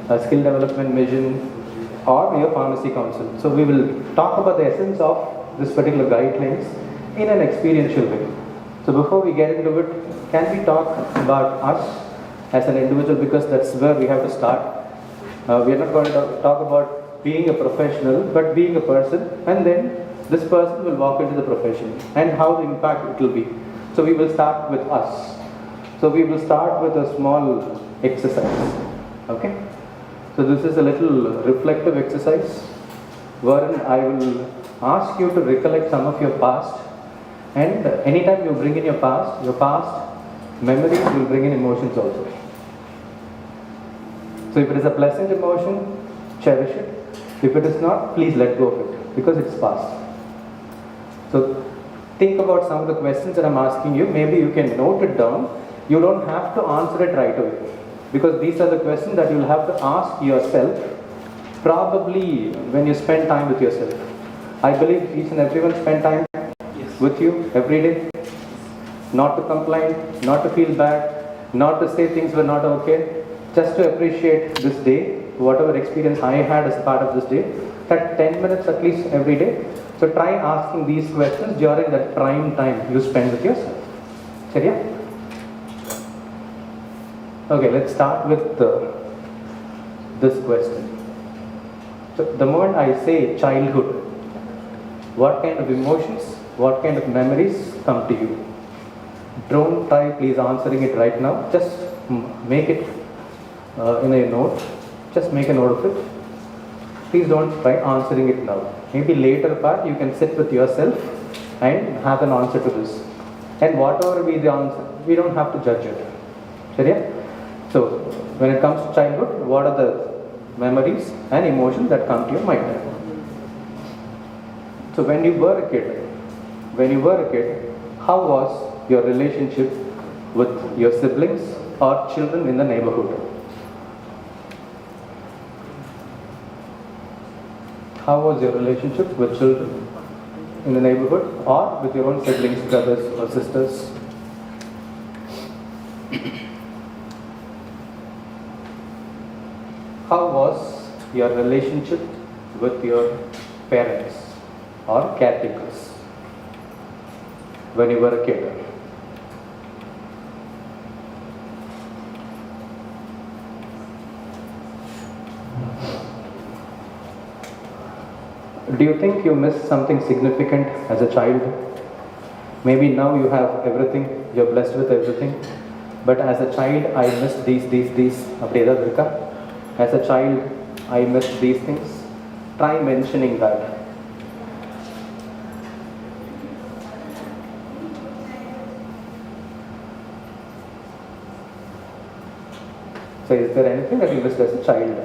a skill development mission, or your pharmacy council. So we will talk about the essence of this particular guidelines in an experiential way. So before we get into it, can we talk about us as an individual, because that's where we have to start. We are not going to talk about being a professional, but being a person, and then this person will walk into the profession and how the impact it will be. So we will start with us. So we will start with a small exercise. Okay? So this is a little reflective exercise wherein I will ask you to recollect some of your past, and anytime you bring in your past memories will bring in emotions also. So if it is a pleasant emotion, cherish it. If it is not, please let go of it, because it's past. So think about some of the questions that I'm asking you. Maybe you can note it down. You don't have to answer it right away, because these are the questions that you'll have to ask yourself, probably when you spend time with yourself. I believe each and everyone spend time with you every day. Not to complain, not to feel bad, not to say things were not okay, just to appreciate this day, whatever experience I had as a part of this day. That 10 minutes at least every day. So try asking these questions during that prime time you spend with yourself. Seriya? Okay, let's start with this question. So the moment I say childhood, what kind of emotions, what kind of memories come to you? Don't try please answering it right now. Just make it in a note. Just make a note of it. Please don't try answering it now. Maybe later part you can sit with yourself and have an answer to this. And whatever be the answer, we don't have to judge it. Seriya? So when it comes to childhood, what are the memories and emotions that come to your mind? So when you were a kid, how was your relationship with your siblings or children in the neighborhood? How was your relationship with children in the neighborhood or with your own siblings, brothers or sisters? How was your relationship with your parents or caretakers when you were a kid? Do you think you missed something significant as a child? Maybe now you have everything, you're blessed with everything, but as a child I missed these. As a child I missed these things. Try mentioning that. So is there anything that you missed as a child?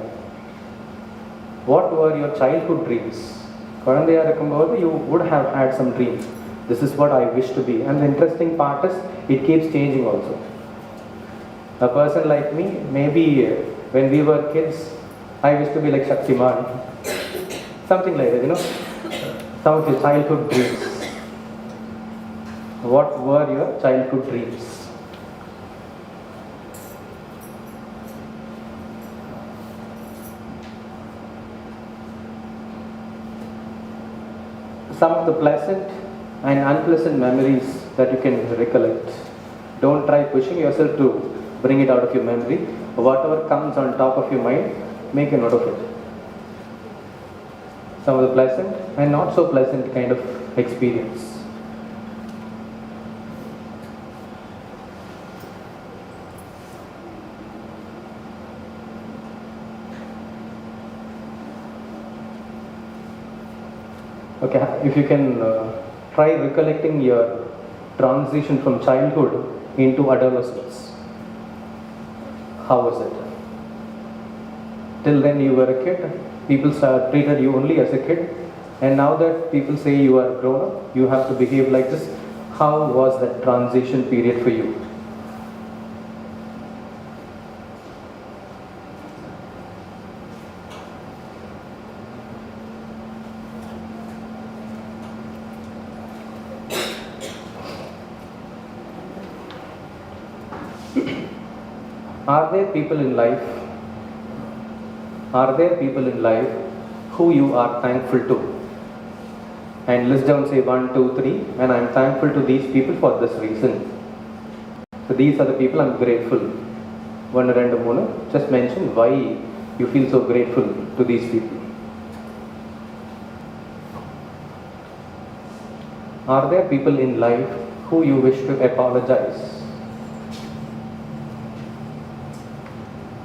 What were your childhood dreams? You would have had some dreams. This is what I wish to be. And the interesting part is, it keeps changing also. A person like me, maybe when we were kids, I used to be like Shaktiman. Something like that, Some of your childhood dreams. What were your childhood dreams? Some of the pleasant and unpleasant memories that you can recollect. Don't try pushing yourself to bring it out of your memory. Whatever comes on top of your mind, make a note of it. Some of the pleasant and not so pleasant kind of experience. Okay, if you can try recollecting your transition from childhood into adolescence. How was it? Till then you were a kid, people treated you only as a kid, and now that people say you are grown up, you have to behave like this. How was that transition period for you? Are there people in life Are there people in life who you are thankful to? And list down, say 1, 2, 3, and I'm thankful to these people for this reason. So these are the people I'm grateful. 1, 2, 3. Just mention why you feel so grateful to these people. Are there people in life who you wish to apologize?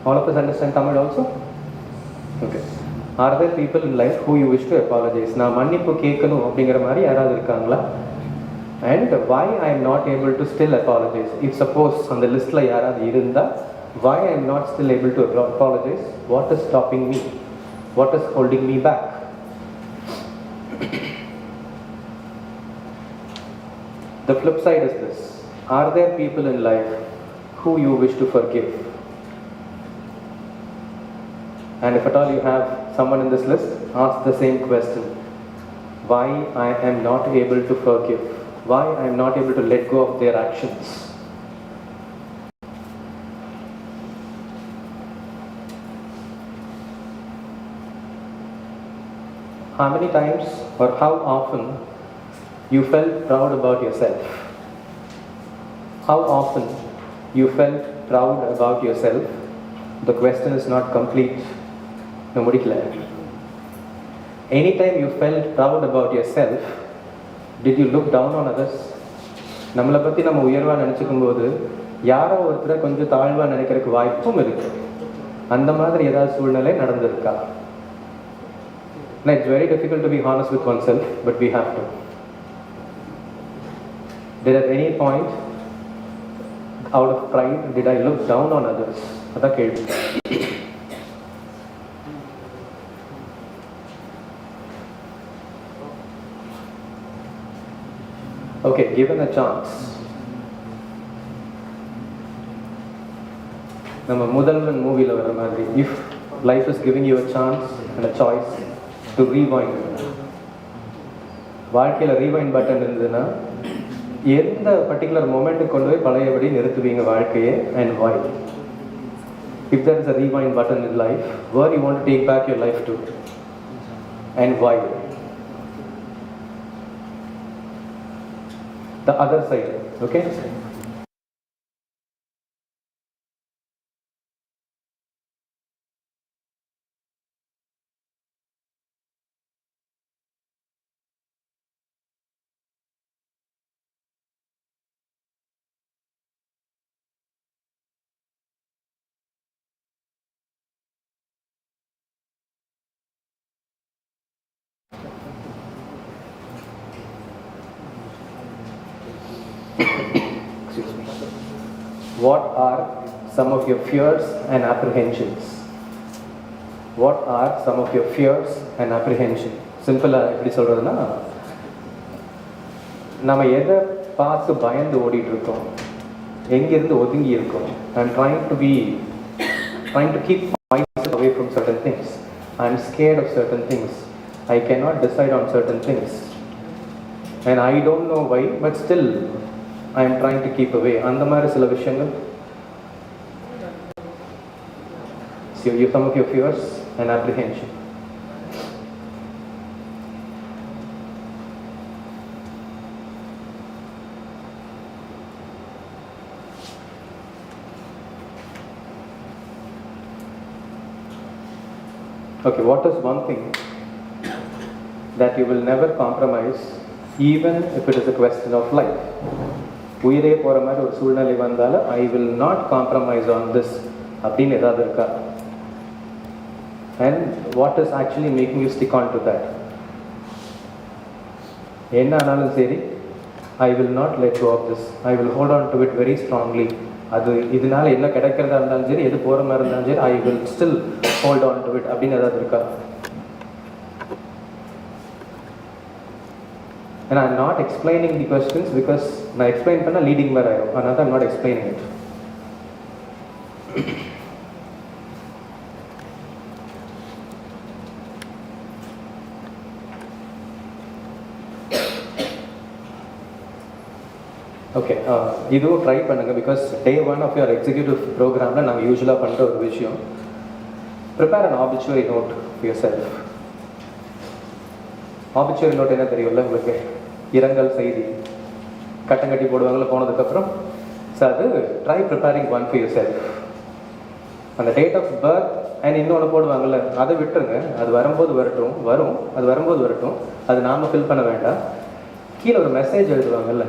All of us understand Tamil also? Okay. Are there people in life who you wish to apologize? நான் மன்னிப்பு கேட்கணும் அப்படிங்கிற மாதிரி யாராவது இருக்காங்களா? And why I am not able to still apologize? If suppose on the list la யாராவது இருந்தா, why I am not still able to apologize? What is stopping me? What is holding me back? The flip side is this. Are there people in life who you wish to forgive? And if at all you have someone in this list, ask the same question. Why I am not able to forgive? Why I am not able to let go of their actions? How many times or how often you felt proud about yourself? How often you felt proud about yourself? The question is not complete. No, முடிக்கல. Anytime you felt proud about yourself, did you look down on others? நம்மளை பற்றி நம்ம உயர்வாக நினச்சிக்கும் போது யாரோ ஒருத்தரை கொஞ்சம் தாழ்வாக நினைக்கிறதுக்கு வாய்ப்பும் இருக்கு. அந்த மாதிரி ஏதாவது சூழ்நிலை நடந்திருக்கா? It's very difficult to be honest with oneself, but we have to. Did at any point, out of pride, did I look down on others? அதான் கேள்வி. Okay, given a chance. நம்ம முதல்வன் மூவில வர மாதிரி, if life is giving you a chance and a choice to rewind, வாழ்க்கையில் rewind button இருந்ததுன்னா எந்த particular மொமெண்ட்டுக்கு கொண்டு போய் பழையபடி நிறுத்துவீங்க வாழ்க்கையை, and why? If there is a rewind button in life, where you want to take back your life to, and why? The other side, okay? What are some of your fears and apprehensions? What are some of your fears and apprehensions? Simple-ஆ எப்படி சொல்றதுன்னா, நம்ம எதை பார்த்து பயந்து ஓடிட்டு இருக்கோம், எங்கிருந்து ஒதுங்கி இருக்கோம். I'm trying to keep myself away from certain things. I'm scared of certain things. I cannot decide on certain things. And I don't know why, but still I am trying to keep away. அந்த மாதிரி சில விஷயங்கள். So you some of your fears and apprehension. Okay, what is one thing that you will never compromise, even if it is a question of life? உயிரே போகிற மாதிரி ஒரு சூழ்நிலை வந்தாலும் I will not compromise on this அப்படின்னு ஏதாவது இருக்கா? And what is actually making you stick on to that? என்ன ஆனாலும் சரி, I will not let go of this, I will hold on to it very strongly. அது இதனால என்ன கிடைக்கிறதா இருந்தாலும் சரி, எது போகிற மாதிரி இருந்தாலும் சரி, I will still hold on to it அப்படின்னு ஏதாவது இருக்கா? And I'm not explaining the questions because நான் explain பண்ண leading வர ஆயிரும். அதனால I'm not explaining it. Okay, இதுவும் ட்ரை பண்ணுங்க. Because day 1 of your executive programல நாங்கள் யூஸ்வலாக பண்ணுற ஒரு விஷயம், prepare an obituary note for yourself. Obituary note என்ன தெரியும்ல உங்களுக்கு? இரங்கல் செய்தி கட்டங்கட்டி போடுவாங்கள்ல போனதுக்கப்புறம். ஸோ அது try preparing one for yourself. அந்த டேட் ஆஃப் பர்த் அண்ட் இன்னொன்று போடுவாங்கள்ல, அதை விட்டுருங்க. அது வரும்போது வரட்டும். அது நாம் ஃபில் பண்ண வேண்டாம். கீழே ஒரு மெசேஜ் எழுதுவாங்கல்ல,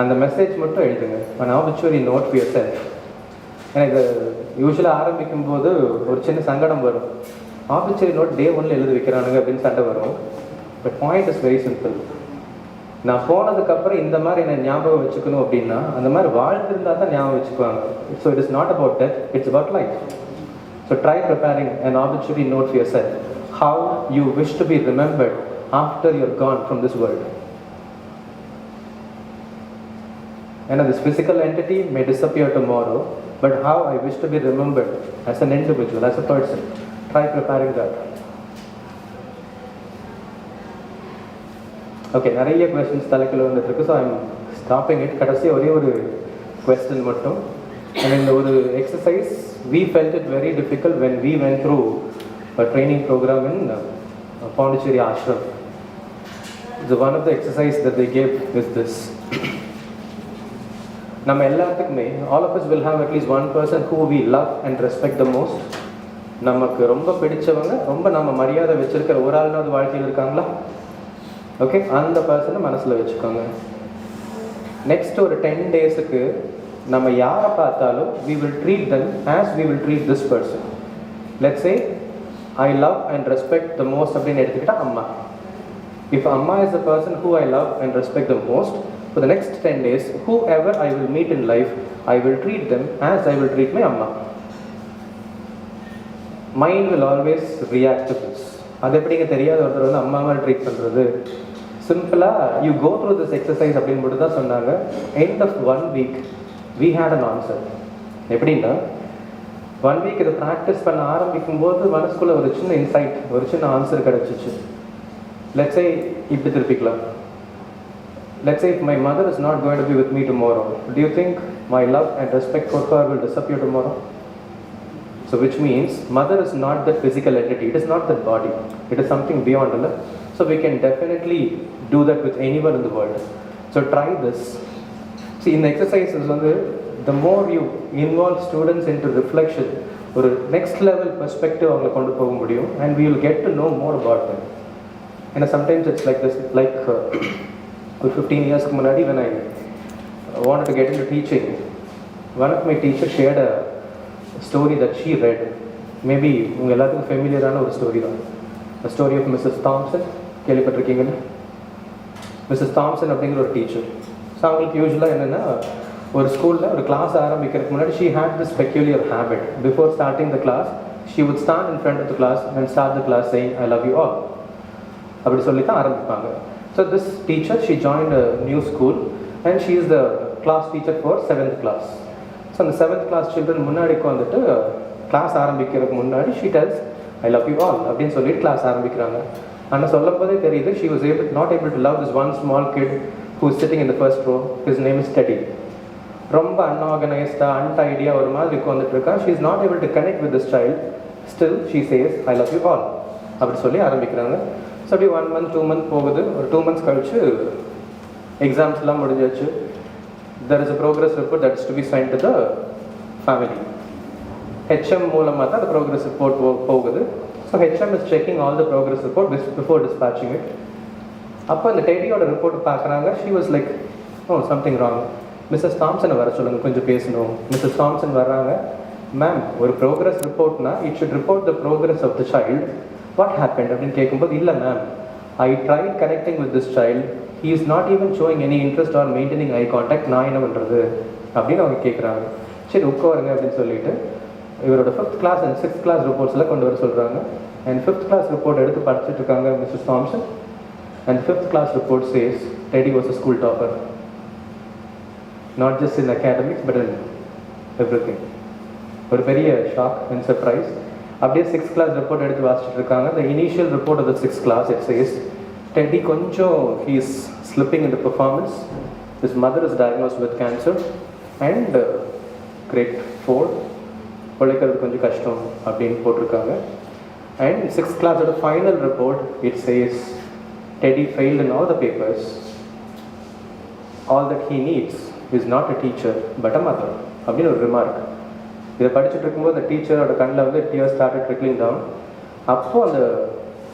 அந்த மெசேஜ் மட்டும் எழுதுங்க. an obituary note for yourself. எனக்கு யூஸ்வலாக ஆரம்பிக்கும் போது ஒரு சின்ன சங்கடம் வரும். ஆபிச்சுவரி நோட் டே 1 எழுதி வைக்கிறானுங்க அப்படின்னு சண்டை வரும். But point is very simple. நான் போனதுக்கப்புறம் இந்த மாதிரி என்ன ஞாபகம் வச்சுக்கணும் அப்படின்னா, அந்த மாதிரி வாழ்ந்திருந்தா தான் ஞாபகம் வச்சுக்குவாங்க. So it is not about death, it's about life. So try preparing an obituary note for yourself. How you wish to be remembered after you're gone from this world. And this physical entity may disappear tomorrow, but how I wish to be remembered as an individual, as a person. Try preparing that. Okay, நிறைய questions தலைக்குள்ள வந்துட்டு இருக்கு. So I'm stopping it. கடைசி ஒரே ஒரு question மட்டும். And in ஒரு exercise, we felt it very difficult when we went through a training program in Pondicherry Ashram. So one of the exercises that they gave is this. நம்ம எல்லாத்துக்குமே all of us will have at least one person who we love and respect the most. நமக்கு ரொம்ப பிடிச்சவங்க, ரொம்ப நம்ம மரியாதை வச்சிருக்கிற ஒரு ஆள்னாவது வாழ்க்கையில் இருக்காங்களா? ஓகே, அந்த பர்சனை மனசில் வச்சுக்கோங்க. நெக்ஸ்ட் ஒரு 10 டேஸுக்கு நம்ம யாரை பார்த்தாலும் we will treat them as we will treat this person. Let's say I love and respect the most அப்படின்னு எடுத்துக்கிட்டா அம்மா. If Amma is the person who I love and respect the most, for the next 10 days, whoever I will meet in life, I will treat them as I will treat my Amma. Mind will always react to this. அது எப்படிங்க தெரியாத ஒருத்தர் வந்து அம்மாவை treat பண்ணுறது? சிம்பிளாக you go through this exercise அப்படின்னு மட்டும் தான் சொன்னாங்க. End of 1 week, we had an answer. எப்படின்னா 1 week இதை ப்ராக்டிஸ் பண்ண ஆரம்பிக்கும் போது மனசுக்குள்ள ஒரு சின்ன இன்சைட், ஒரு சின்ன ஆன்சர் கிடச்சிச்சு. Let's say இப்படி திருப்பிக்கலாம். Let's say if my mother is not going to be with me tomorrow, do you think my love and respect for her will disappear tomorrow? So which means mother is not that physical entity, it is not that body, it is something beyond Allah. So we can definitely do that with anyone in the world. So try this. See, in the exercises, the more you involve students into reflection, or next level perspective avanga kondu poga mudiyum, and we will get to know more about them. And sometimes it's like this, like 15 years munadi when I wanted to get into teaching, one of my teachers shared a story that she read. Maybe unga elladhukku familiar ana oru story da, the story of Mrs. Thompson. கேள்விப்பட்டிருக்கீங்களா? Mrs. Thompson அப்படிங்கிற ஒரு teacher. So அவங்களுக்கு யூஸ்வலாக என்னென்னா, ஒரு ஸ்கூலில் ஒரு class ஆரம்பிக்கிறதுக்கு முன்னாடி she had this peculiar habit. Before starting the class, she would stand in front of the class and start the class saying, I love you all. அப்படி சொல்லி தான் ஆரம்பிப்பாங்க. So this teacher, she joined a new school and she is the class teacher for 7th class. So அந்த 7th class children முன்னாடிக்கு வந்துட்டு class ஆரம்பிக்கிறதுக்கு முன்னாடி she tells, I love you all அப்படின்னு சொல்லிட்டு கிளாஸ் ஆரம்பிக்கிறாங்க. ஆனால் சொல்லும் போதே தெரியுது she was not able to love this one small kid who is sitting in the first row. His name is Teddy. ரொம்ப அன்ஆர்கனைஸ்டாக அன்டைடியாக ஒரு மாதிரி வந்துட்டு இருக்கா. she is not able to connect with this child. Still she says, I love you all அப்படி சொல்லி ஆரம்பிக்கிறாங்க. So அப்படி 1 month 2 month போகுது. ஒரு 2 months கழிச்சு எக்ஸாம்ஸ்லாம் முடிஞ்சாச்சு. there is a progress report that is to be sent to the family. HM மூலமாக தான் அந்த progress report போகுது. So HM is checking all the progress report before dispatching it. அப்போ அந்த டெடியோட ரிப்போர்ட் பார்க்குறாங்க. she was like, oh, something wrong. Mrs தாம்சனை வர சொல்லுங்கள், கொஞ்சம் பேசணும். மிஸ்ஸஸ் தாம்சன் வர்றாங்க. மேம், ஒரு ப்ரோக்ரஸ் ரிப்போர்ட்னா it should report the progress of the child. What happened அப்படின்னு கேட்கும்போது, இல்லை ma'am, I tried connecting with this child, he is not even showing any interest or maintaining eye contact. நான் என்ன பண்ணுறது அப்படின்னு அவங்க கேட்குறாங்க. சரி உட்காருங்க அப்படின்னு சொல்லிட்டு இவரோட 5th class and 6th class ரிப்போர்ட்ஸ்லாம் கொண்டு வர சொல்கிறாங்க. அண்ட் 5th கிளாஸ் ரிப்போர்ட் எடுத்து படிச்சுட்டு இருக்காங்க Mrs Thompson. And 5th class report says Teddy was a school topper. Not just in academics but in everything. ஒரு பெரிய ஷாக் அண்ட் சர்ப்ரைஸ். அப்படியே 6th class report எடுத்து வாசிச்சுட்டு இருக்காங்க. The initial report of the 6th class, it says Teddy கொஞ்சம் he is slipping in the performance. His mother is diagnosed with cancer and grade 4 பிழைக்கிறது கொஞ்சம் கஷ்டம் அப்படின்னு போட்டிருக்காங்க. And 6th class at the final report, it says Teddy failed in all the papers. All that he needs is not a teacher but a mother. அப்படின்னு ஒரு remark. இதை படிச்சுட்டு இருக்கும்போது அந்த டீச்சரோட கண்ணில் வந்து tears started trickling down. அப்போ அந்த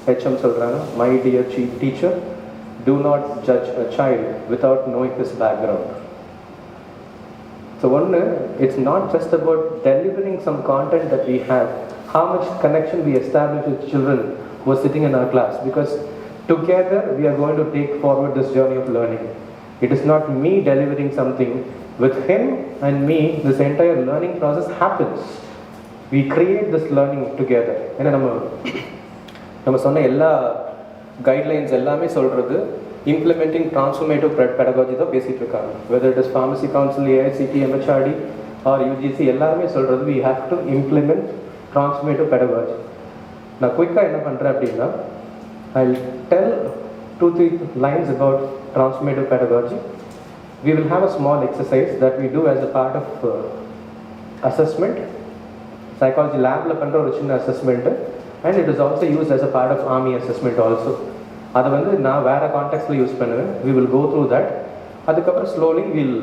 ஹெச்எம் சொல்கிறாங்க, my dear teacher, do not judge a child without knowing his background. So one, it's not just about delivering some content that we have, how much connection we establish with children who are sitting in our class, because together we are going to take forward this journey of learning. It is not me delivering something. With him and me, this entire learning process happens. We create this learning together. ஏன்னா நம்ம சொன்ன எல்லா guidelines எல்லாமே சொல்கிறது implementing ட்ரான்ஸ்ஃபர்மேட்டிவ் பெடகாலஜி தான் பேசிகிட்டு இருக்காங்க. Whether it is pharmacy council, AICTE, MHRD or UGC, எல்லாருமே சொல்கிறது we have to implement transformative pedagogy. நான் குயிக்காக என்ன பண்ணுறேன் அப்படின்னா, I tell 2-3 lines about transformative pedagogy. We will have a small exercise that we do as a part of assessment. Psychology lab la pandra oru chinna assessment, and it is also used as a part of army assessment also. Adu vandu na vera context la use பண்ணுவேன். We will go through that. அதுக்கப்புறம் slowly we will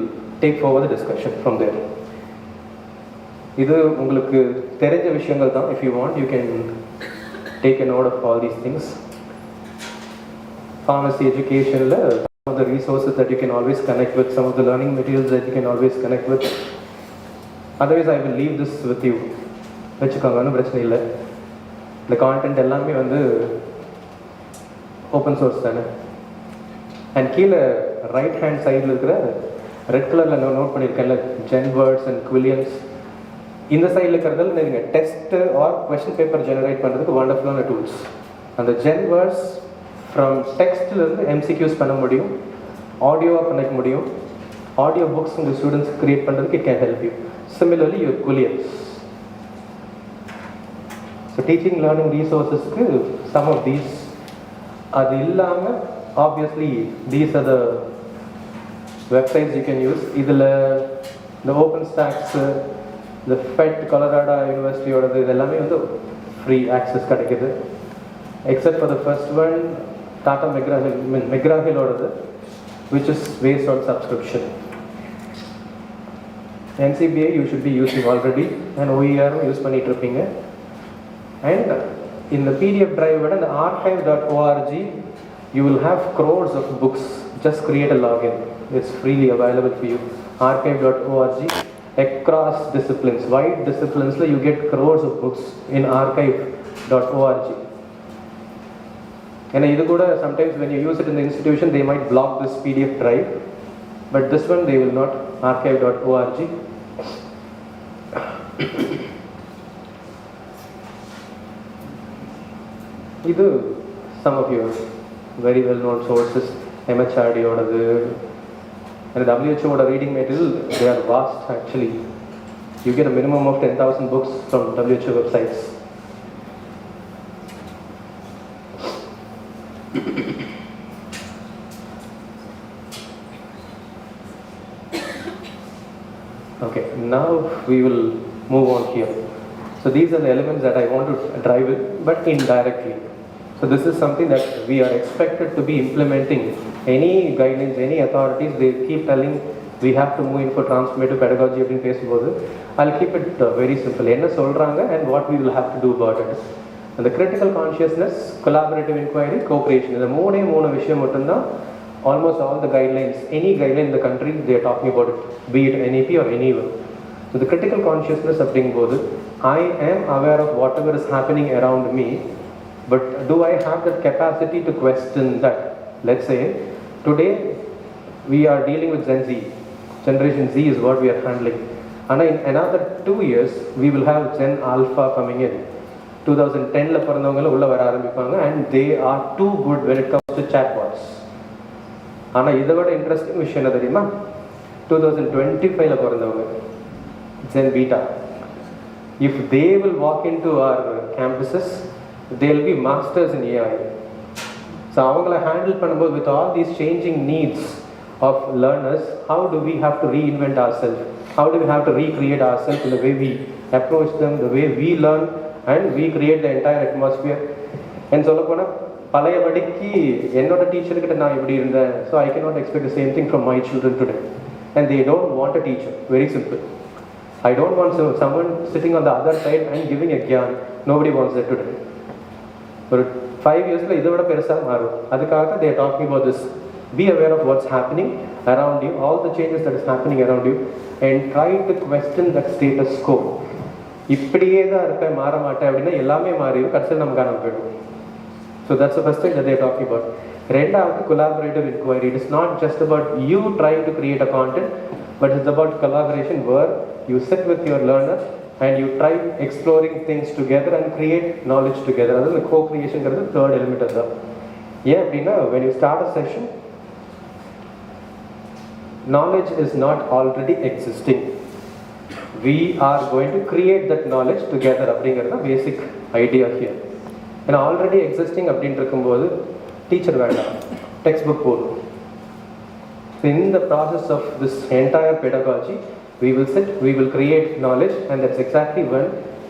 take forward the discussion from there. இது உங்களுக்கு தெரிஞ்ச விஷயங்கள் தான். If you want, you can take a note of all these things. Pharmacy education la some of the resources that you can always connect with, some of the learning materials that you can always connect with. Otherwise I will leave this with you. வச்சுக்கோங்க, ஒன்றும் பிரச்சனை இல்லை. இந்த content எல்லாமே வந்து open source தானே. And கீழே right hand சைடில் இருக்கிற ரெட் கலரில் நான் நோட் பண்ணியிருக்கேன்ல, ஜென் வேர்ட்ஸ் அண்ட் குவிலியன்ஸ், இந்த சைடில் இருக்கிறதால நீங்கள் test or question paper generate பண்ணுறதுக்கு வண்டர்ஃபுல்லான டூல்ஸ். அந்த ஜென் வேர்ட்ஸ் ஃப்ரம் டெக்ஸ்ட்லேருந்து எம்சிக்யூஸ் பண்ண முடியும், ஆடியோவாக பண்ணிக்க முடியும். ஆடியோ புக்ஸ் உங்கள் ஸ்டூடெண்ட்ஸ் க்ரியேட் பண்ணுறதுக்கு it can help you. Similarly your Quillionz. So teaching learning ரீசோர்ஸஸ்க்கு சம் ஆஃப் தீஸ். அது இல்லாமல் obviously these R the websites you can use. இதில் இந்த ஓப்பன் ஸ்டாக்ஸு, இந்த ஃபெட் கொலராடோ யூனிவர்சிட்டியோடது, இது எல்லாமே வந்து ஃப்ரீ ஆக்சஸ் கிடைக்குது. Except for the first one, Tata மெக்ராஹிலோடது, which is based on subscription. NCBI you should be using already, and OER use பண்ணிட்டு இருப்பீங்க. And in the PDF drive and the archive.org you will have crores of books. Just create a login, it's freely available for you. archive.org, across disciplines, wide disciplines, you get crores of books in archive.org. And idu kuda sometimes when you use it in the institution they might block this PDF drive, but this one they will not. archive.org. Idu some of your very well known sources, MHRD odadu and WHO oda reading material, they are vast actually. You get a minimum of 10,000 books from WHO websites. Okay, now we will move on here. So these are the elements that I want to drive it, but indirectly. So this is something that we are expected to be implementing. Any guidelines, any authorities, they keep telling we have to move in for transformative pedagogy. I'll keep it very simple. Enna solranga and what we will have to do about it. And the critical consciousness, collaborative inquiry, co-creation. The moonu vishayam mattumda. Almost all the guidelines, any guideline in the country, they are talking about it, be it NEP or anywhere. So the critical consciousness அப்படிங்கும்போது, I am aware of whatever is happening around me, but do I have that capacity to question that? Let's say today we are dealing with Gen Z. Generation Z is what we are handling, and in another 2 years we will have Gen Alpha coming in. 2010 la பிறந்தவங்க உள்ள வர ஆரம்பிப்பாங்க, and they are too good when it comes to chatbots. ஆனால் இதை விட interesting விஷயம் என்ன தெரியுமா? 2025 பிறந்தவங்க, Gen Beta. If they will walk into our campuses, they will be masters in AI. So அவங்கள ஹேண்டில் பண்ணும்போது with all these changing needs of learners, how do we have to reinvent ourselves? How do we have to recreate ourselves in the way we approach them, the way we learn, and we create the entire atmosphere. And சொல்ல போனால் பழையபடிக்கு என்னோட டீச்சர்கிட்ட நான் இப்படி இருந்தேன், so I cannot expect the same thing from my children today. And they don't want a teacher. Very simple. I don't want someone sitting on the other side and giving a gyan. Nobody wants that today. For 5 years, they are talking about this. Be aware of what's happening around you, all the changes that is happening around you, and try to question that status quo. So that's the first thing that they are talking about. Collaborative inquiry. It is not just about you trying to create a content, but it's about collaboration where you sit with your learner and you try exploring things together and create knowledge together. That's the co-creation is the third element of that. When you start a session, knowledge is not already existing. We are going to create that knowledge together. That's the basic idea here. And already existing teacher வேண்டாம், textbook போதும். In the process of this entire pedagogy, we will sit, we will create knowledge, and that's exactly when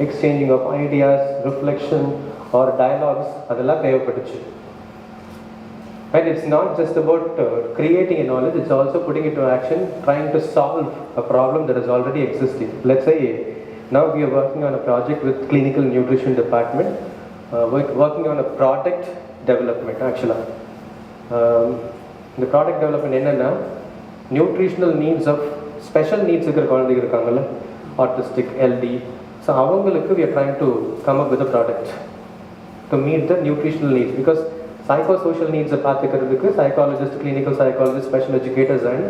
exchanging of ideas, reflection or dialogues adella தேவைப்பட்டுச்சு. And it's not just about creating a knowledge, it's also putting it to action, trying to solve a problem that is already existing. Let's say now we are working on a project with clinical nutrition department, working on a product development actually. The product development என்னன்னா nutritional needs of special needs இருக்கிற குழந்தைங்க இருக்காங்கல்ல, autistic, LD, so அவங்களுக்கு we are trying to come up with a product to meet the nutritional needs, because psychosocial needs பார்த்துக்கிறதுக்கு psychologists, clinical psychologists, special educators and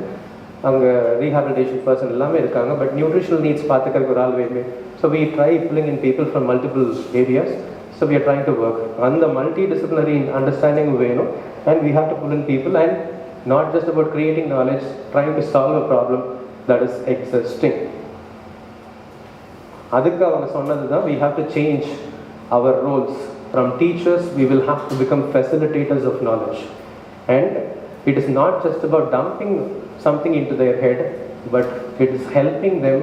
அவங்க rehabilitation person எல்லாமே இருக்காங்க, but nutritional needs பார்த்துக்கிறதுக்கு ஒரு ஆள் வேணுமே. So we try pulling in people from multiple areas. So we are trying to work on the multidisciplinary understanding வேணும், and we have to pull in people, and not just about creating knowledge, trying to solve a problem that is existing. அதுக்கு அவங்க சொன்னது தான், we have to change our roles. From teachers, we will have to become facilitators of knowledge. And it is not just about dumping something into their head, but it is helping them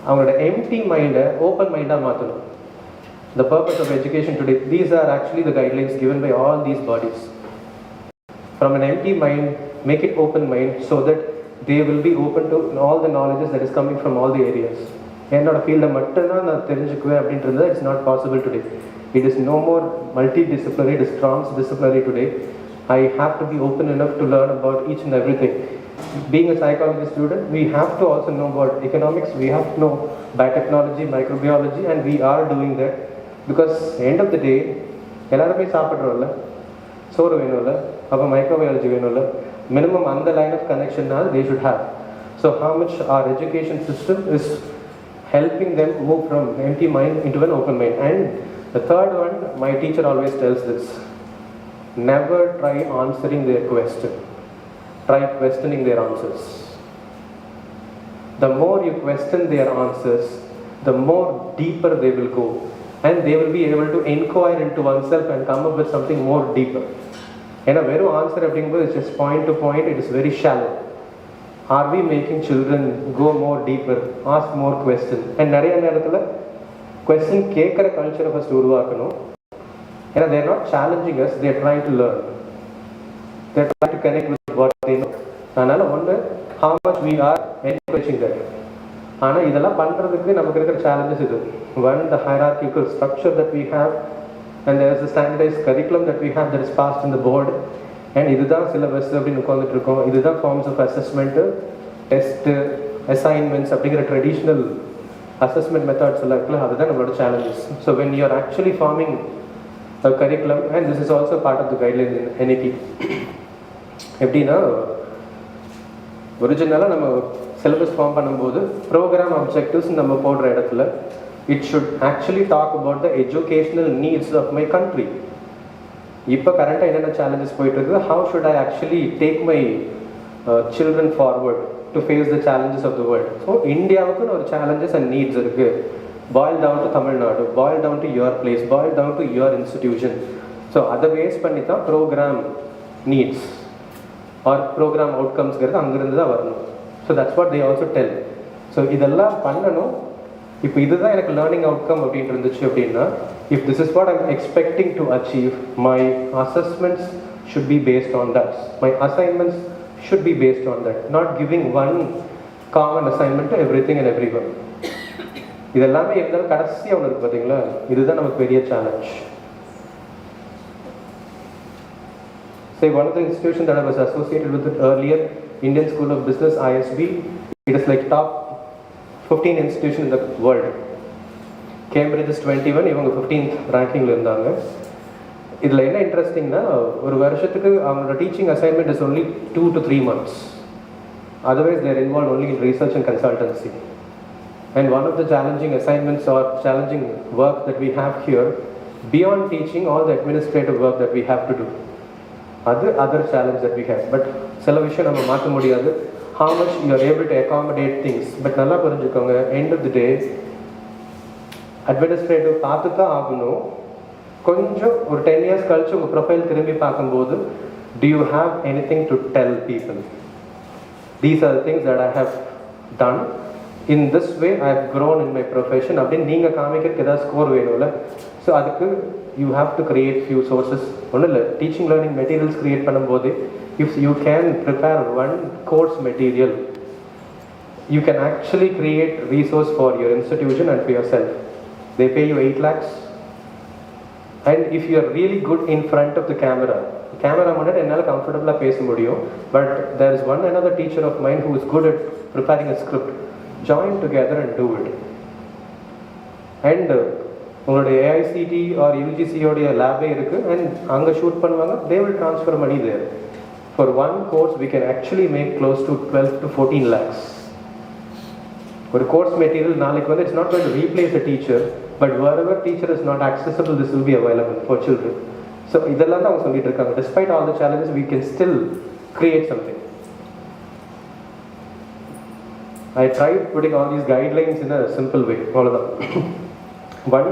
அவங்களோட empty mind open mind மாற்றணும். The purpose of education today, these are actually the guidelines given by all these bodies. From an empty mind, make it open mind so that they will be open to all the knowledges that is coming from all the areas. என்னோட ஃபீல்டை மட்டும்தான் நான் தெரிஞ்சுக்குவேன் அப்படின்றது it's not possible today. It is no more multidisciplinary, it is transdisciplinary today. I have to be open enough to learn about each and everything. Being a psychology student, we have to also know about economics, we have to know biotechnology, microbiology, and we are doing that. Because end of the day, எல்லாருமே சாப்பிட்றோம்ல, சோறு வேணும்ல, அப்போ microbiology வேணும்ல, minimum அந்த line of connection they should have. So how much our education system is helping them move from empty mind into an open mind. And the third one, my teacher always tells this, never try answering their question, try questioning their answers. The more you question their answers, the more deeper they will go. And they will be able to inquire into oneself and come up with something more deeper. And a very answer is just point to point, it is very shallow. Are we making children go more deeper, ask more questions? And நிறைய நேரத்தில் question கேட்குற culture first உருவாக்கணும். And they are not challenging us, they are trying to learn. They are trying to connect with what they know. அதனால் ஒன்று, how much we are encouraging that. ஆனால் இதெல்லாம் பண்ணுறதுக்கு நமக்கு இருக்கிற challenges இது. One, the hierarchical structure that we have, and there is a standardized curriculum that we have that is passed in the board, and இதுதான் syllabus அப்படின்னு உட்காந்துட்டு இருக்கோம், இதுதான் forms of assessment, test, assignments அப்படிங்கிற traditional assessment methods எல்லாம் இருக்குல்ல, அதுதான் நம்மளோட challenges. So when you are actually forming a curriculum, and this is also part of the guidelines in NEP, எப்படின்னா ஒரிஜினலாக நம்ம சிலபஸ் ஃபார்ம் பண்ணும்போது ப்ரோக்ராம் அப்ஜெக்டிவ்ஸ் நம்ம போடுற இடத்துல it should actually talk about the educational needs of my country. இப்போ கரண்டாக என்னென்ன challenges போயிட்டு இருக்குது, how should I actually take my children forward to face the challenges of the world. So இந்தியாவுக்குன்னு ஒரு challenges and needs இருக்குது, boil down to Tamil Nadu, boil down to your place, boil down to your institution. So அதை base பண்ணி தான் program needs R program அவுட்கம்ஸ்ங்கிறது அங்கிருந்து தான் வரணும். So that's what they also tell. So இதெல்லாம் பண்ணணும், இப்போ இதுதான் எனக்கு லேர்னிங் அவுட்கம் அப்படின்னு இருந்துச்சு அப்படின்னா, if this is what I'm expecting to achieve, my assessments should be based on that. My assignments should be based on that. Not giving one common assignment to everything and everyone. இதெல்லாமே இருந்தாலும் கடைசியாக ஒன்று இருக்கு பார்த்தீங்களா, இதுதான் நமக்கு பெரிய challenge. Say one of the institutions that I was associated with it earlier, Indian School of Business, ISB, it is like top 15 institution in the world. Cambridge is 21, இவங்க 15th rankingல இருந்தாங்க. இதில் என்ன இன்ட்ரெஸ்டிங்னா, ஒரு வருஷத்துக்கு அவங்களோட teaching assignment is only 2 to 3 months. Otherwise they are involved only in research and consultancy. And one of the challenging assignments or challenging work that we have here, beyond teaching, all the administrative work that we have to do, other challenge that we have. But சில விஷயம் நம்ம மாற்ற முடியாது. How much you are able to accommodate things. But நல்லா புரிஞ்சுக்கோங்க, end of the day administrative பார்த்து தான் ஆகணும். கொஞ்சம் ஒரு 10 years கழிச்சு உங்கள் ப்ரொஃபைல் திரும்பி பார்க்கும்போது, do you have anything to tell people? These are the things that I have done. In this way I have grown in my profession. அப்படின்னு நீங்கள் காமிக்கிறதுக்கு ஏதாவது ஸ்கோர் வேணும்ல. ஸோ அதுக்கு you have to create few sources. ஒன்றும் இல்லை, teaching learning materials create பண்ணும்போது, if you can prepare one course material, you can actually create resource for your institution and for yourself. They pay you 8 lakhs. And if you are really good in front of the camera முன்னாடி என்னால் கம்ஃபர்டபுளாக பேச முடியும். But there is one another teacher of mine who is good at preparing a script. Join together and do it. And உங்களுடைய AICTE R யூஜிசியோடைய லேபே இருக்குது, and அங்கே shoot பண்ணுவாங்க. they will transfer money there. For one course we can actually make close to 12 to 14 lakhs. ஒரு course material நாளைக்கு வந்து, it's not going to replace a teacher, but wherever teacher is not accessible, this will be available for children. So இதெல்லாம் தான் அவங்க சொல்லிட்டு இருக்காங்க. Despite all the challenges, we can still create something. I tried putting all these guidelines in a simple way. அவ்வளோதான். One,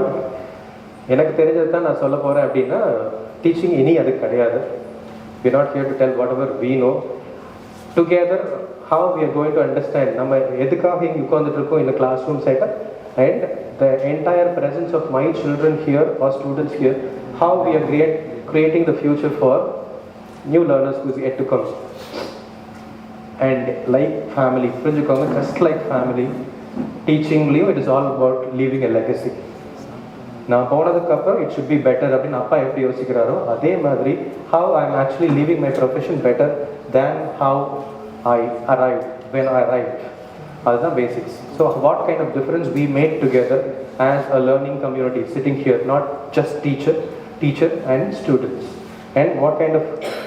எனக்கு தெரிஞ்சது தான் நான் சொல்ல போகிறேன். அப்படின்னா டீச்சிங் இனி அது கிடையாது. We are not here to tell whatever we know. Together, how we are going to understand நம்ம எதுக்காக இங்கே உட்காந்துட்டு இருக்கோம் in a classroom setup, and the entire presence of my children here or students here, how we are creating the future for new learners who is yet to come. And like family, புரிஞ்சுக்கோங்க, just like family, teachingலையும் it is all about leaving a legacy. நான் போனதுக்கப்புறம் it should be better அப்படின்னு அப்பா எப்படி யோசிக்கிறாரோ, அதே மாதிரி how I am actually leaving my profession better than how I arrived, when I arrived. அதுதான் basics. So what kind of difference we make together as a learning community sitting here, not just teacher and students, and what kind of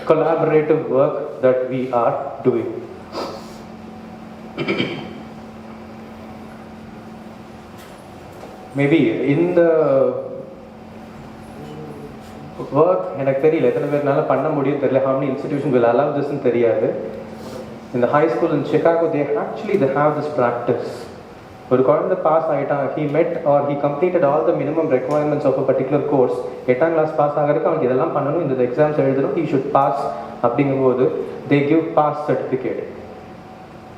collaborative work that we are doing. Maybe in the work, எனக்கு தெரியல எத்தனை பேர்னால பண்ண முடியும் தெரியல, how many institutions will allow this ன்னு தெரியாது. In the high school in Chicago, they have this practice. ஒரு குழந்தை பாஸ் ஆகிட்டான், he completed all the minimum requirements of a particular course. 8th class pass ஆகிறதுக்கு அவனுக்கு இதெல்லாம் பண்ணணும், இந்த எக்ஸாம்ஸ் எழுதணும், he should pass. அப்படிங்கும்போது they give pass certificate.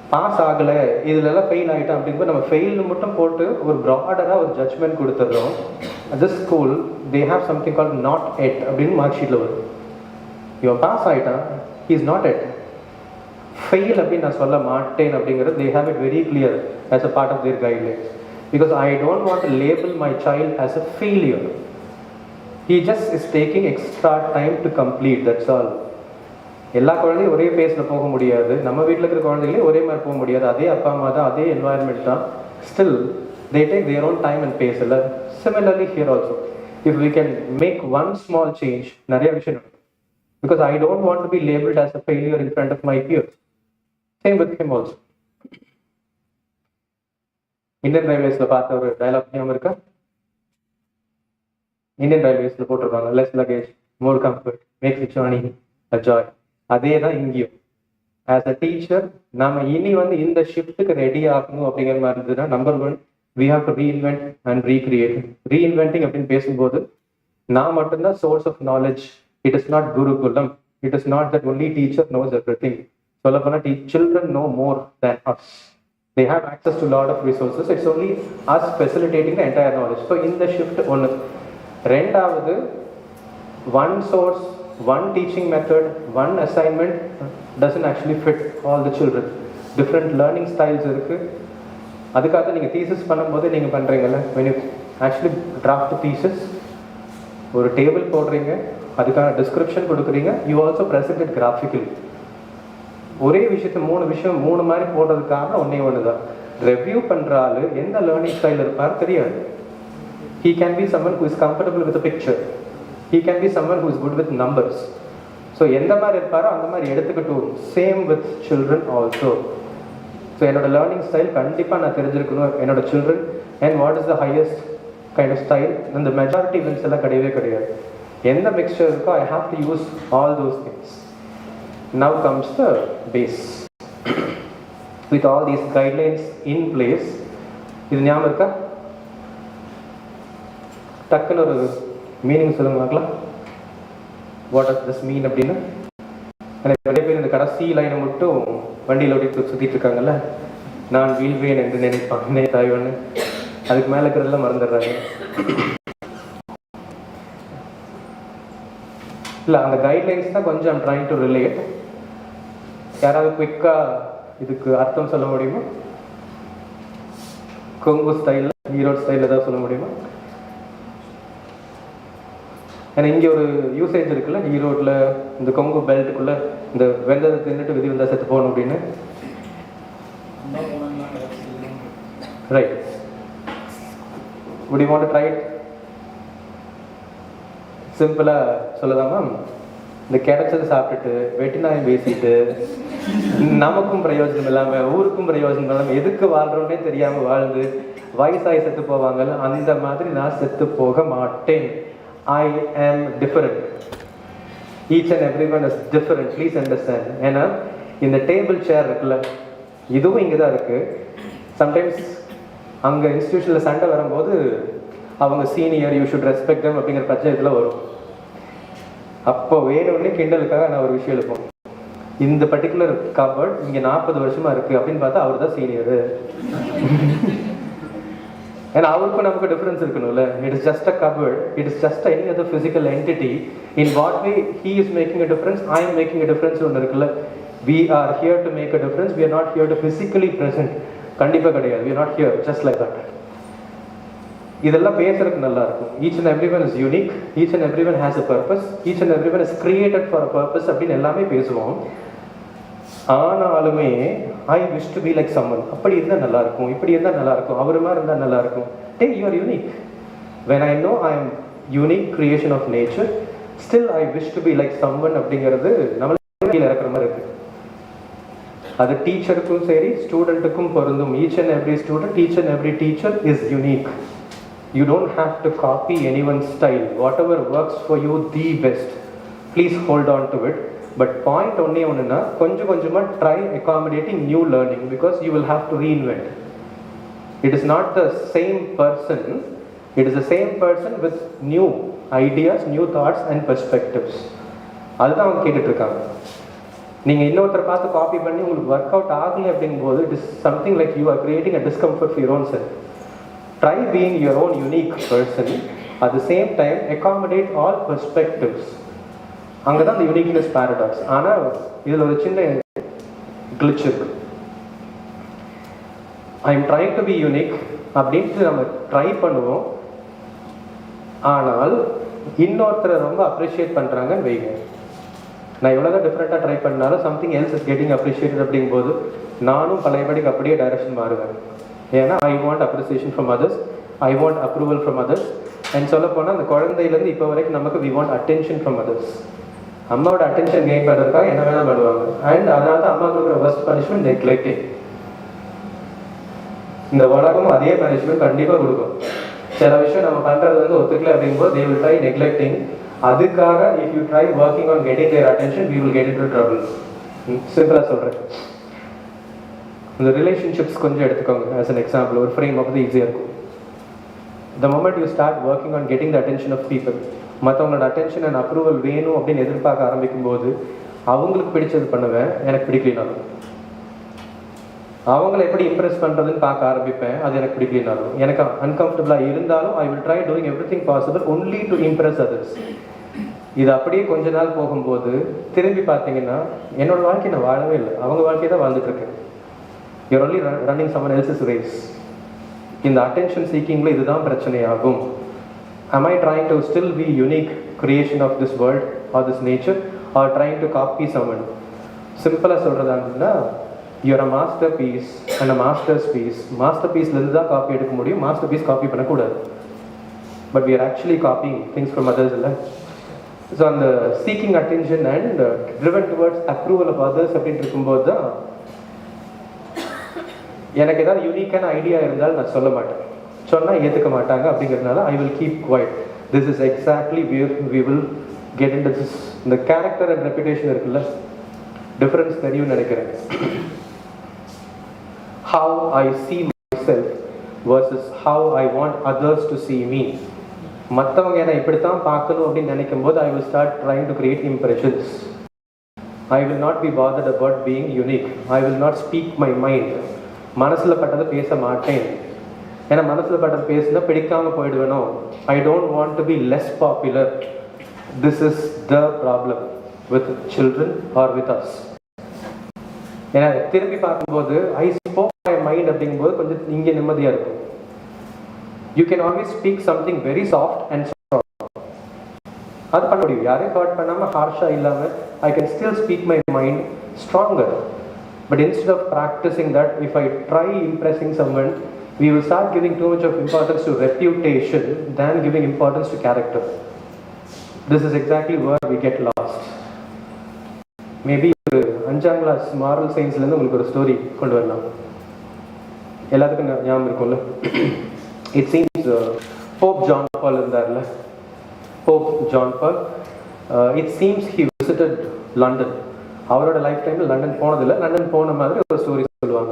Pass ஆகலை, இதுலலாம் ஃபெயில் ஆகிட்டான் அப்படிங்கும்போது நம்ம ஃபெயில்னு மட்டும் போட்டு ஒரு ப்ராடராக ஒரு ஜட்ஜ்மெண்ட் கொடுத்துட்றோம். This school they have something called not yet அப்படின்னு மார்க் ஷீட்டில் வரும். இவன் பாஸ் ஆகிட்டான், he is not yet. Fail அப்படின்னு நான் சொல்ல மாட்டேன் அப்படிங்கிறது they have it very clear as a part of their guidelines, because I don't want to label my child as a failure. He just is taking extra time to complete, that's all. எல்லா குழந்தையும் ஒரே பேஸில் போக முடியாது, நம்ம வீட்டில் இருக்கிற குழந்தைங்களே ஒரே மாதிரி போக முடியாது. அதே அப்பா அம்மா தான், அதே என்வாயர்மெண்ட் தான். Still they take their own time and pace. இல்லை, similarly here also, if we can make one small change, நிறைய விஷயம் நடக்கும். Because I don't want to be labeled as a failure in front of my peers. Same with him also. Indian ரயில்வேஸ்ல பார்த்த ஒரு dialogue ஞாபகம் இருக்கா? Indian ரயில்வேஸ்ல போட்டிருப்பாங்க, less luggage, more comfort, makes the journey a joy. அதே தான் இங்கேயும். As a teacher நம்ம இனி வந்து இந்த ஷிஃப்ட்டுக்கு ரெடி ஆகணும் அப்படிங்கிற மாதிரி இருந்ததுன்னா, number 1, we have to reinvent and recreate. Reinventing அப்படின்னு பேசும்போது நான் மட்டும்தான் source of knowledge. It is not gurukulam. It is not that only teacher knows everything. சொல்லப்போனால் children know more than us. They have access to a lot of resources. It's only us facilitating the entire knowledge. So in the shift one ரெண்டாவது one source, one teaching method, one assignment doesn't actually fit all the children. Different learning styles இருக்கு. அதுக்காக நீங்கள் thesis பண்ணும்போது நீங்கள் பண்ணுறீங்கல்ல, when you actually draft a thesis, ஒரு table போடுறீங்க, அதுக்கான description கொடுக்குறீங்க, you also present it graphically. ஒரே விஷயத்தை மூணு மாதிரி போடுறதுக்காக ஒன்று தான். ரெவ்யூ பண்ணுற ஆள் எந்த லேர்னிங் ஸ்டைல் இருப்பார் தெரியாது. He can be someone who is comfortable with a picture. He can be someone who is good with numbers. So எந்த மாதிரி இருப்பாரோ அந்த மாதிரி எடுத்துக்கிட்டோம். Same with children also. So என்னோட லேர்னிங் ஸ்டைல் கண்டிப்பாக நான் தெரிஞ்சிருக்கணும் என்னோட children and what is the highest kind of style. இந்த மெஜாரிட்டி வின்ஸ் எல்லாம் கிடையவே கிடையாது. எந்த மிக்சர் இருக்கோ I have to use all those things. Now comes the base. With all these guidelines in place, இது ஞாபகம் இருக்கா? டக்குன்னு ஒரு மீனிங் சொல்லுங்க பார்க்கலாம். வாட் டஸ் திஸ் மீன் அப்படின்னு. எனக்கு நிறைய பேர் இந்த கடைசி லைனை மட்டும் வண்டியில் ஓட்டிட்டு சுற்றிட்டு இருக்காங்கல்ல, நான் வீழ்வேன் என்று நினைப்பான் தாய்வன்னு, அதுக்கு மேலே இருக்கிறதெல்லாம் மறந்துடுறாங்க. இல்லை, அந்த கைட்லைன்ஸ் தான் கொஞ்சம் ட்ரைங் டு ரிலேட். யாராவது குயிக்காக இதுக்கு அர்த்தம் சொல்ல முடியுமா? கொங்கு ஸ்டைலில், ஈரோடு ஸ்டைலில் ஏதாவது சொல்ல முடியுமா? ஏன்னா இங்கே ஒரு யூசேஜ் இருக்குல்ல, ஈரோட்டில் இந்த கொங்கு பெல்ட்டுக்குள்ளே இந்த வெந்ததை தின்னுட்டு விதி வந்தால் செத்து போகணும் அப்படின்னு. Right. would you want to try it? சிம்பிளாக சொல்லலாமா? இந்த கிடைச்சது சாப்பிட்டுட்டு வெட்டினாயும் பேசிட்டு நமக்கும் பிரயோஜனம் இல்லாமல் ஊருக்கும் பிரயோஜனம் இல்லாமல் எதுக்கு வாழ்கிறோன்னே தெரியாமல் வாழ்ந்து வயசாகி செத்து போவாங்கல்ல, அந்த மாதிரி நான் செத்து போக மாட்டேன். I am different. Each and everyone is different. Please understand. ஏன்னா இந்த டேபிள் சேர் இருக்குல்ல, இதுவும் இங்கே தான் இருக்குது. சம்டைம்ஸ் அங்கே இன்ஸ்டியூஷனில் சண்டை வரும்போது அவங்க சீனியர், யூ ஷுட் ரெஸ்பெக்ட் தம் அப்படிங்கிற பட்சத்தில் வரும். அப்போ வேணும்னே கிண்டலுக்காக நான் ஒரு விஷயம் எழுப்போம். இந்த பர்டிகுலர் கபர்ட் இங்கே 40 வருஷமாக இருக்குது அப்படின்னு பார்த்தா அவர் தான் சீனியரு. ஏன்னா அவருக்கும் நமக்கு டிஃபரன்ஸ் இருக்கணும்ல. It is just a cupboard, it is just any other physical entity. In what way he is making a difference, I am making a difference ஒன்று இருக்குல்ல. We are here to make a difference, we are not here to physically present. கண்டிப்பாக கிடையாது. We are not here just like that. இதெல்லாம் பேசுறதுக்கு நல்லா இருக்கும். Each and every one is unique, each and every one has a purpose, each and every one is created for a purpose அப்படின்னு எல்லாமே பேசுவோம். ஆனாலுமே I wish to be like someone, அப்படி இருந்தால் நல்லா இருக்கும், இப்படி இருந்தால் நல்லா இருக்கும், அவர் மாதிரி இருந்தால் நல்லா இருக்கும். டே, you are unique. When I know I am unique creation of nature, still I wish to be like someone அப்படிங்கிறது நம்மளுக்கு கீழே இறக்குற மாதிரி இருக்கு. அது டீச்சருக்கும் சரி ஸ்டூடெண்ட்டுக்கும் பொருந்தும். Each and every student, each and every teacher is unique. You don't have to copy anyone's style. Whatever works for you the best, please hold on to it. But point only onuna konjama try accommodating new learning, because you will have to reinvent. It is not the same person, it is the same person with new ideas, new thoughts and perspectives. அதுதான் அவங்க கேட்டுட்டு இருக்காங்க. நீங்கள் இன்னொருத்தரை பார்த்து copy பண்ணி உங்களுக்கு work out ஆகலை அப்படிங்கும்போது it is something like you are creating a discomfort for your own self. Try being your own unique person, at the same time accommodate all perspectives. அங்கதான் the uniqueness paradox. ஆனா இதுல ஒரு சின்ன glitch இருக்கு. I am trying to be unique அப்படின்ட்டு நம்ம try பண்ணுவோம். ஆனால் இன்னொருத்தரை ரொம்ப அப்ரிஷியேட் பண்றாங்கன்னு வைங்க. நான் எவ்வளோதான் டிஃப்ரெண்ட்டாக ட்ரை பண்ணாலும் something else is getting appreciated அப்படிங்கும்போது நானும் பழையபடிக்கு அப்படியே டைரக்ஷன் மாறுவேன். ஏன்னா I want appreciation from others, I want approval from others. And சொல்ல போனால் அந்த குழந்தையிலேருந்து இப்போ வரைக்கும் நமக்கு we want attention from others. அம்மாவோட அட்டென்ஷன் கெயின் பண்ணுறதுக்காக என்ன வேணால் பண்ணுவாங்க. அண்ட் அதனால தான் அம்மா கொடுக்குற ஃபர்ஸ்ட் பனிஷ்மெண்ட் நெக்லெக்டிங். இந்த உலகமும் அதே பனிஷ்மெண்ட் கண்டிப்பாக கொடுக்கும். சில விஷயம் நம்ம பண்ணுறது வந்து ஒத்துக்கல அப்படிங்கும்போது தே வில் ட்ரை நெக்லெக்டிங். அதுக்காக if you try working on getting their attention we will get into trouble. சிம்பிளாக சொல்கிறேன். இந்த ரிலேஷன்ஷிப்ஸ் கொஞ்சம் எடுத்துக்கோங்க ஆஸ் அன் எக்ஸாம்பிள். ஒரு ஃப்ரேம் அப்போ ஈஸியாக இருக்கும். The moment you start working on getting the attention of people, மற்றவங்களோட அட்டென்ஷன் அண்ட் அப்ரூவல் வேணும் அப்படின்னு எதிர்பார்க்க ஆரம்பிக்கும் போது அவங்களுக்கு பிடிச்சது பண்ணுவேன், எனக்கு பிடிக்கலாம். அவங்கள எப்படி இம்ப்ரெஸ் பண்ணுறதுன்னு பார்க்க ஆரம்பிப்பேன். அது எனக்கு பிடிக்கலனாலும், எனக்கு அன்கம்ஃபர்டபுளாக இருந்தாலும் ஐ will try doing every thing possible only to Impress others. இது அப்படியே கொஞ்ச நாள் போகும்போது திரும்பி பார்த்தீங்கன்னா என்னோட வாழ்க்கை நான் வாழவே இல்லை, அவங்க வாழ்க்கையை தான் வாழ்ந்துட்டு இருக்கேன். You're only running someone else's race. இந்த அட்டென்ஷன் சீக்கிங்கில் இதுதான் பிரச்சனையாகும். am I trying to still be unique creation of this world or this nature or trying to copy someone? சிம்பிளாக சொல்கிறதாங்கன்னா you're a masterpiece and a master's piece. மாஸ்டர்பீஸ்லேருந்து தான் copy எடுக்க முடியும், masterpiece copy பண்ணக்கூடாது. But we are actually copying things from others இல்லை. So அந்த seeking attention and driven towards approval of others அப்படின்னு இருக்கும்போது தான் எனக்கு ஏதாவது யூனிக்கான ஐடியா இருந்தால் நான் சொல்ல மாட்டேன், சொன்னால் ஏற்றுக்க மாட்டாங்க. அப்படிங்கிறதுனால I will keep quiet. This is exactly where we will get in this. இந்த கேரக்டர் அண்ட் ரெப்யூட்டேஷன் இருக்குல்ல, டிஃப்ரென்ஸ் தெரியும்னு நினைக்கிறேன். How I see myself versus how I want others to see me. மற்றவங்க என்னை இப்படித்தான் பார்க்கணும் அப்படின்னு நினைக்கும் போது I will start trying to create impressions. I will not be bothered about being unique. I will not speak my mind. மனசில் பட்டதை பேச மாட்டேன். ஏன்னா மனசில் பட்டது பேசினா பிடிக்காமல் போயிடுவேனோ. I don't want to be less popular. This is the problem with children or with us. ஏன்னா திரும்பி பார்க்கும்போது ஐ ஸ்போக் மை மைண்ட் அப்படிங்கும்போது கொஞ்சம் இங்கே நிம்மதியாக இருக்கும். You can always speak something very soft and strong. அது பண்ண முடியும், யாரையும் ஹர்ட் பண்ணாமல் ஹார்ஷாக இல்லாமல் I can still speak my mind stronger. But instead of practicing that, if I try impressing someone, we will start giving too much of importance to reputation than giving importance to character. This is exactly where we get lost. Maybe அஞ்சாம் class moral சயின்ஸ்லேருந்து உங்களுக்கு ஒரு story கொண்டு வரலாம். எல்லாத்துக்கும் ஞாபகம் இருக்கும்ல. It seems Pope John Paul இருந்தார்ல, Pope John Paul. It seems he visited London. அவரோட லைஃப் டைமில் லண்டன் போனதில்லை, லண்டன் போன மாதிரி ஒரு ஸ்டோரி சொல்லுவாங்க.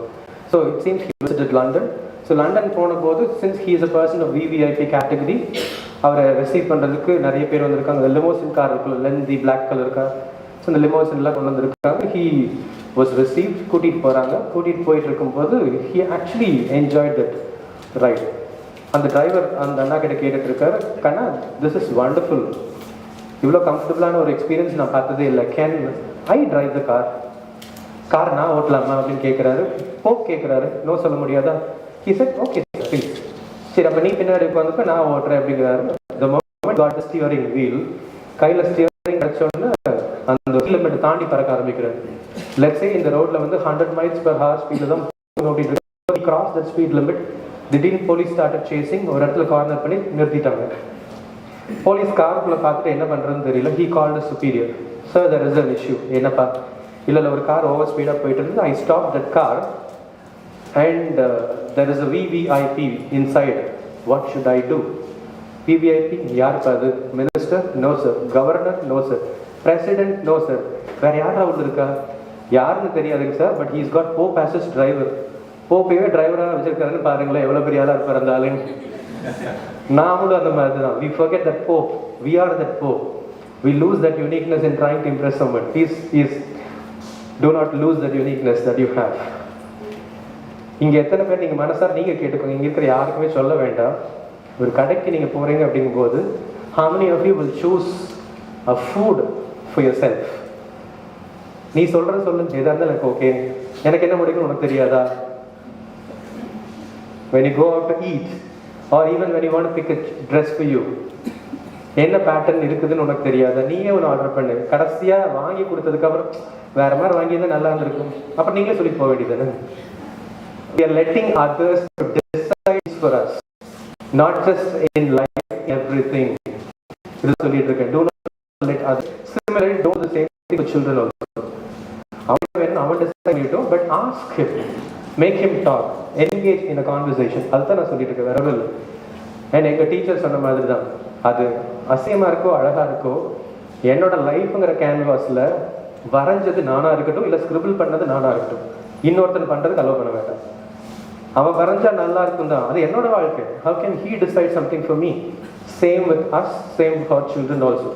So it seems he visited London. So London போன போது since he is a person of VVIP category, அவரை ரிசீவ் பண்ணுறதுக்கு நிறைய பேர் வந்திருக்காங்க. லிமோசின் கார் இருக்குல்ல, lengthy black colour car. So இந்த லிமோசின்லாம் கொண்டு வந்திருக்காங்க. ஹி வாஸ் ரிசீவ், கூட்டிகிட்டு போகிறாங்க. கூட்டிகிட்டு போயிட்டு இருக்கும்போது he actually enjoyed that right. அந்த டிரைவர் அந்த அண்ணா கிட்ட கேட்டுட்டு இருக்காரு, கண்ணா திஸ் இஸ் வண்டர்ஃபுல், இவ்வளோ கம்ஃபர்டபுளான ஒரு எக்ஸ்பீரியன்ஸ் நான் பார்த்ததே இல்லை, can I drive the car, car நான் ஓட்டலாமா அப்படின்னு கேட்குறாரு. போப் கேட்குறாரு, நோ சொல்ல முடியாதா? He said okay please. சரி அப்போ நீ பின்னாடி உட்காந்துப்ப நான் ஓட்டுறேன் அப்படிங்கிறாரு. The moment got steering wheel, கையில் ஸ்டியரிங் கிடச்சோன்னு அந்த கிலோமீட்டர் தாண்டி பறக்க ஆரம்பிக்கிறாரு. லெட்ஸ் சே இந்த ரோட்டில் வந்து 100 miles/hour ஸ்பீடில் தான் ஓட்டிட்டு இருக்கு. Cross that speed limit. திடீர்னு போலீஸ் ஸ்டார்டட் சேசிங். ஒரு இடத்துல கார்னர் பண்ணி நிறுத்திட்டாங்க. போலீஸ் காருக்குள்ளே பார்த்துட்டு என்ன பண்ணுறதுன்னு தெரியல. He called superior. Sir there is an issue. என்னப்பா? இல்லை ஒரு கார் ஓவர் ஸ்பீடாக போயிட்டு இருந்தது. I stop that car and there is a VVIP inside. What should I do? VVIP யாருப்பா அது? Minister? No sir. Governor? No sir. President? No sir. வேறு யாரா உள்ள இருக்கா? யாருன்னு தெரியாதுங்க sir. But he's got Pope as his driver. போப்பையே டிரைவராக வச்சிருக்காருன்னு பாருங்களேன், எவ்வளோ பெரிய ஆளாக இருப்பார் அந்த ஆளுங்க. நாமளும் அந்த மாதிரி தான். We forget that Pope. We are that Pope. We lose that uniqueness in trying to impress someone. Please do not lose that uniqueness that you have. இங்கே எத்தனை பேர் நீங்கள் மனசார் நீங்கள் கேட்டுக்கோங்க, இங்கே இருக்கிற யாருக்குமே சொல்ல வேண்டாம். ஒரு கடைக்கு நீங்கள் போகிறீங்க அப்படிங்கும்போது how many of you will choose a food for yourself? நீ சொல்கிறது சொல்லு, எதாக இருந்தாலும் எனக்கு ஓகே, எனக்கு என்ன முடியும்னு உனக்கு தெரியாதா? When you go out to eat or even when you want to pick a dress for you, என்ன பேட்டர்ன் இருக்குதுன்னு உனக்கு தெரியாதா? நீயே ஒன்று ஆர்டர் பண்ணு. கடைசியாக வாங்கி கொடுத்ததுக்கப்புறம் வேறு மாதிரி வாங்கியிருந்தால் நல்லா இருந்திருக்கும், அப்புறம் நீங்களே சொல்லி போக வேண்டியது. We are letting others decide for us, not just in life, everything. இது சொல்லிட்டு இருக்கேன். Do not let others. Similarly, do the same thing for children also. அவன் decide பண்ணிட்டோம், but ask him, make him talk, engage in a conversation. அதுதான் நான் சொல்லிட்டு இருக்கேன், வேற இல்லை. அண்ட் எங்கள் டீச்சர் சொன்ன மாதிரி தான், அது அசியமாக இருக்கோ அழகாக இருக்கோ, என்னோட லைஃப்ங்கிற கேன்வாஸில் வரைஞ்சது நானாக இருக்கட்டும், இல்லை ஸ்கிரிபிள் பண்ணது நானாக இருக்கட்டும், இன்னொருத்தன் பண்ணுறதுக்கு அலோவ் பண்ண வேண்டாம். அவன் வரைஞ்சா நல்லா இருக்கும் தான், அது என்னோட வாழ்க்கை. How can he decide something for me? Same with us, same with our children also.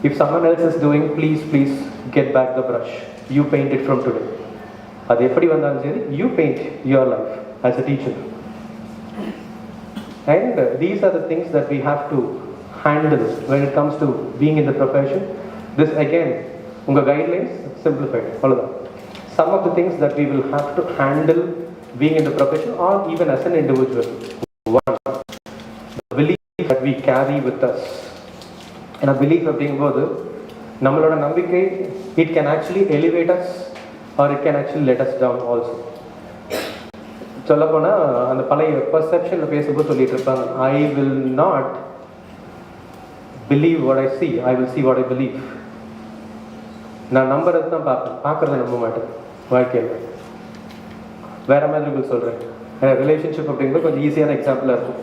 If someone else is doing, please get back the brush. You paint it from today. அது எப்படி வந்தாலும் சரி, you paint your life as a teacher. And these are the things that we have to handle when it comes to being in the profession. This again, unga guidelines simplified. All some of the things that we will have to handle being in the profession or even as an individual. One, the belief that we carry with us. And a belief அப்படிங்கும்போது நம்மளோட நம்பிக்கை, it can actually elevate us or it can actually let us down also. சொல்லப்போனால் அந்த பழைய பர்செப்ஷனில் பேசும்போது சொல்லிட்டு இருப்பாங்க, ஐ will not believe what I C, I will see what I believe. நான் நம்புறது தான் பார்ப்பேன், பார்க்குறத நம்ப மாட்டேன் வாழ்க்கையில். வேற மாதிரி சொல்கிறேன். ரிலேஷன்ஷிப் அப்படிங்கிறது கொஞ்சம் ஈஸியான எக்ஸாம்பிளாக இருக்கும்.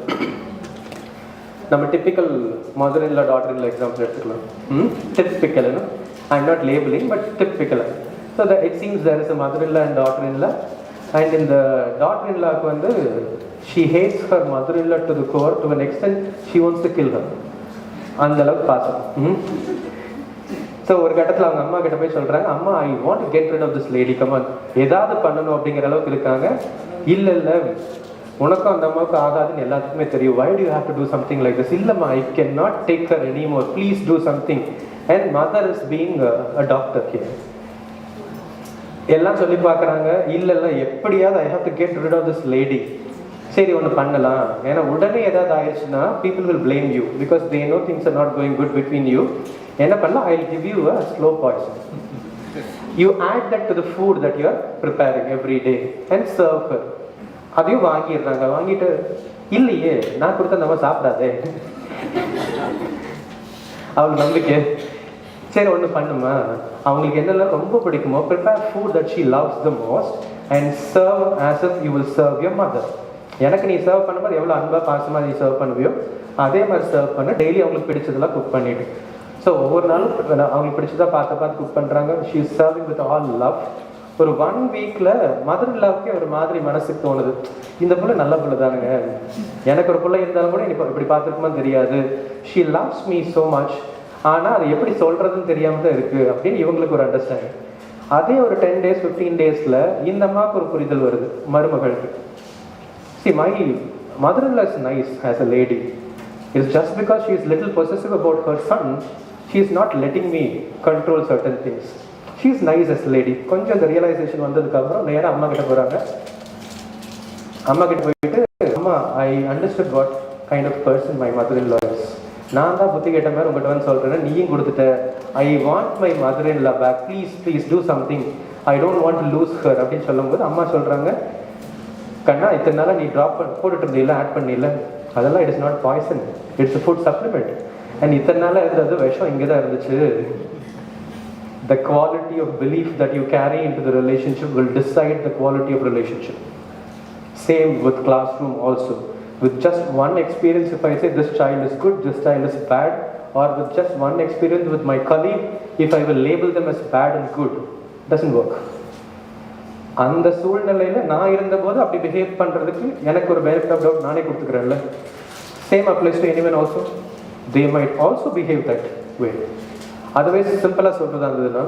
நம்ம typical mother in law daughter in law example எடுத்துக்கலாம். Typical, I am not labelling but typical. So that it seems there is a mother in law and daughter in law. And in the daughter-in-lawக்கு வந்து she hates her mother-in-law to the core, to an extent she wants to kill her. அந்த அளவுக்கு பாசம். So ஒரு கட்டத்தில் அவங்க அம்மா கிட்ட போய் சொல்கிறாங்க, அம்மா I want to get rid of this lady, come on ஏதாவது பண்ணணும் அப்படிங்கிற அளவுக்கு இருக்காங்க. இல்லை இல்லை, உனக்கும் அந்த அம்மாவுக்கு ஆகாதுன்னு எல்லாத்துக்குமே தெரியும், why do you have to do something like this? இல்லைம்மா, I cannot take her anymore, please do something. And mother is being a doctor here. எல்லாம் சொல்லி பார்க்குறாங்க, இல்லை இல்லை எப்படியாவது I have to get rid of this lady. சரி ஒன்று பண்ணலாம், ஏன்னா உடனே ஏதாவது ஆயிடுச்சுன்னா people will blame you because they know things are not going good between you. என்ன பண்ணலாம், I will give you a slow poison. You add that to the food that you are preparing every day and serve her. அதையும் வாங்கிடுறாங்க. வாங்கிட்டு இல்லையே நான் கொடுத்த நம்ம சாப்பிடாதே, அவளுக்கு நம்பிக்கை. சரி ஒன்று பண்ணுமா, அவங்களுக்கு என்னெல்லாம் ரொம்ப பிடிக்குமோ prepare food that she loves the most and serve as if you will serve your mother. எனக்கு நீ சர்வ் பண்ணும்போது எவ்வளோ அன்பாக பாசமாக நீ சர்வ் பண்ணுவியோ அதே மாதிரி சர்வ் பண்ண. டெய்லி அவங்களுக்கு பிடிச்சதெல்லாம் குக் பண்ணிவிட்டு, ஸோ ஒவ்வொரு நாளும் அவங்களுக்கு பிடிச்சதாக பார்த்து பார்த்து குக் பண்ணுறாங்க. She is serving with all love. ஒரு 1 வீக்கில் மதர் லவ்க்கே ஒரு மாதிரி மனசுக்கு தோணுது, இந்த பிள்ளை நல்ல பிள்ளை தானுங்க, எனக்கு ஒரு பிள்ளை இருந்தாலும் கூட எனக்கு இப்படி பார்த்துருக்குமா தெரியாது, she loves me so much, ஆனால் அது எப்படி சொல்கிறதுன்னு தெரியாமல் தான் இருக்குது அப்படின்னு இவங்களுக்கு ஒரு அண்டர்ஸ்டாண்டிங். அதே ஒரு 10 days 15 days இந்த அம்மாவுக்கு ஒரு புரிதல் வருது மருமகளுக்கு. See, my mother-in-law is nice as a lady. It's just because she is little possessive about her son, she is not letting me control certain things. She is nice as a lady. கொஞ்சம் அந்த realisation வந்ததுக்கப்புறம் நேராக அம்மா கிட்ட போகிறாங்க. அம்மா கிட்ட போயிட்டு, அம்மா I understood what kind of person my mother in law is. நான் தான் புத்தி கேட்ட மாதிரி உங்கள்கிட்ட வந்து சொல்கிறேன், நீயும் கொடுத்துட்ட. I want my mother in law back, please please do something, I don't want to lose her அப்படின்னு சொல்லும்போது அம்மா சொல்கிறாங்க, கண்ணா இத்தனை நாளாக நீ ட்ராப் போட்டுட்டு இருந்தீங்களா, ஆட் பண்ணிடல, அதெல்லாம் it is not poison, it's food supplement. And இத்தனை நாளாக இருந்தது விஷம் இங்கே தான் இருந்துச்சு. The quality of belief that you carry into the relationship will decide the quality of relationship. Same with classroom also. With just one experience, if I say this child is good, this child is bad, or with just one experience with my colleague, if I will label them as bad and good, doesn't work. அந்த சூழ்நிலையில் நான் இருந்தபோது அப்படி behave பண்ணுறதுக்கு எனக்கு ஒரு benefit of doubt நானே கொடுத்துக்கிறேன்ல. Same applies to anyone also. They might also behave that way. Otherwise சிம்பிளாக சொல்கிறதா இருந்ததுன்னா,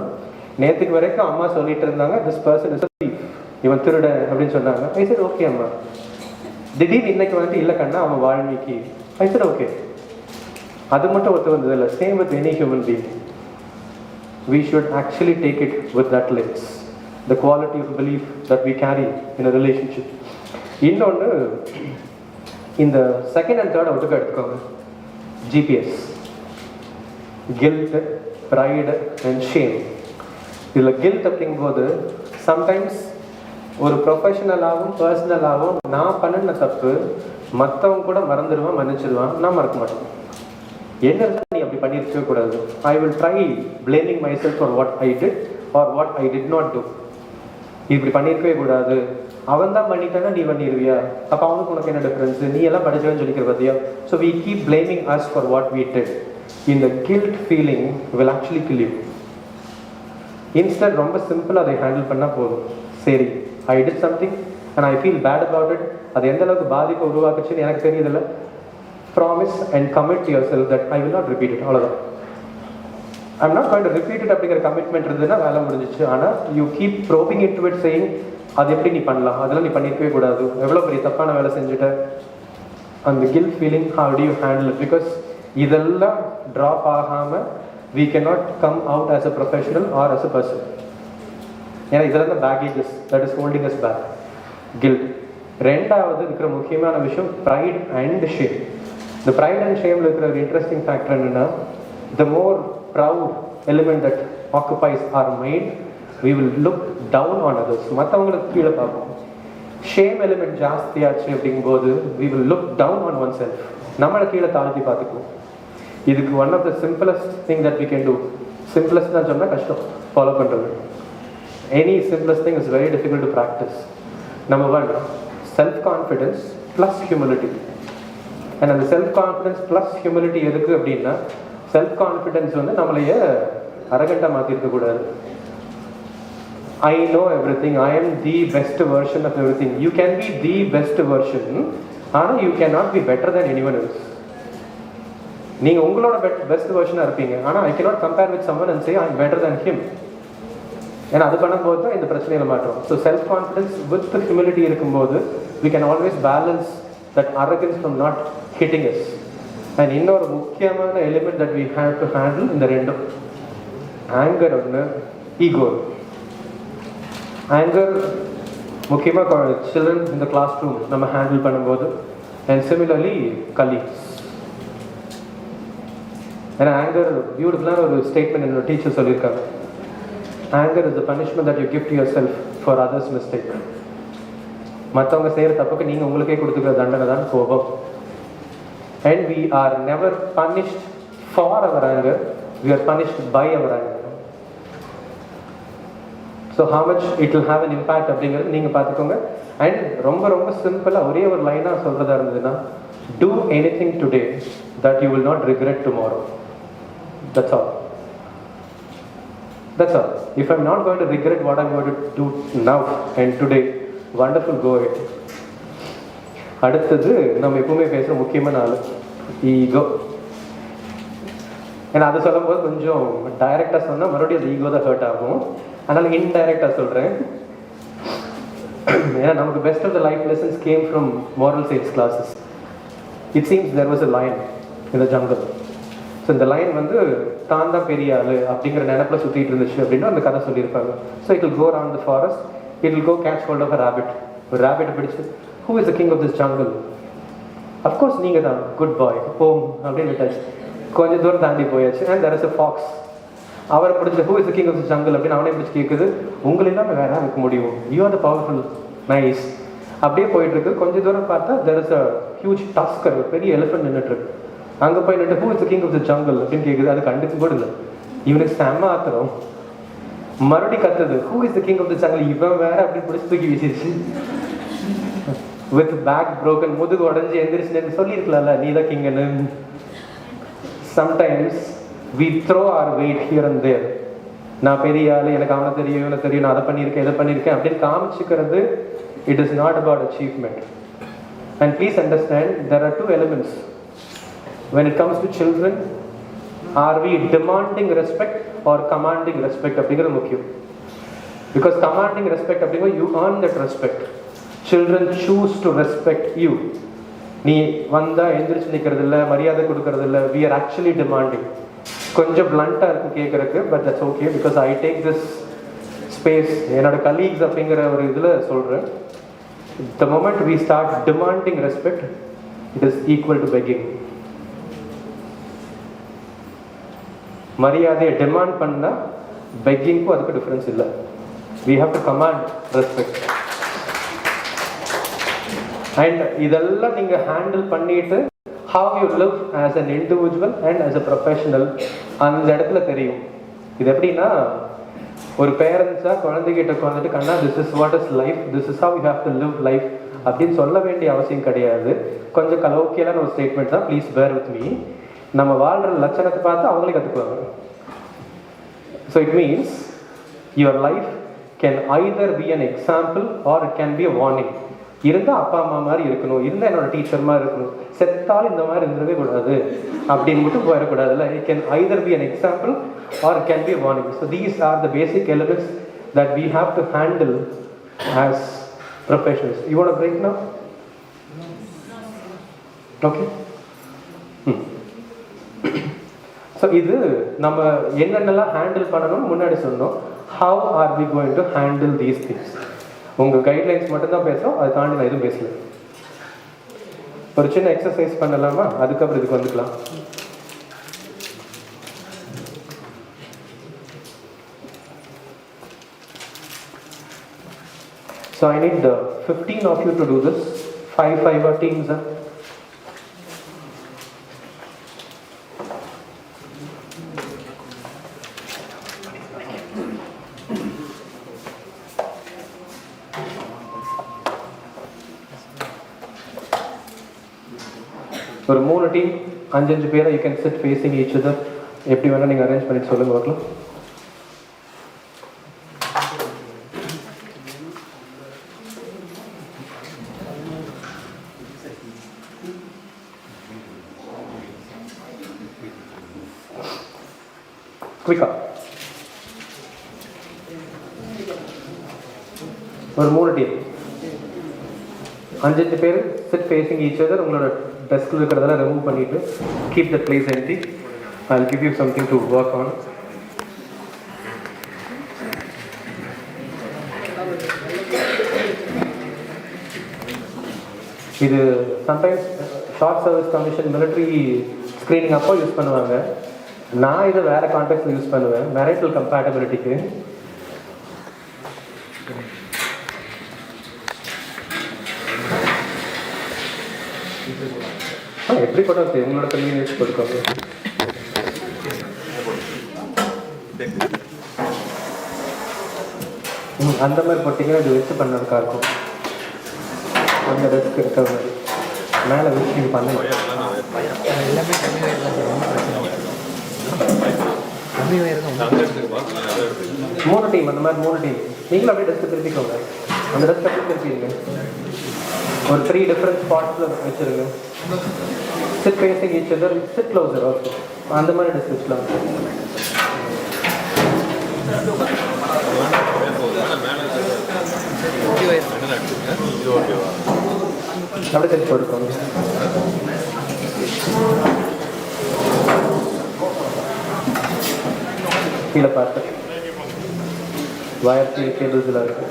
நேற்றுக்கு வரைக்கும் அம்மா சொல்லிட்டு இருந்தாங்க, this person is a thief, இவன் திருட அப்படின்னு சொன்னாங்க. ஐ சரி ஓகே அம்மா. திடீர்னு இன்னைக்கு வந்துட்டு இல்லை கண்ணா அவன் வால்மீகி. ஐ சரி ஓகே. அது மட்டும் ஒத்து வந்தது இல்லை. Same with any human being. We should actually take it with that lens. The quality of belief that we carry in a relationship. இன்னொன்று, இந்த செகண்ட் அண்ட் தேர்ட் அவுட்டுக்கு எடுத்துக்கோங்க. GPS, guilt, pride and shame. இதில் guilt அப்படிங்கும்போது sometimes ஒரு ப்ரொஃபஷனலாகவும் பர்சனலாகவும் நான் பண்ணின தப்பு மற்றவங்க கூட மறந்துடுவான், மன்னிச்சிடுவான், நான் மறக்க மாட்டேன். என்ன இருந்தால் நீ அப்படி பண்ணியிருக்கவே கூடாது. I will try blaming myself for what I did or what I did not do. இப்படி பண்ணியிருக்கவே கூடாது, அவன் தான் பண்ணிட்டானா நீ பண்ணிடுவியா, அப்போ அவனுக்கு உனக்கு என்ன டிஃப்ரென்ஸு, நீ எல்லாம் படிச்சவன்னு சொல்லிக்கிற பார்த்தியா. So we keep blaming us for what we did. இந்த guilt feeling will actually kill you. Instant ரொம்ப சிம்பிளாக அதை ஹேண்டில் பண்ணால் போதும். சரி, I did something and I feel bad about it. அது எந்த அளவுக்கு பாதிப்பை உருவாக்குச்சுன்னு எனக்கு தெரியுதில்ல. Promise and commit yourself that I will not repeat it. அவ்வளோதான். I'm not going to repeat it அப்படிங்கிற கமிட்மெண்ட் இருந்ததுன்னா வேலை முடிஞ்சிச்சு. ஆனால் you keep probing in to it saying அது எப்படி நீ பண்ணலாம், அதெல்லாம் நீ பண்ணியிருக்கவே கூடாது, எவ்வளோ பெரிய தப்பான வேலை செஞ்சுட்ட, அந்த guilt feeling how do you handle it. Because இதெல்லாம் ட்ராப் ஆகாமல் we cannot come out as a professional or as a person. ஏன்னா இதெல்லாம் தான் baggages that is holding us back. Guilt. ரெண்டாவது இருக்கிற முக்கியமான விஷயம் ப்ரைட் அண்ட் ஷேம். இந்த ப்ரைட் அண்ட் ஷேமில் இருக்கிற ஒரு இன்ட்ரெஸ்டிங் ஃபேக்டர் என்னென்னா, the more proud element that occupies our mind, we will look down on others. மற்றவங்களுக்கு கீழே பார்ப்போம். ஷேம் எலிமெண்ட் ஜாஸ்தியாச்சு அப்படிங்கும்போது we will look down on oneself. நம்மளை கீழே தாழ்த்தி பார்த்துக்குவோம். இதுக்கு one of the simplest thing that we can do. Simplest தான் சொன்னால் கஷ்டம் ஃபாலோ பண்ணுறது. Any simplest thing is very difficult to practise. Number one, self confidence plus humility. And அந்த செல்ஃப் கான்ஃபிடென்ஸ் ப்ளஸ் ஹியூமிலிட்டி எதுக்கு அப்படின்னா, செல்ஃப் கான்ஃபிடென்ஸ் வந்து நம்மளைய அரகண்டாக மாற்றிருக்கக்கூடாது. I know everything, I am the best version of everything. You can be the best version, ஆனால் you can not be better than anyone else. நீங்கள் உங்களோட best வெர்ஷனாக இருப்பீங்க, ஆனால் I cannot compare with someone and say I am better than him. ஏன்னா அது பண்ணும்போது தான் இந்த பிரச்சனையில மாற்றோம். So self confidence with humility இருக்கும்போது we can always balance that arrogance from not hitting us. And இன்னொரு முக்கியமான element that we have to handle இந்த ரெண்டும், ஆங்கர் ஒன்று, ஈகோ. ஆங்கர் முக்கியமாக சில்ட்ரன் இந்த கிளாஸ் ரூம் நம்ம ஹேண்டில் பண்ணும்போது, அண்ட் சிமிலர்லி கலீக்ஸ். ஏன்னா ஆங்கர் பியூட்டிஃபுல்லான ஒரு ஸ்டேட்மெண்ட் என்னோட டீச்சர் சொல்லியிருக்காங்க. Anger is the punishment that you give to yourself for others mistake. மற்றவங்க செய்கிற தப்புக்கு நீங்கள் உங்களுக்கே கொடுத்துக்கிற தண்டனை தான் கோபம். And we are never punished for our anger, we are punished by our anger. So how much it will have an impact அப்படிங்கிறது நீங்கள் பார்த்துக்கோங்க. அண்ட் ரொம்ப ரொம்ப சிம்பிளாக ஒரே ஒரு லைனாக சொல்கிறதா இருந்ததுன்னா, do anything today that you will not regret tomorrow. That's all. That's all. If I'm not going to regret what I'm going to do now and today, wonderful, go ahead. அடுத்தது நம்ம எப்பவுமே பேசுகிற முக்கியமான ஆள் ஈகோ. ஏன்னா அது சொல்லும் போது கொஞ்சம் டைரக்டாக சொன்னால் மறுபடியும் அது ஈகோ தான் ஹர்ட் ஆகும். அதனால் இன்டைரக்டாக சொல்கிறேன். ஏன்னா நமக்கு best of the life lessons came from moral science classes. It seems there was a lion in the jungle. So இந்த லைன் வந்து தான் தான் பெரிய ஆள் அப்படிங்கிற நினைப்பில் சுற்றிட்டு இருந்துச்சு அப்படின்னு அந்த கதை சொல்லியிருப்பாங்க. So it will go around the forest, it will go catch hold of a rabbit. ஒரு ரேபிட் பிடிச்சு, who is the king of this jungle? Of course நீங்கள் தான், குட் பாய் போம் அப்படின்னு விட்டாச்சு. கொஞ்சம் தூரம் தாண்டி போயாச்சு. And there is a fox. அவரை பிடிச்சி who is the king of this jungle அப்படின்னு அவனே பிடிச்சி கேட்குது, உங்களை இல்லாமல் வேற இருக்க முடியும், you are the powerful, nice. அப்படியே போயிட்டு இருக்கு. கொஞ்சம் தூரம் பார்த்தா there is a huge tusker, பெரிய எலிஃபென்ட் நின்றுட்டு இருக்கு. அங்கே போய் நின்று who is the king of the jungle அப்படின்னு கேட்குது. அது கண்டுக்கு கூட இல்லை. இவனுக்கு செம்ம ஆத்திரம். மறுபடி கத்துது, who is the king of the jungle? இவன் வேற அப்படி பிடிச்சி தூக்கி வீசிடுச்சு. வித் பேக் broken, முதுகு உடஞ்சி எந்திரிச்சு சொல்லியிருக்கலாம்ல நீ தான் கிங்கன்னு. Sometimes we throw our weight here and there. நான் பெரிய ஆள், எனக்கு அவனை தெரியும் இவனை தெரியும், நான் அதை பண்ணியிருக்கேன் இதை பண்ணியிருக்கேன் அப்படின்னு காமிச்சுக்கிறது. It is not about achievement. And please understand, there are two elements when it comes to children. Are we demanding respect or commanding respect அப்படிங்கிறது முக்கியம். Because commanding respect அப்படிங்கிறது you earn that respect. Children choose to respect you. நீ வந்தால் எந்திரிச்சு நிற்கிறது இல்லை, மரியாதை கொடுக்கறது இல்லை. we are actually demanding. கொஞ்சம் பிளண்ட்டாக இருக்கும் கேட்குறதுக்கு, but that's okay because I take this space. என்னோட கலீக்ஸ் அப்படிங்கிற ஒரு இதில் சொல்கிறேன். the moment we start demanding respect, it is equal to begging. மரியாதையை டிமாண்ட் பண்ணால் பெக்கிங்க்கும் அதுக்கு டிஃப்ரென்ஸ் இல்லை. we have to command respect. And இதெல்லாம் நீங்கள் ஹேண்டில் பண்ணிட்டு how you live as an individual and as a professional அந்த இடத்துல தெரியும். இது எப்படின்னா, ஒரு பேரண்ட்ஸாக குழந்தைகிட்ட உட்காந்துட்டு கண்ணா this is what is life, this is how you have to live life அப்படின்னு சொல்ல வேண்டிய அவசியம் கிடையாது. கொஞ்சம் கலோக்கியலான ஒரு ஸ்டேட்மெண்ட் தான், ப்ளீஸ் பேர் வித் மீ. நம்ம வாழ்கிற லட்சணத்தை பார்த்து அவங்களே கற்றுக்குவாங்க. So it means your life can either be an example R it can be a warning. இருந்தால் அப்பா அம்மா மாதிரி இருக்கணும், இருந்தால் என்னோட டீச்சர் மாதிரி இருக்கணும், செத்தாலும் இந்த மாதிரி இருந்துடவே கூடாது அப்படின்னு மட்டும் போயிடக்கூடாதுல்ல. It can either be an example or it can be a warning. So these are the basic elements that we have to handle as professionals. You want to break now? Okay. So இது நம்ம என்னென்னலாம் handle பண்ணணும்னு முன்னாடி சொன்னோம். How are we going to handle these things? உங்கள் guidelines மட்டும்தான் பேசுகிறோம், அதை தாண்டி நான் எதுவும் பேசல. ஒரு சின்ன எக்ஸசைஸ் பண்ணலாமா, அதுக்கப்புறம் இதுக்கு வந்துக்கலாம். So I need 15 of you to do this. 5 teams. ஒரு 3 டீம் 5 பேரை you can sit facing each other. எப்படி வேணால் நீங்கள் அரேஞ்ச் பண்ணிட்டு சொல்லுங்கள் பார்க்கலாம். குவிக்கா ஒரு 3 டீம் 5 பேர் சிட் ஃபேஸிங் ஈச் அதர். உங்களோட டெஸ்கில் இருக்கிறதெல்லாம் ரிமூவ் பண்ணிவிட்டு keep the place empty. I'll give you something to work on. இது sometimes short service commission military screening அப்போ யூஸ் பண்ணுவாங்க. நான் இதை வேறு கான்டெக்ட்ல யூஸ் பண்ணுவேன், மேரிட்டல் கம்பேட்டபிலிட்டிக்கு. எப்படி போட்டால் உங்களோட கன்வீனியன்ஸ் கொடுக்காங்க. அந்த மாதிரி போட்டிங்கன்னா இது வச்சு பண்ணதுக்கா இருக்கும். அந்த டெஸ்க் இருக்கிற மாதிரி மேலே வச்சு நீங்கள் பண்ணுங்க. எல்லாமே கம்மி வயிறு 3 டீம், அந்த மாதிரி 3 டீம் நீங்களும் அப்படியே டெஸ்க்கு திருப்பிக்கோங்க. அந்த டெஸ்க் அப்படியே திருப்பிடுங்க. ஒரு 3 டிஃப்ரெண்ட் ஸ்பாட்ஸில் வச்சுருங்க. Sit facing each other, sit closer also. அந்த மாதிரி டெஸ்க் வச்சுக்கலாம். அப்படியே செட் போட்டுக்கோங்க. கீழே பார்த்து வயர் கேபிள்ஸ் எல்லாம் இருக்கு.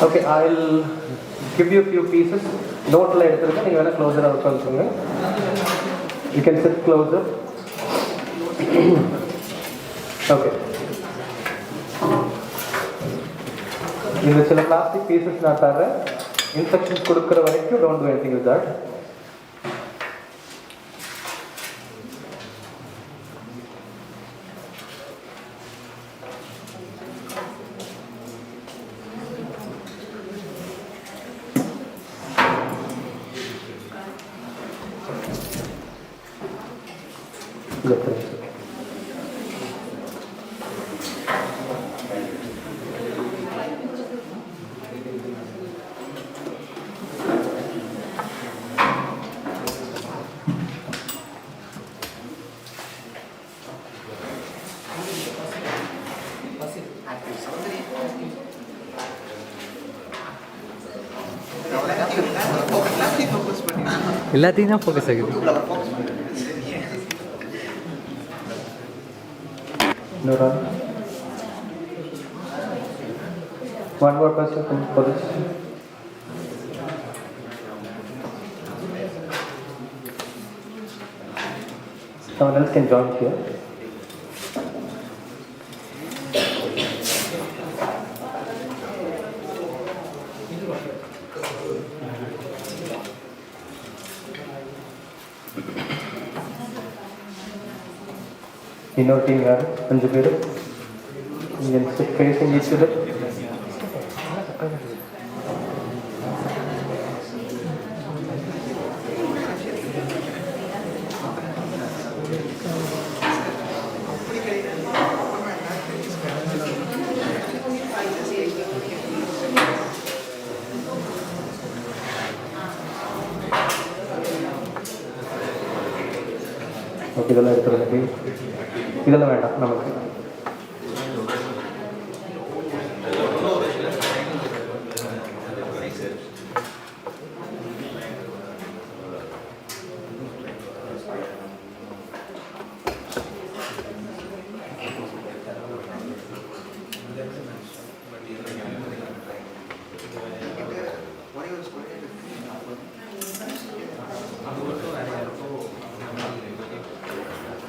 Okay, I'll give you a few pieces. Note la eduthuruka, neenga vena closer utkandunga. You can sit closer. Okay. இந்த சில பிளாஸ்டிக் பீசஸ் நான் தரேன். இன்ஸ்ட்ரக்ஷன்ஸ் கொடுக்குற வரைக்கும் don't do anything with that. எல்லாத்தையும் தான் ஃபோக்கஸ் ஆகுது. One more person for this. Someone else can join here. இன்னொரு டீம் யார் 5 பேர் இங்கே sit facing each other. Okay, இதெல்லாம் எடுத்துருக்கு. இதெல்லாம் வேண்டாம் நமக்கு.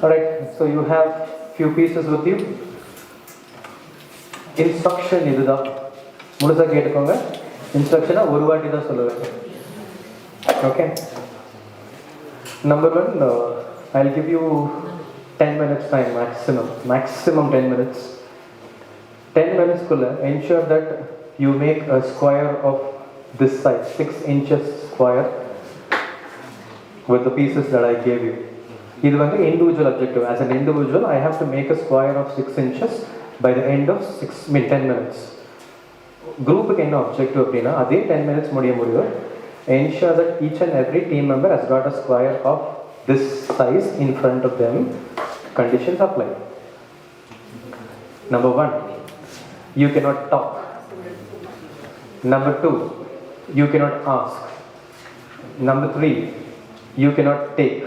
Alright, so you have few pieces with you. Instruction இதுதான், முழுசா கேட்டுக்கோங்க. இன்ஸ்ட்ரக்ஷனை ஒரு வாட்டி தான் சொல்லுவேன். Okay, number 1, I'll give you 10 minutes time maximum 10 minutes. 10 minutes kulla ensure that you make a square of this size, 6 inches square with the pieces that I gave you. இது வந்து individual objective. As an individual, I have to make a square of 6 inches by the end of 10 minutes. Group என்ன objective அப்படின்னா அதே 10 minutes முடியும். Ensure that each and every team member has got a square of this size in front of them. Conditions apply. Number 1, you cannot talk. Number 2, you cannot ask. Number 3, you cannot take.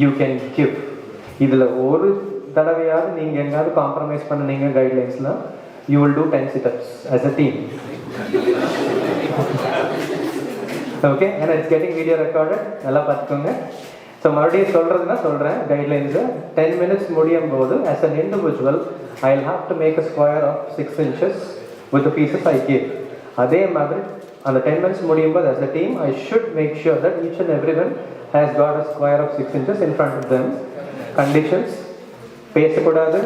You can give. இதில் ஒரு தடவையாவது நீங்கள் எங்கேயாவது compromise பண்ணுனீங்க கைட்லைன்ஸில், you will do 10 sit-ups as a team. Okay, ஏன்னா it's getting video recorded, நல்லா பார்த்துக்கோங்க. ஸோ மறுபடியும் சொல்கிறேன் கைட்லைன்ஸை. 10 minutes முடியும் போது as an individual I will have to make a square of 6 inches with the pieces I gave. அதே மாதிரி அந்த 10 minutes முடியும் போது as a team I should make sure that each and everyone has got a square of 6 inches in front of them. Conditions: பேசக்கூடாது,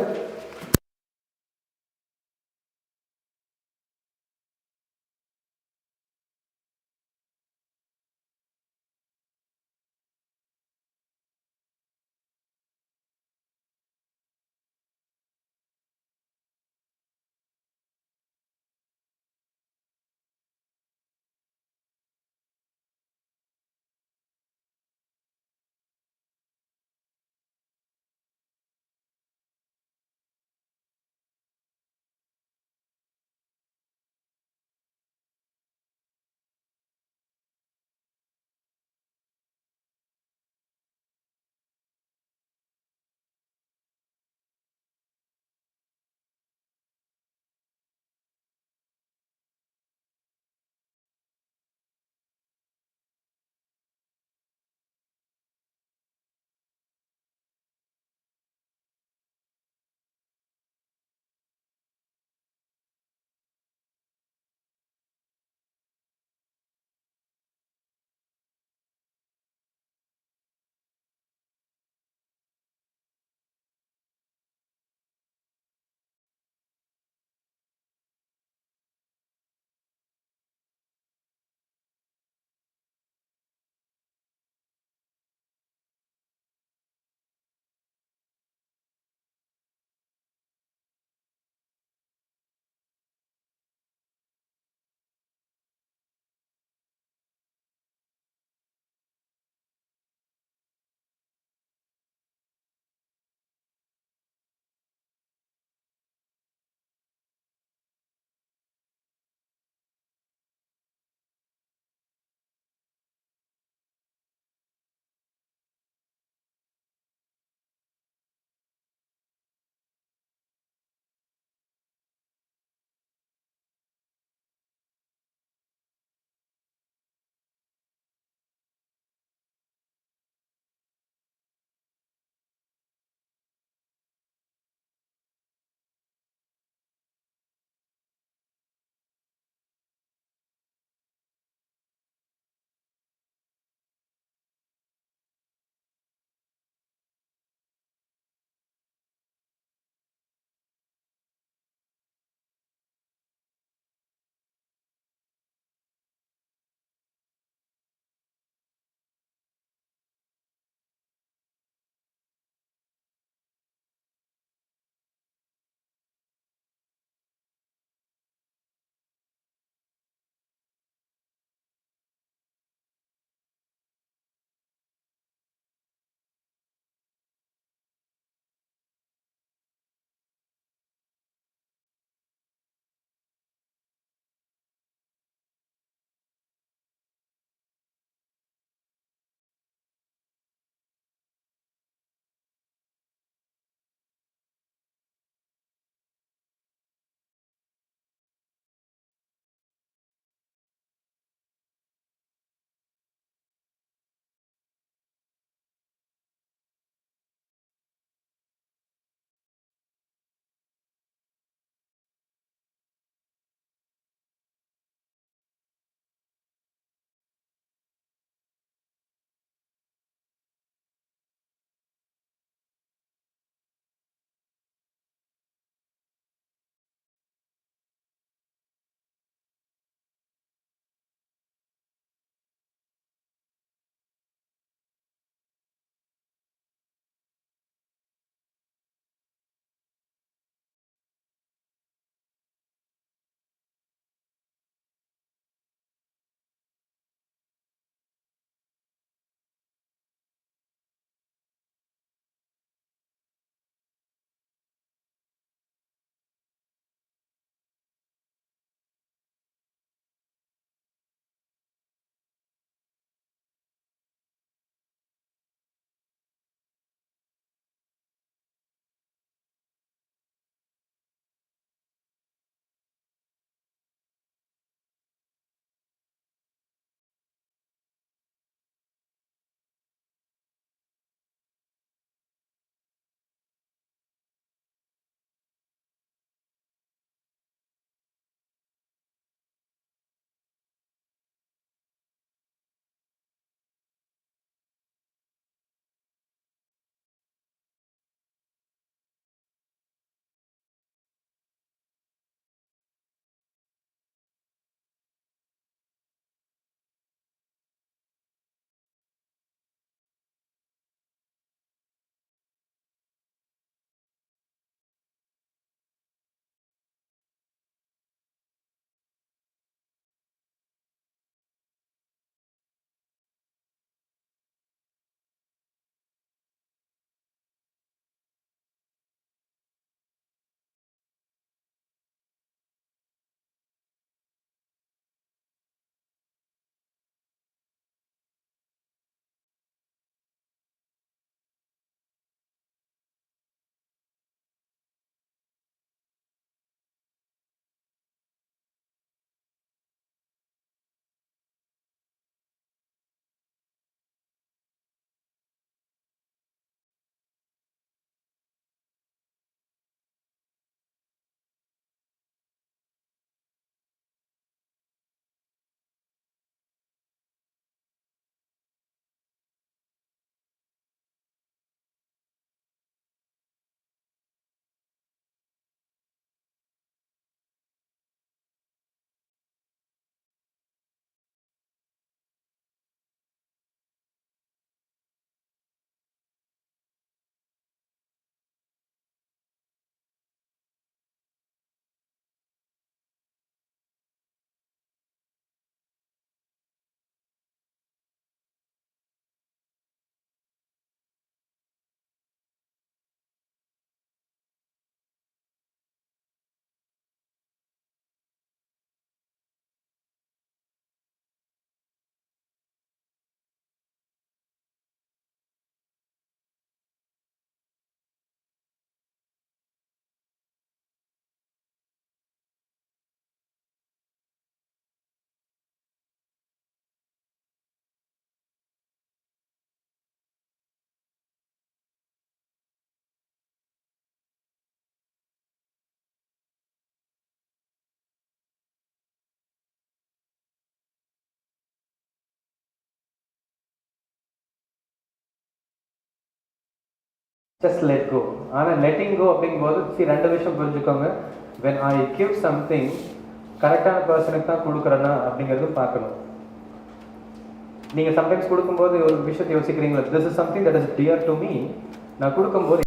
just let go. ஆனால் letting go அப்படிங்கும்போது ரெண்டு விஷயம் புரிஞ்சுக்கோங்க. when I give something கரெக்டான பர்சனுக்கு தான் கொடுக்குறேன்னா அப்படிங்கிறது பார்க்கணும். நீங்கள் சம்டைம்ஸ் கொடுக்கும்போது ஒரு விஷயத்தை யோசிக்கிறீங்களா, this is something that is dear to me, நான் கொடுக்கும்போது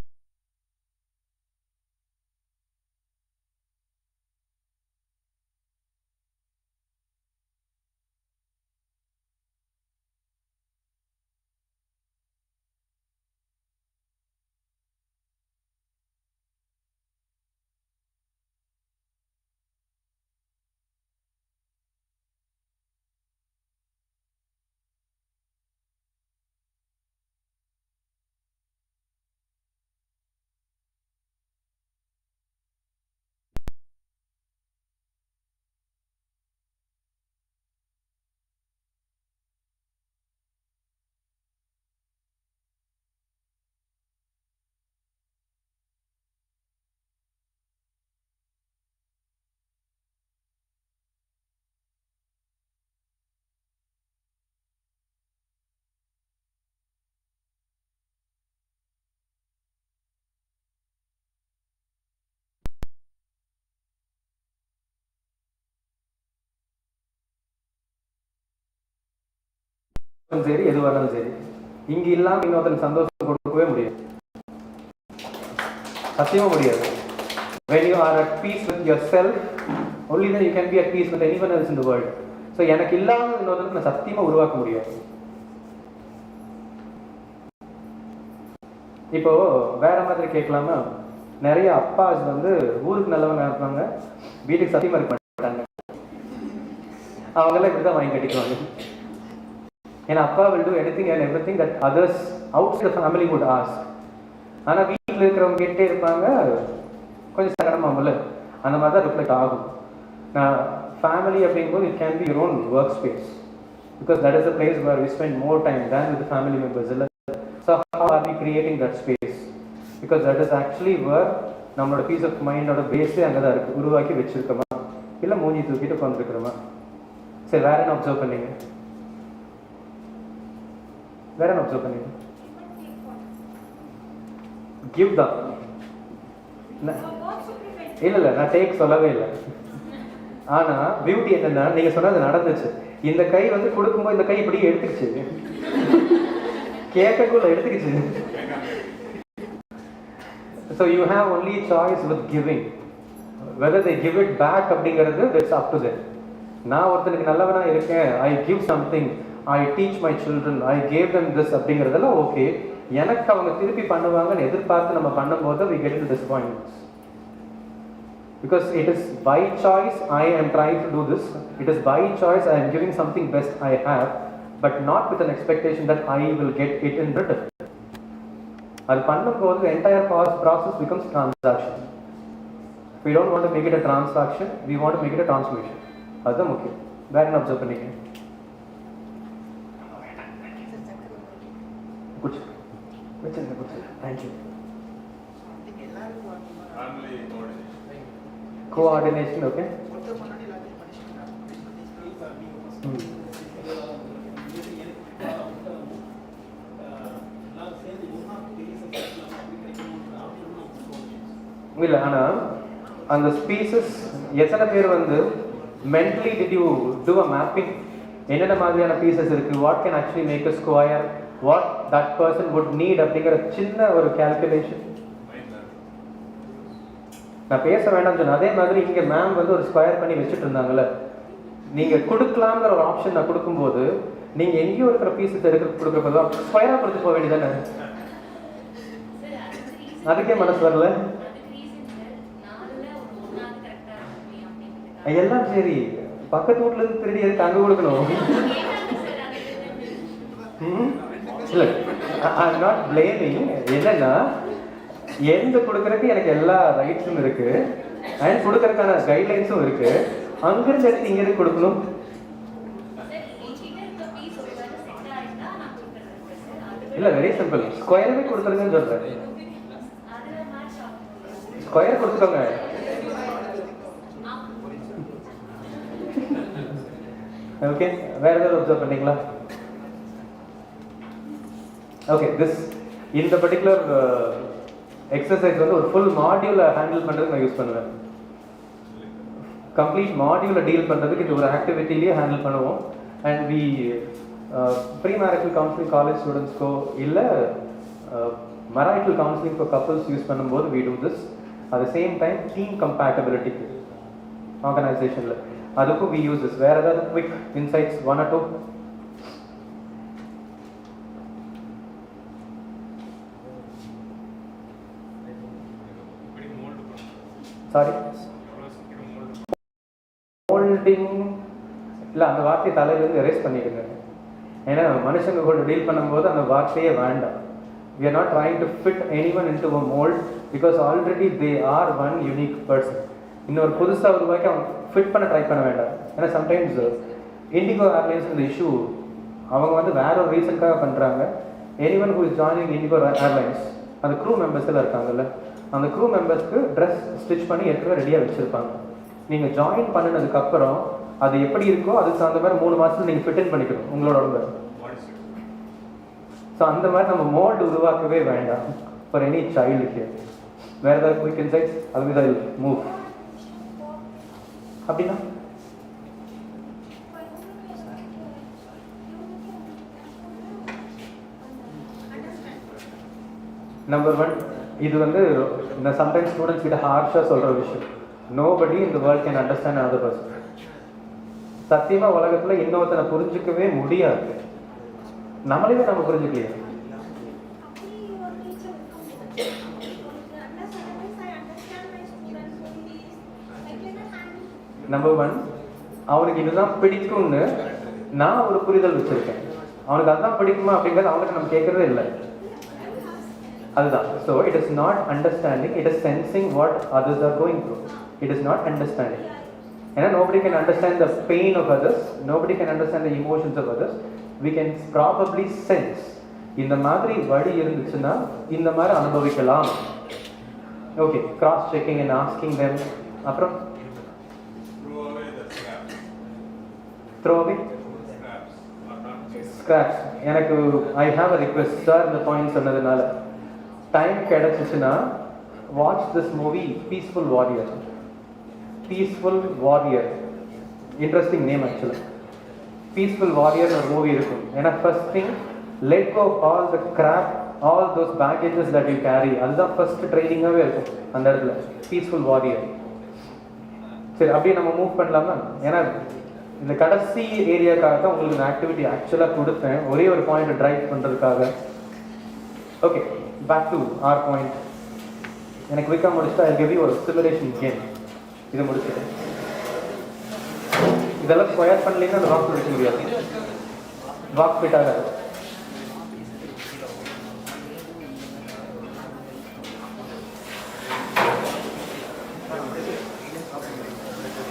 சரி எது வரணும் சரி, இங்கே இல்லாமல் இன்னொருத்தருக்கு சந்தோஷம் கொடுக்கவே முடியாது, சத்தியமாக முடியாது. when you are at peace with yourself only then you can be at peace with anyone else in the world. So எனக்கு இல்லாமல் இன்னொருத்தருக்கு நான் சத்தியமாக உருவாக்க முடியாது. இப்போ வேற மாதிரி கேட்கலாமா, நிறைய அப்பாஸ் வந்து ஊருக்கு நல்லவங்க இருப்பாங்க, வீட்டுக்கு சத்தியமாக இருக்க மாட்டாங்க, அவங்கெல்லாம் இப்படி தான் வாங்கி கட்டிக்குவாங்க. ஏன்னா அப்பா will do anything and everything that others outside the family would ask. ஆனால் வீட்டில் இருக்கிறவங்க கேட்டே இருப்பாங்க, கொஞ்சம் சங்கடமாகல, அந்த மாதிரி தான் ரிஃப்ளெக்ட் ஆகும். நான் ஃபேமிலி அப்படிங்கும்போது it can be your own work space, because that is the place where we spend more time than with family members. இல்லை, so how are we creating that space, because that is actually where நம்மளோட peace of மைண்டோட பேஸே அங்கே தான் இருக்குது. உருவாக்கி வச்சுருக்கோமா, இல்லை மூஞ்சி தூக்கிட்டு உட்காந்துருக்கிறோமா? சரி, வேற என்ன அப்சர்வ் பண்ணீங்க? வேற என்ன அப்சர்வ் பண்ணீங்க? கிவ் தான். இல்லை நான் டேக் சொல்லவே இல்லை. ஆனால் பியூட்டி என்னன்னா, நீங்கள் சொன்னது நடந்துச்சு. இந்த கை வந்து கொடுக்கும்போது இந்த கை இப்படி எடுத்துக்கிச்சு, கேட்கக்குள்ள எடுத்துக்கிச்சு. So you have only choice with giving, whether they give it back அப்படிங்கிறது இட்ஸ் அப் டு தெம். நான் ஒருத்தனுக்கு நல்லவனா இருக்கேன், I give something, I teach my children, I gave them this அப்படிங்கிறதெல்லாம் ஓகே. எனக்கு அவங்க திருப்பி பண்ணுவாங்கன்னு எதிர்பார்த்து நம்ம பண்ணும்போது we get into disappointments. Because it is by choice I am trying to do this, it is by choice I am giving something best I have, but not with an expectation that I will get it in return. அது பண்ணும்போது the entire process becomes transaction. We don't want to make it a transaction, we want to make it a transformation. அதுதான் முக்கியம். வேற என்ன observe பண்ணீங்க? Good வச்சிருங்க, good. Thank you. Coordination, okay. இல்லை, ஆனால் அந்த ஸ்பீசஸ் எத்தனை பேர் வந்து mentally did you do a mapping? என்னென்ன மாதிரியான பீசஸ் இருக்குது, what can actually make a square, what that person would need அப்படிங்கிற சின்ன ஒரு கால்குலேஷன். நான் பேச வேண்டாம்னு சொன்னேன். அதே மாதிரி இங்கே மேம் வந்து ஒரு ஸ்கொயர் பண்ணி வச்சுட்டு இருந்தாங்கல்ல, நீங்கள் கொடுக்கலாங்கிற ஒரு ஆப்ஷன் நான் கொடுக்கும்போது நீங்கள் எங்கேயோ இருக்கிற பீசஸ் கொடுக்குறப்போ ஸ்கொயராக கொடுத்து போக வேண்டியதானே? அதுக்கே மனசு வரல. எல்லாம் சரி, பக்கத்து வீட்டுல இருந்து திருடி எதுக்கு அங்கே கொடுக்கணும்? இல்லை, ஐ எம் நாட் பிளேமிங். என்னன்னா, எந்த கொடுக்கறதுக்கு எனக்கு எல்லா ரைட்ஸும் இருக்கு அண்ட் கொடுக்கறதுக்கான கைட்லைன்ஸும் இருக்கு. அங்கிருந்து எடுத்து இங்க எதுக்கு கொடுக்கணும்? இல்லை, வெரி சிம்பிள். ஸ்கொயரவே கொடுத்துருங்கன்னு சொல்றேன். ஸ்கொயர் கொடுத்துக்கோங்க. ஓகே, வேற ஏதாவது அப்சர்வ் பண்ணீங்களா? ஓகே, திஸ் இந்த பர்டிகுலர் எக்ஸசைஸ் வந்து ஒரு ஃபுல் மாடியூலை ஹேண்டில் பண்ணுறதுக்கு நான் யூஸ் பண்ணுவேன். கம்ப்ளீட் மாடியூலை டீல் பண்ணுறதுக்கு இது ஒரு ஆக்டிவிட்டிலேயே ஹேண்டில் பண்ணுவோம். And we pre marital counselling college ஸ்டூடெண்ட்ஸ்க்கோ இல்லை marital counselling for couples use பண்ணும்போது we do this. At the same time team compatibility ஆர்கனைசேஷனில் அதுக்கும் வி யூஸ் திஸ். வேறு ஏதாவது quick insights 1 or 2? Sorry, moulding இல்லை, அந்த வார்த்தையை தலையிலேருந்து எரேஸ் பண்ணிடுங்க. ஏன்னா மனுஷங்க கூட டீல் பண்ணும்போது அந்த வார்த்தையே வேண்டாம். We are not trying to fit anyone into a mold because already they are one unique person. இன்னொரு புதுசாக உருவாக்கி அவங்க ஃபிட் பண்ண ட்ரை பண்ண வேண்டாம். ஏன்னா சம்டைம்ஸ் இண்டிகோ ஏர்லைன்ஸ் இந்த இஷ்யூ அவங்க வந்து வேற ஒரு ரீசனுக்காக பண்ணுறாங்க. Anyone who is joining indigo airlines அந்த க்ரூ மெம்பர்ஸ் எல்லாம் இருக்காங்கல்ல, அந்த க்ரூ மெம்பர்ஸ்க்கு ட்ரெஸ் ஸ்டிச் பண்ணி ஏற்கனவே ரெடியாக வச்சுருப்பாங்க. நீங்கள் ஜாயின் பண்ணினதுக்கப்புறம் அது எப்படி இருக்கோ அதுக்கு அந்த மாதிரி 3 மாதத்தில் நீங்கள் ஃபிட் இன் பண்ணிக்கணும் உங்களோட உடம்பு. ஸோ அந்த மாதிரி நம்ம மோல்டு உருவாக்கவே வேண்டாம் ஃபார் எனி சைல்டுக்கு. வேறு ஏதாவது குயிக் இன்சைட்ஸ்? அது மூவ் அப்படின்னா நம்பர் 1, இது வந்து நான் சம்டைம்ஸ் ஸ்டூடெண்ட்ஸ் கிட்ட ஹார்ஷாக சொல்கிற விஷயம். Nobody in the world can understand another person. சத்தியமாக உலகத்தில் இன்னொருத்தனை புரிஞ்சிக்கவே முடியாது. நம்மளே நம்ம புரிஞ்சுக்கலையே. நம்பர் 1, அவனுக்கு இதுதான் பிடிக்கும்னு நான் ஒரு புரிதல் வச்சிருக்கேன். அவனுக்கு அதுதான் பிடிக்குமா அப்படிங்கிறது அவனுக்கு நம்ம கேட்கறதே இல்லை. அதுதான். So it is not understanding, it is sensing what others are going through. It is not understanding. ஏன்னா nobody can understand the pain of others, nobody can understand the emotions of others. We can probably sense இந்த மாதிரி வழி இருந்துச்சுன்னா இந்த மாதிரி அனுபவிக்கலாம். Okay, cross checking and asking them. அப்புறம் throw away scraps. எனக்கு I have a request sir, இந்த பாயிண்ட் சொன்னதுனால டைம் கிடைச்சிச்சுன்னா watch this movie Peaceful Warrior. Peaceful Warrior, interesting name ஆக்சுவலாக. பீஸ்ஃபுல் வாரியர் ஒரு மூவி இருக்கும். ஏன்னா first thing, let go all the crap, all those baggages that you carry. அதுதான் first ட்ரைனிங்காகவே இருக்கும் அந்த இடத்துல, பீஸ்ஃபுல் வாரியர். சரி, அப்படியே நம்ம மூவ் பண்ணலாமா? ஏன்னா இந்த கடைசி ஏரியாக்காக தான் உங்களுக்கு இந்த ஆக்டிவிட்டி ஆக்சுவலாக கொடுத்தேன், ஒரே ஒரு பாயிண்ட் ட்ரைவ் பண்ணுறதுக்காக. Okay, back to our point. எனக்கு குயிக்காக முடிச்சுட்டா ஐ கிவ் யூ ஒரு சிமுலேஷன் கேம். இதை முடிச்சுட்டு இதெல்லாம் ஸ்கொயர் பண்ணலீங்கன்னா அந்த வாக் முடிக்க முடியாது, வாக் ஃபிட் ஆகாது.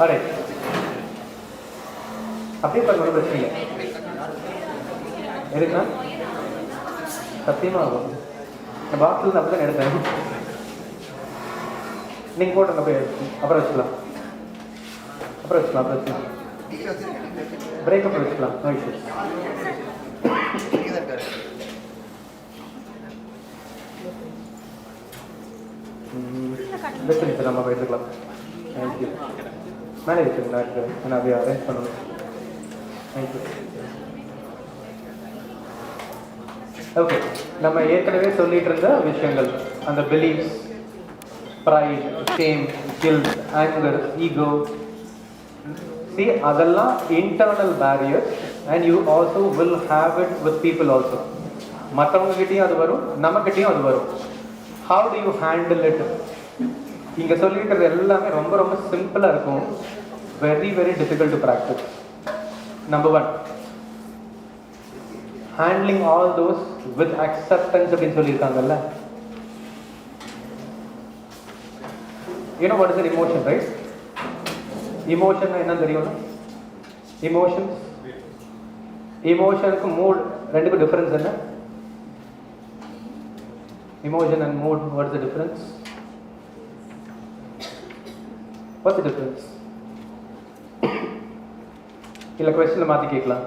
அரே அப்படியே பண்ண பிரச்சனை இல்லை. எதுக்குண்ணா சத்தியமாக ஆகும். நான் பாக்ஸில் அப்படி தான் எடுத்தேன். நீங்கள் போட்டுங்க போய் அப்புறம் வச்சுக்கலாம், அப்புறம் வச்சுக்கலாம், அப்புறம் வச்சுக்கலாம், பிரேக்கப் வச்சுக்கலாம். No issues. பெஸ்ட் சார், நம்ம போயிட்டுருக்கலாம். தேங்க்யூ. மேலே வச்சுருங்க டாக்டர், நான் அதை அரேஞ்ச் பண்ணணும். தேங்க்யூ. ஓகே, நம்ம ஏற்கனவே சொல்லிட்டு இருந்த விஷயங்கள், அந்த beliefs, pride, shame, guilt, anger, ego. See, அதெல்லாம் internal barriers and you also will have it with people also. மற்றவங்க கிட்டேயும் அது வரும், நம்மகிட்டயும் அது வரும். How do you handle it? இங்க சொல்லியிருக்கிறது எல்லாமே ரொம்ப ரொம்ப சிம்பிளா இருக்கும், very very difficult to practice. Number 1, handling all those with acceptance அப்படின்னு சொல்லியிருக்காங்கல்ல. You know what is an emotion, right? Emotion என்ன தெரியும்? Emotions, emotionக்கு mood ரெண்டுக்கும் difference என்ன? Emotion and mood, what is the difference? What's the difference? இல்ல question மாத்தி கேட்கலாம்.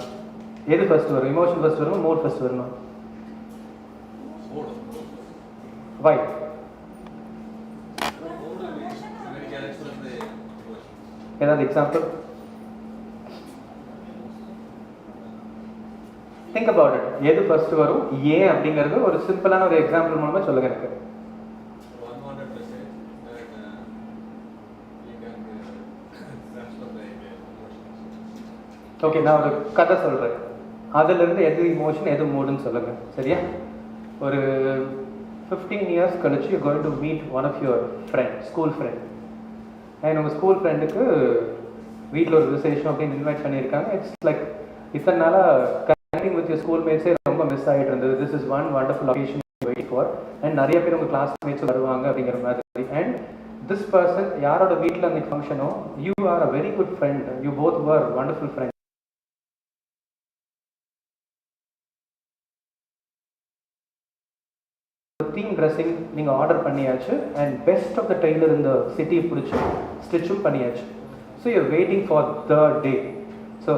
எது first வரும்? எமோஷன் ஃபர்ஸ்ட் வருமா, மூட் ஃபர்ஸ்ட் வருமா? Why? ஏதாவது எக்ஸாம்பிள்? Think about it. எது ஃபர்ஸ்ட் வரும், ஏன் அப்படிங்கிறது ஒரு சிம்பிளான ஒரு எக்ஸாம்பிள் மூலமா சொல்லுங்க எனக்கு. ஓகே, நான் ஒரு கதை சொல்கிறேன். அதிலிருந்து எது இமோஷன் எது மூடுன்னு சொல்லுங்கள், சரியா? ஒரு 15 years கழிச்சு you going to meet one of your friend, school friend. And உங்கள் ஸ்கூல் ஃப்ரெண்டுக்கு வீட்டில் ஒரு விசேஷம் அப்படின்னு இன்வைட் பண்ணியிருக்காங்க. இட்ஸ் லைக் இத்தனை நாளாக கனெக்டிங் வித் யூர் ஸ்கூல் மேட்ஸே ரொம்ப மிஸ் ஆகிட்டு இருந்தது. This is one wonderful occasion wait for. And நிறைய பேர் உங்கள் கிளாஸ்மேட்ஸ் வருவாங்க அப்படிங்கிற மாதிரி. அண்ட் திஸ் பர்சன் யாரோட வீட்டில் அன்றைக்கி ஃபங்க்ஷனோ, you are a very good friend, you both were wonderful friend. Theme dressing நீங்கள் ஆர்டர் பண்ணியாச்சு and best of the tailor இந்த சிட்டியை பிடிச்சி ஸ்டிச்சும் பண்ணியாச்சு. So you waiting for the day. So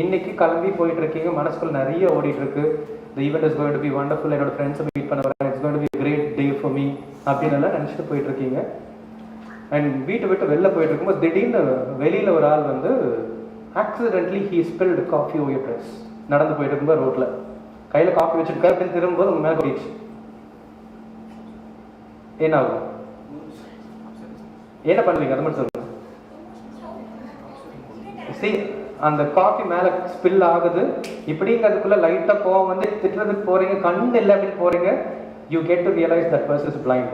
இன்னைக்கு கிளம்பி போயிட்டு இருக்கீங்க, மனசுக்குள்ள நிறைய ஓடிட்டு இருக்கு. The event is going to be wonderful, என்னோட ஃப்ரெண்ட்ஸை மீட் பண்ண வரேன், it's going to be great day for me அப்படின்னு எல்லாம் நினச்சிட்டு போயிட்டு இருக்கீங்க. அண்ட் வீட்டை விட்டு வெளில போயிட்டு இருக்கும்போது திடீர்னு வெளியில் ஒரு ஆள் வந்து accidentally he spilled coffee over your dress. நடந்து போயிட்டு இருக்கும்போது ரோட்டில் கையில் காஃபி வச்சுருக்காரு, அப்படின்னு திரும்பும்போது உங்கள் மேலே போயிடுச்சு. என்ன ஆகும்? என்ன பண்ணுவீங்க? அது மட்டும் சொல்லுங்க. சரி, அந்த காஃபி மேலே ஸ்பில் ஆகுது, இப்படிங்கிறதுக்குள்ள லைட்டாக கோவம் வந்து திட்டுறதுக்கு போறீங்க, கண்ணு இல்லை அப்படின்னு போறீங்க. You get to realise that person is blind.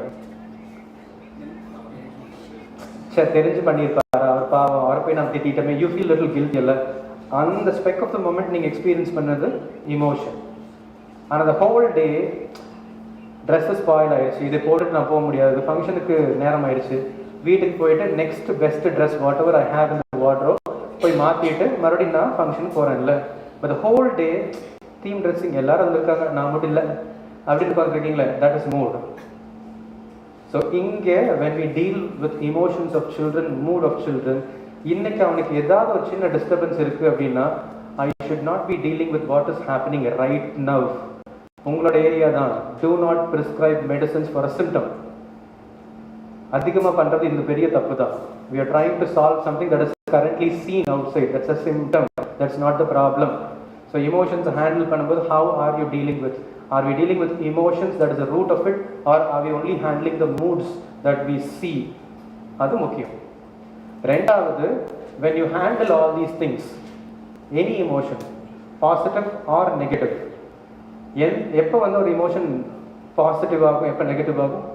சரி, தெரிஞ்சு பண்ணியிருப்பாரு அவர், பாவம், அவரை போய் நான் திட்டமே. You feel little guilty. இல்லை, அந்த ஸ்பெக் ஆஃப் த மொமெண்ட் நீங்கள் எக்ஸ்பீரியன்ஸ் பண்ணது இமோஷன். ஆனால் அந்த ஹோல் டே ட்ரெஸ்ஸு ஸ்பாயில் ஆயிடுச்சு, இதை போட்டுட்டு நான் போக முடியாது, ஃபங்க்ஷனுக்கு நேரம் ஆயிடுச்சு, வீட்டுக்கு போயிட்டு next best dress whatever I have in the wardrobe போய் மாற்றிட்டு மறுபடியும் நான் ஃபங்க்ஷனுக்கு போகிறேன்ல. But whole day theme dressing எல்லாரும் வந்திருக்காங்க, நான் மட்டும் இல்லை அப்படின்னு பார்த்துருக்கீங்களே, தட் இஸ் மூட். ஸோ இங்கே when we deal with emotions of children, mood of children, இன்னைக்கு அவனுக்கு ஏதாவது ஒரு சின்ன டிஸ்டர்பன்ஸ் இருக்குது அப்படின்னா, I should not be dealing with what is happening right now. உங்களோட ஏரியா தான். Do not prescribe medicines for a symptom. அதிகமாக பண்ணுறது இந்த பெரிய தப்பு தான். We are trying to solve something that is currently seen outside. That's a symptom, that's not the problem. So இமோஷன்ஸை handle பண்ணும்போது how are you dealing with? Are we dealing with emotions that is the root of it, are are we only handling the moods that we see? அது முக்கியம். ரெண்டாவது, when you handle all these things, any emotion, positive or negative, எப்போ வந்து ஒரு emotion positive ஆகும், எப்போ negative ஆகும்?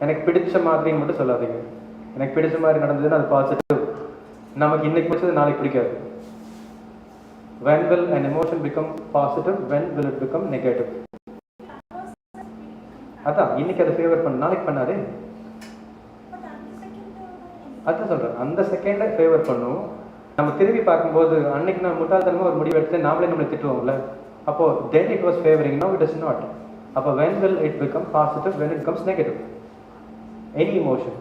எனக்கு பிடிச்ச மாதிரின்னு மட்டும் சொல்லாதீங்க. எனக்கு பிடிச்ச மாதிரி நடந்ததுன்னா அது பாசிட்டிவ், நமக்கு இன்னைக்கு பிடிச்சது நாளைக்கு பிடிக்காது. when will an emotion become positive, when will it become negative? அதான் இன்னைக்கு அதை ஃபேவர் பண்ண, நாளைக்கு பண்ணாதே. அதான் சொல்கிறேன், அந்த செகண்டை ஃபேவர் பண்ணும். நம்ம திரும்பி பார்க்கும்போது அன்னைக்கு நான் முட்டாள்தனமாக ஒரு முடிவு எடுத்து நாமளே நம்மளை திட்டுவோம்ல, அப்போ then it was favoring, now it is not. அப்போ when will it become positive, when it becomes negative? Any emotion,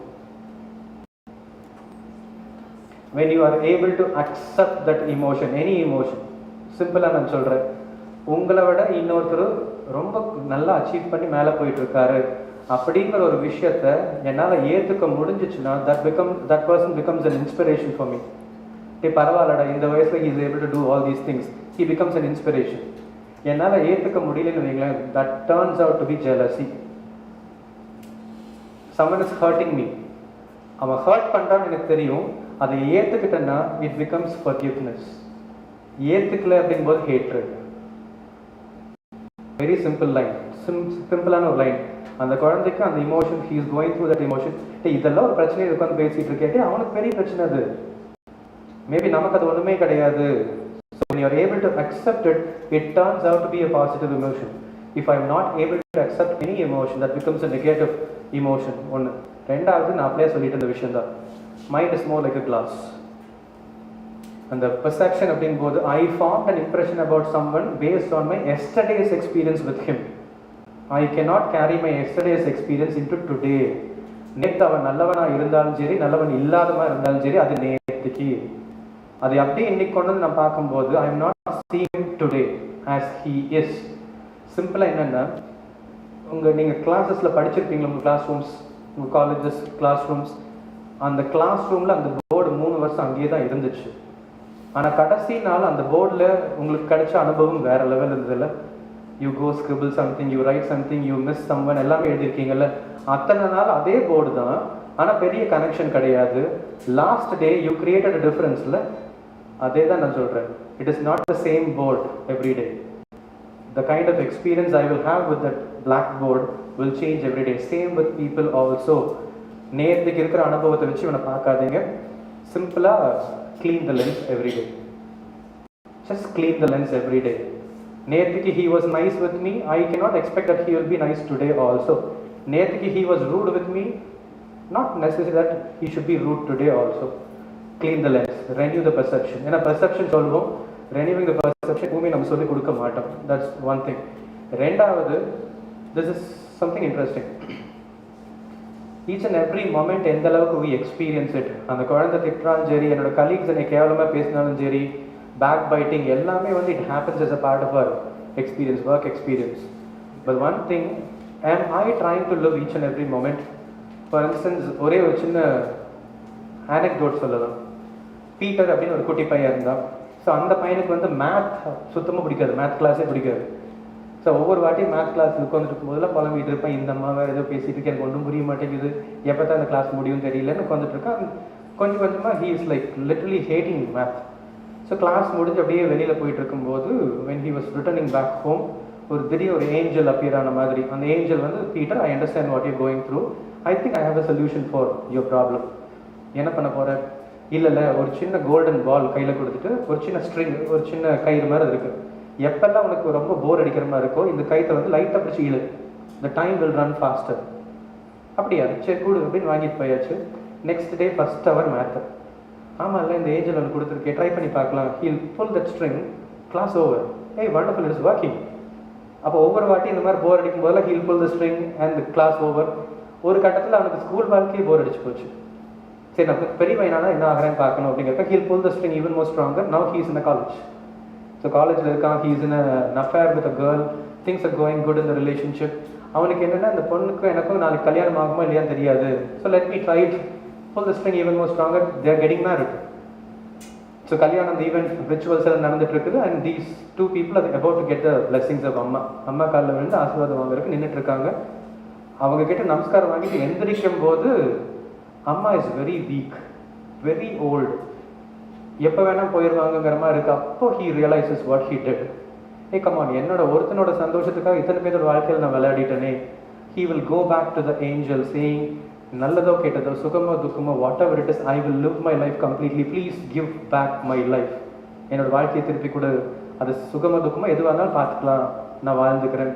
when you are able to accept that emotion, any emotion. சிம்பிளாக நான் சொல்கிறேன், உங்களை விட இன்னொருத்தர் ரொம்ப நல்லா அச்சீவ் பண்ணி மேலே போயிட்டு இருக்காரு அப்படிங்கிற ஒரு விஷயத்த என்னால் ஏற்றுக்க முடிஞ்சிச்சுன்னா that person becomes an inspiration for me. பரவாயில்லடா, இந்த வயசில் he is able to do all these things, he becomes an inspiration. என்னால் ஏற்றுக்க முடியலன்னு வைங்களேன், that turns out to be jealousy. someone is hurting me, அவன் ஹர்ட் பண்ணுறான்னு எனக்கு தெரியும், அதை ஏற்றுக்கிட்டேன்னா it becomes forgiveness. ஏற்றுக்கல அப்படிங்கும்போது hatred. வெரி சிம்பிள் லைன், சிம்பிளான ஒரு லைன். அந்த குழந்தைக்கு அந்த emotion, he is going through that emotion. இதெல்லாம் ஒரு பிரச்சனை உட்காந்து பேசிட்டு இருக்கேன், அவனுக்கு பெரிய பிரச்சனை அது. மேபி நமக்கு அது ஒன்றுமே கிடையாது. So when you are able to accept it, it turns out to be a positive emotion. If I am not able to accept any emotion, that becomes a negative emotion. ஒன்று. ரெண்டாவது, நான் அப்படியே சொல்லிட்டு இருந்த விஷயம் தான், mind is more like a glass. அந்த perception அப்படின் போது I formed an impression about someone based on my yesterday's experience with him. I cannot carry my yesterday's experience into today. நேற்று அவன் நல்லவனாக இருந்தாலும் சரி, நல்லவன் இல்லாதவனாக இருந்தாலும் சரி, அது நேற்றுக்கு. அதை அப்படியே இன்னைக்கு கொண்டு வந்து நான் பார்க்கும்போது I am not seeing him today as he is. சிம்பிளாக என்னென்னா, நீங்கள் கிளாஸஸில் படிச்சிருப்பீங்களா, உங்கள் கிளாஸ் ரூம்ஸ், உங்கள் காலேஜஸ் கிளாஸ் ரூம்ஸ், அந்த கிளாஸ் ரூமில் அந்த போர்டு 3 வருஷம் அங்கேயே தான் இருந்துச்சு. ஆனால் கடைசி நாள் அந்த போர்டில் உங்களுக்கு கிடைச்ச அனுபவம் வேறு லெவல் இருந்ததில்ல. You go scribble something, you write something, you miss someone, எல்லாமே எழுதியிருக்கீங்கல்ல. அத்தனை நாள் அதே போர்டு தான், ஆனால் பெரிய கனெக்ஷன் கிடையாது. Last day you created a டிஃப்ரென்ஸில். அதே தான் நான் சொல்கிறேன். It is not the same board every day. The kind of experience I will have with that blackboard will change every day. Same with people also. நேர்த்திக்கு இருக்கிற அனுபவத்தை வச்சு இவனை பார்க்காதீங்க. சிம்பிளாக clean the lens every day. Just clean the lens every day. நேர்த்திக்கு he was nice with me. I cannot expect that he will be nice today also. நேர்த்திக்கு he was rude with me. Not necessary that he should be rude today also. Clean the lens. Renew the perception. ஏன்னா perception சொல்வோம். Renewing the perception பூமி நம்ம சொல்லி கொடுக்க மாட்டோம். That's one thing. ரெண்டாவது, this is something interesting. Each and every moment எந்த அளவுக்கு we experience it. அந்த குழந்தை திட்டுறாலும் சரி, என்னோட கலீக்ஸ் என்னை கேவலமாக பேசினாலும் சரி, பேக் பைட்டிங் எல்லாமே வந்து it happens as a part of our experience, work experience. But one thing, am I trying to live each and every moment? For instance, ஒரே ஒரு சின்ன anecdote சொல்லலாம். பீட்டர் அப்படின்னு ஒரு குட்டி பையன் இருந்தான். ஸோ அந்த பையனுக்கு வந்து மேத் சுத்தமாக பிடிக்காது, மேத் கிளாஸே பிடிக்காது. ஸோ ஒவ்வொரு வாட்டியும் மேத் கிளாஸ் உட்காந்துட்டு இருக்கும்போதெல்லாம் புலம்பிட்டு இருப்பேன், இந்த அம்மா வேறு ஏதோ பேசிட்டு இருக்கு, எனக்கு ஒன்றும் புரிய மாட்டேங்குது, எப்போ தான் அந்த கிளாஸ் முடியும் தெரியலன்னு உட்காந்துட்டு இருக்கான். கொஞ்சம் கொஞ்சமாக he is like literally hating math. So class முடிஞ்சு அப்படியே வெளியில் போயிட்டு இருக்கும்போது when he was returning back home, ஒரு ஏஞ்சல் அப்பியர் ஆன மாதிரி. அந்த ஏஞ்சல் வந்து, Peter, I understand what you going through, I think I have a solution for your problem. என்ன பண்ண போகிறேன்? இல்லை ஒரு சின்ன கோல்டன் பால் கையில் கொடுத்துட்டு ஒரு சின்ன ஸ்ட்ரிங், ஒரு சின்ன கயிறு மாதிரி இருக்குது. எப்பெல்லாம் உனக்கு ரொம்ப போர் அடிக்கிற மாதிரி இருக்கோ இந்த கயிற்றை வந்து லைட்டாக பிடிச்சி இழு, the time will run faster. அப்படியா, சரி கூடு அப்படின்னு வாங்கிட்டு போயாச்சு. Next day first hour math. ஆமாம் இல்லை, இந்த ஏஞ்சல் ஒன்று கொடுத்துருக்கேன், ட்ரை பண்ணி பார்க்கலாம். He'll pull that string, class over. ஏய் வண்டர்ஃபுல், இட்ஸ் ஒர்க்கிங். அப்போ ஒவ்வொரு வாட்டி இந்த மாதிரி போர் அடிக்கும் போதெல்லாம் he'll pull the string and class over. ஒரு கட்டத்தில் அவனுக்கு ஸ்கூல் வாழ்க்கையே போர் அடிச்சு போச்சு. சரி, நான் பெரிய பையனால என்ன ஆகிறேன்னு பார்க்கணும் அப்படிங்கிறப்ப he'll pull the string even more stronger. Now he is in a college. So காலேஜில் இருக்கான், he is in an affair with a girl, things are going good in the relationship. அவனுக்கு என்னென்னா, இந்த பொண்ணுக்கும் எனக்கும் நாளைக்கு கல்யாணம் ஆகுமா இல்லையான்னு தெரியாது. So let me try pull the string even more stronger. They are getting married. So கல்யாணம் ஈவெண்ட் ரிச்சுவல்ஸ் எல்லாம் நடந்துட்டு இருக்குது. அண்ட் தீஸ் டூ பீப்புள் அது about to get the blessings of அம்மா காலில் விழுந்து ஆசீர்வாதம் வாங்குறதுக்கு நின்றுட்டு இருக்காங்க. அவங்க கிட்ட நமஸ்காரம் வாங்கிட்டு எந்திரிக்கும் போது அம்மா is very weak, very old, எப்போ வேணால் போயிடுவாங்கங்கிற மாதிரி இருக்குது. அப்போ he realises what he did. ஏ கமான், என்னோட ஒருத்தனோட சந்தோஷத்துக்காக இத்தனை பேரோட வாழ்க்கையில் நான் விளையாடிட்டேனே. He will go back to the angel saying, நல்லதோ கெட்டதோ, சுகமோ துக்கமோ, whatever it is, I will live my life completely, please give back my life. என்னோட வாழ்க்கையை திருப்பி கொடு, அது சுகமோ துக்கமோ எதுவாக இருந்தாலும் பார்த்துக்கலாம், நான் வாழ்ந்துக்கிறேன்.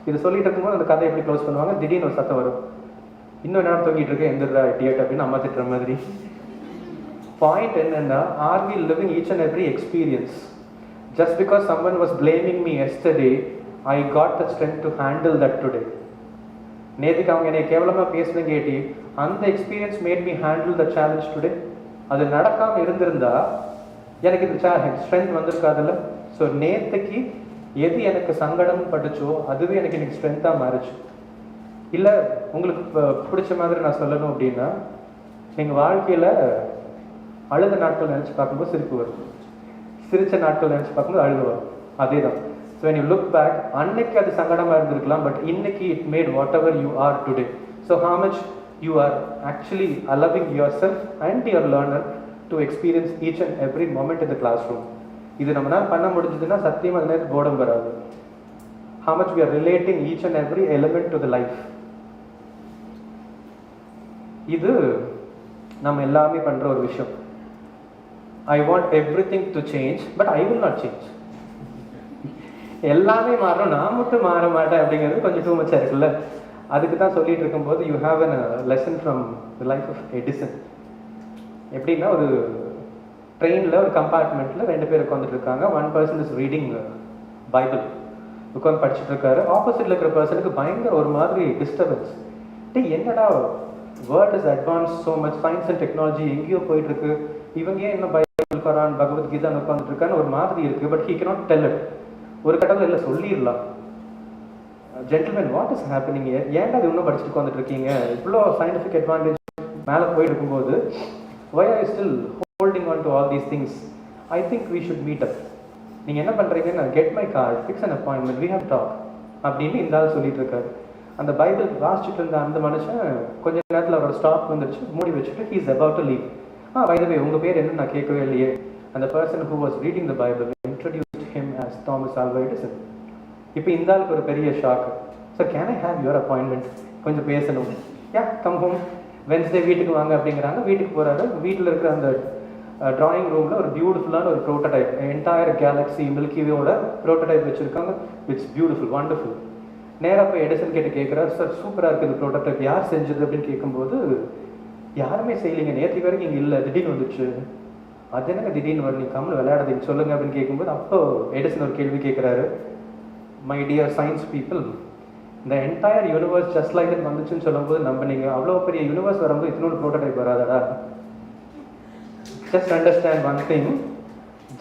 இது சொல்லிட்டு இருக்கும்போது அந்த கதை எப்படி க்ளோஸ் பண்ணுவாங்க, திடீர்னு ஒரு சத்தம் வரும். இன்னும் நேரம் தூங்கிட்டு இருக்கேன், எந்திரா இடியட் அப்படின்னு அம்மா திட்டுற மாதிரி. பாயிண்ட் என்னன்னா, are we living each and every experience? Just because someone was blaming me yesterday, I got the strength to handle that today. நேற்றுக்கு அவங்க என்னை கேவலமாக பேசுனேன் கேட்டி, அந்த experience made me handle the challenge today. அது நடக்காமல் இருந்திருந்தா எனக்கு இந்த ஸ்ட்ரென்த் வந்திருக்காதுல்ல. ஸோ நேற்றுக்கு எது எனக்கு சங்கடம் பட்டுச்சோ அதுவே எனக்கு இன்னைக்கு ஸ்ட்ரென்த்தாக மாறிச்சு. இல்லை உங்களுக்கு பிடிச்ச மாதிரி நான் சொல்லணும் அப்படின்னா, எங்கள் வாழ்க்கையில் அழுத நாட்கள் நினச்சி பார்க்கும்போது சிரிப்பு வரும், சிரித்த நாட்கள் நினச்சி பார்க்கும்போது அழுது வரும். அதே தான். So when you look back, அன்னைக்கு அது சங்கடமாக இருந்திருக்கலாம், பட் இன்னைக்கு it made whatever you are today. So how much you are actually allowing yourself and your learner to experience each and every moment in the classroom. இது நம்மளால் பண்ண முடிஞ்சதுன்னா சத்தியம் அது நேரத்து போர்டம் வராது. How much we are relating each and every element to the life. இது நம்ம எல்லாமே பண்ற ஒரு விஷயம். I want everything to change, but I will not change. எல்லாமே மாறும், நான் மட்டும் மாற மாட்டேன் அப்படிங்கிறது கொஞ்சம் டூ மச்சா இருக்குல்ல. அதுக்கு தான் சொல்லிட்டு இருக்கும்போது you have an lesson from the life of Edison. எப்படின்னா, ஒரு ட்ரெயினில் ஒரு கம்பார்ட்மெண்ட்டில் 2 பேர் உட்காந்துட்டு இருக்காங்க. One person is reading Bible, உட்காந்து படிச்சுட்டு இருக்காரு. ஆப்போசிட்ல இருக்கிற பர்சனுக்கு பயங்கர ஒரு மாதிரி டிஸ்டர்பன்ஸ். என்னடா, world is advance so much, science and technology எங்கேயோ போயிட்டு இருக்கு, இவங்க ஏன் இன்னும் பைபிள், குரான், பகவத்கீதா உட்காந்துட்டு இருக்கான்னு ஒரு மாதிரி இருக்கு. But he cannot del it. ஒரு கட்டத்தில் இல்லை சொல்லிடலாம், ஜென்டில்மேன் வாட் இஸ் ஹேப்பனிங், ஏன்டா இது இன்னும் படிச்சுட்டு உட்காந்துட்டு இருக்கீங்க, இவ்வளோ சயின்டிஃபிக் அட்வான்டேஜ் மேலே போயிட்டு இருக்கும்போது why are you still holding on to all these things? I think we should meet up. நீங்கள் என்ன பண்ணுறீங்கன்னா get my card, fix an appointment, we have talk அப்படின்னு இந்த ஆள் சொல்லிட்டு இருக்காரு. அந்த பைபிள் வாசிச்சுட்டு இருந்த அந்த மனுஷன் கொஞ்ச நேரத்தில் அவரோட ஸ்டாப் வந்துருச்சு, மூடி வச்சுட்டு he is about to leave. by the way உங்கள் பேர் என்ன நான் கேட்கவே இல்லையே. அந்த person who was reading the Bible introduced him as Thomas Alva Edison. இப்போ இந்த ஆளுக்கு ஒரு பெரிய shock. Sir can I have your appointment, கொஞ்சம் பேசணும். கம் ஹோம், வென்ஸ்டே வீட்டுக்கு வாங்க அப்படிங்கிறாங்க. வீட்டுக்கு போகிறாரு. வீட்டில் இருக்கிற அந்த ட்ராயிங் ரூமில் ஒரு பியூட்டிஃபுல்லான ஒரு ப்ரோட்டோடைப், என்டையர் கேலக்ஸி மில்கிவேயோட ப்ரோட்டோடைப் வச்சுருக்காங்க. It's beautiful, wonderful. நேராக போய் எடிசன் கேட்டு கேட்குறாரு, சார் சூப்பராக இருக்குது ப்ரோட்டோடைப், யார் செஞ்சது அப்படின்னு கேட்கும்போது யாருமே செய்யலைங்க, நேற்று வரைக்கும் இங்கே இல்லை, திடீர்னு வந்துச்சு. அது என்னங்க திடீர்னு வரும், நீங்கள் கம்மல் விளையாடுறதுக்கு சொல்லுங்கள் அப்படின்னு கேட்கும்போது அப்போ எடிசன் ஒரு கேள்வி கேட்குறாரு. மை டியர் சயின்ஸ் பீப்புள், இந்த entire universe just like that வந்துச்சுன்னு சொல்லும்போது நம்பினீங்க, அவ்வளோ பெரிய யூனிவர்ஸ் வரும்போது இத்தனோட prototype வராதடா. Just understand one thing,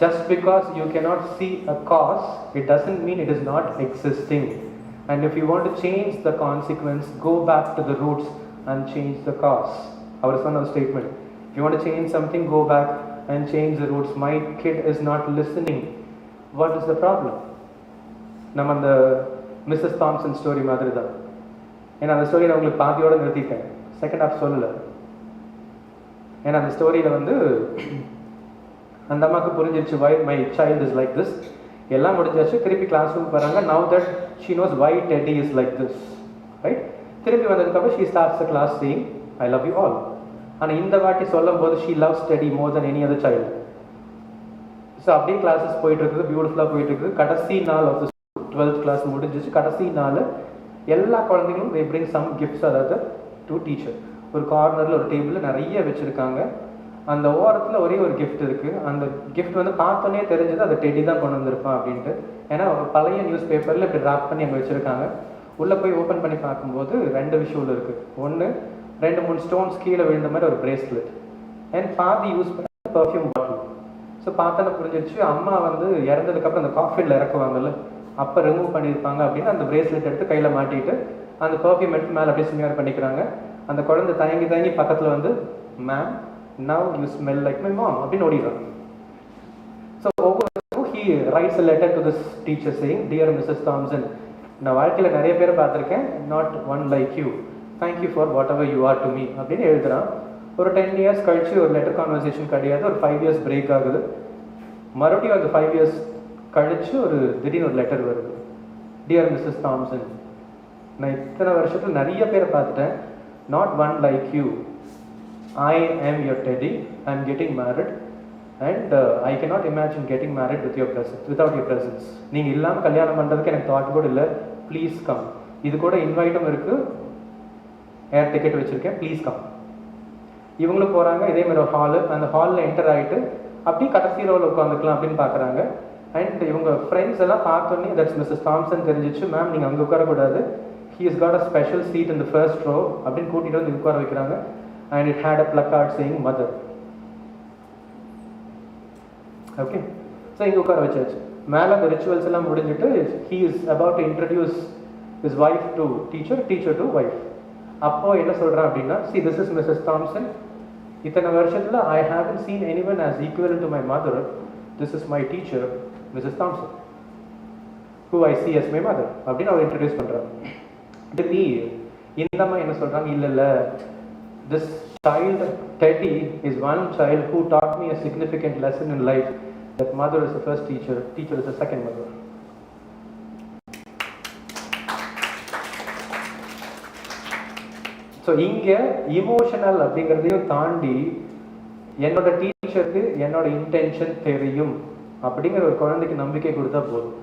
just because you cannot see a cause, it doesn't mean it is not existing. And if you want to change the consequence, go back to the roots and change the cause. Our son of statement. If you want to change something, go back and change the roots. My kid is not listening. What is the problem? நம்ம அந்த Mrs Thomson story மாதிரி தான். ஏன்னா அந்த story நான் உங்களுக்கு பாதியோடு நிறுத்திட்டேன், second half சொல்லலை. ஏன்னா அந்த ஸ்டோரியில் வந்து அந்த அம்மாவுக்கு புரிஞ்சிருச்சு why my child is like this. எல்லாம் முடிஞ்சாச்சு, திருப்பி கிளாஸ் ரூம் போகிறாங்க. now that she knows why Teddy is like this, right? திருப்பி வந்ததுக்கப்புறம் she starts the class saying I love you all. ஆனால் இந்த வாட்டி சொல்லும் போது she loves Teddy more than any other child. So அப்படியே கிளாஸஸ் போயிட்டு இருக்குது, பியூட்டிஃபுல்லாக போயிட்டு இருக்குது. கடைசி நாள் ஆஃப் 12th கிளாஸ் முடிஞ்சிச்சு. கடைசி நாள் எல்லா குழந்தைங்களும் they bring some gifts, அதாவது டு டீச்சர். ஒரு கார்னரில் ஒரு டேபிளில் நிறைய வச்சுருக்காங்க. அந்த ஓரத்தில் ஒரே ஒரு கிஃப்ட் இருக்குது. அந்த கிஃப்ட் வந்து பார்த்தோன்னே தெரிஞ்சது அதை டெடி தான் கொண்டு வந்திருப்பான் அப்படின்ட்டு. ஏன்னா ஒரு பழைய நியூஸ் பேப்பரில் இப்படி ட்ராப் பண்ணி அங்கே வச்சுருக்காங்க. உள்ளே போய் ஓப்பன் பண்ணி பார்க்கும்போது 2 விஷுவல் இருக்குது. ஒன்று 2-3 ஸ்டோன்ஸ் கீழே விழுந்த மாதிரி ஒரு பிரேஸ்லெட், அண்ட் பாதி யூஸ் பண்ண பர்ஃப்யூம் பாட்டில். ஸோ பார்த்தோன்னே புரிஞ்சிருச்சு, அம்மா வந்து இறந்ததுக்கப்புறம் அந்த காஃபியில் இறக்குவாங்கல்ல, அப்போ ரிமூவ் பண்ணியிருப்பாங்க அப்படின்னு அந்த பிரேஸ்லெட் எடுத்து கையில் மாட்டிட்டு அந்த பர்ஃப்யூம் எடுத்து மேலே அப்படியே ஸ்மியர் பண்ணிக்கிறாங்க. அந்த குழந்தை தயங்கி பக்கத்தில் வந்து ma'am now you smell like my mom அப்படின்னு ஓடிடுறான். ஸோ ஒவ்வொரு he writes a letter to this teacher saying dear Mrs. Thompson, நான் வாழ்க்கையில் நிறைய பேர் பார்த்துருக்கேன், not one like you, thank you for whatever you are to me அப்படின்னு எழுதுறான். ஒரு 10 years கழிச்சு ஒரு லெட்டர் கான்வர்சேஷன் கிடையாது. ஒரு 5 years பிரேக் ஆகுது. மறுபடியும் அந்த 5 years கழிச்சு ஒரு திடீர்னு ஒரு லெட்டர் வருது. டியர் மிஸ்ஸஸ் தாம்சன், நான் இத்தனை வருஷத்தில் நிறைய பேரை பார்த்துட்டேன், not one like you, I am your Teddy, I am getting married and I cannot imagine getting married with your presence, without your presence. நீங்கள் இல்லாமல் கல்யாணம் பண்ணுறதுக்கு எனக்கு தாட் கூட இல்லை, ப்ளீஸ் கம். இது கூட இன்வைட்டும் இருக்குது, ஏர் டிக்கெட் வச்சுருக்கேன், ப்ளீஸ் கம். இவங்களும் போகிறாங்க. இதேமாதிரி ஒரு ஹாலு, அந்த ஹாலில் என்டர் ஆகிட்டு அப்படியே கடைசி ரோவில் உட்காந்துக்கலாம் அப்படின்னு பார்க்குறாங்க. அண்ட் இவங்க ஃப்ரெண்ட்ஸ் எல்லாம் பார்த்தோன்னே தட்ஸ் மிஸ்ஸஸ் தாம்சன் தெரிஞ்சிச்சு. மேம் நீங்கள் அங்கே உட்காரக்கூடாது, he has got a special seat in the first row அப்படின்னு கூட்டிகிட்டு வந்து உட்கார வைக்கிறாங்க. and it had a placard saying mother. okay, so இங்கே உட்கார வச்சாச்சு. மேலே அந்த ரிச்சுவல்ஸ் எல்லாம் முடிஞ்சிட்டு he is about to introduce his wife to teacher, teacher to wife. அப்போ என்ன சொல்கிறான் அப்படின்னா, see this is Mrs. Thompson, இத்தனை வருஷத்தில் I haven't seen anyone as equivalent to my mother, this is my teacher Mrs. Thompson, who I see as my mother அப்படின்னு அவர் introduce பண்ணுறாங்க. திடீ இந்த அம்மா என்ன சொல்கிறாங்க, இல்லை this child Teddy is one child who taught me a significant lesson in life, that mother is the first teacher, teacher is the second mother. So இங்கே emotional அப்படிங்கிறதையும் தாண்டி என்னோட டீச்சருக்கு என்னோட இன்டென்ஷன் தெரியும் அப்படிங்கிற ஒரு குழந்தைக்கு நம்பிக்கை கொடுத்தா போதும்.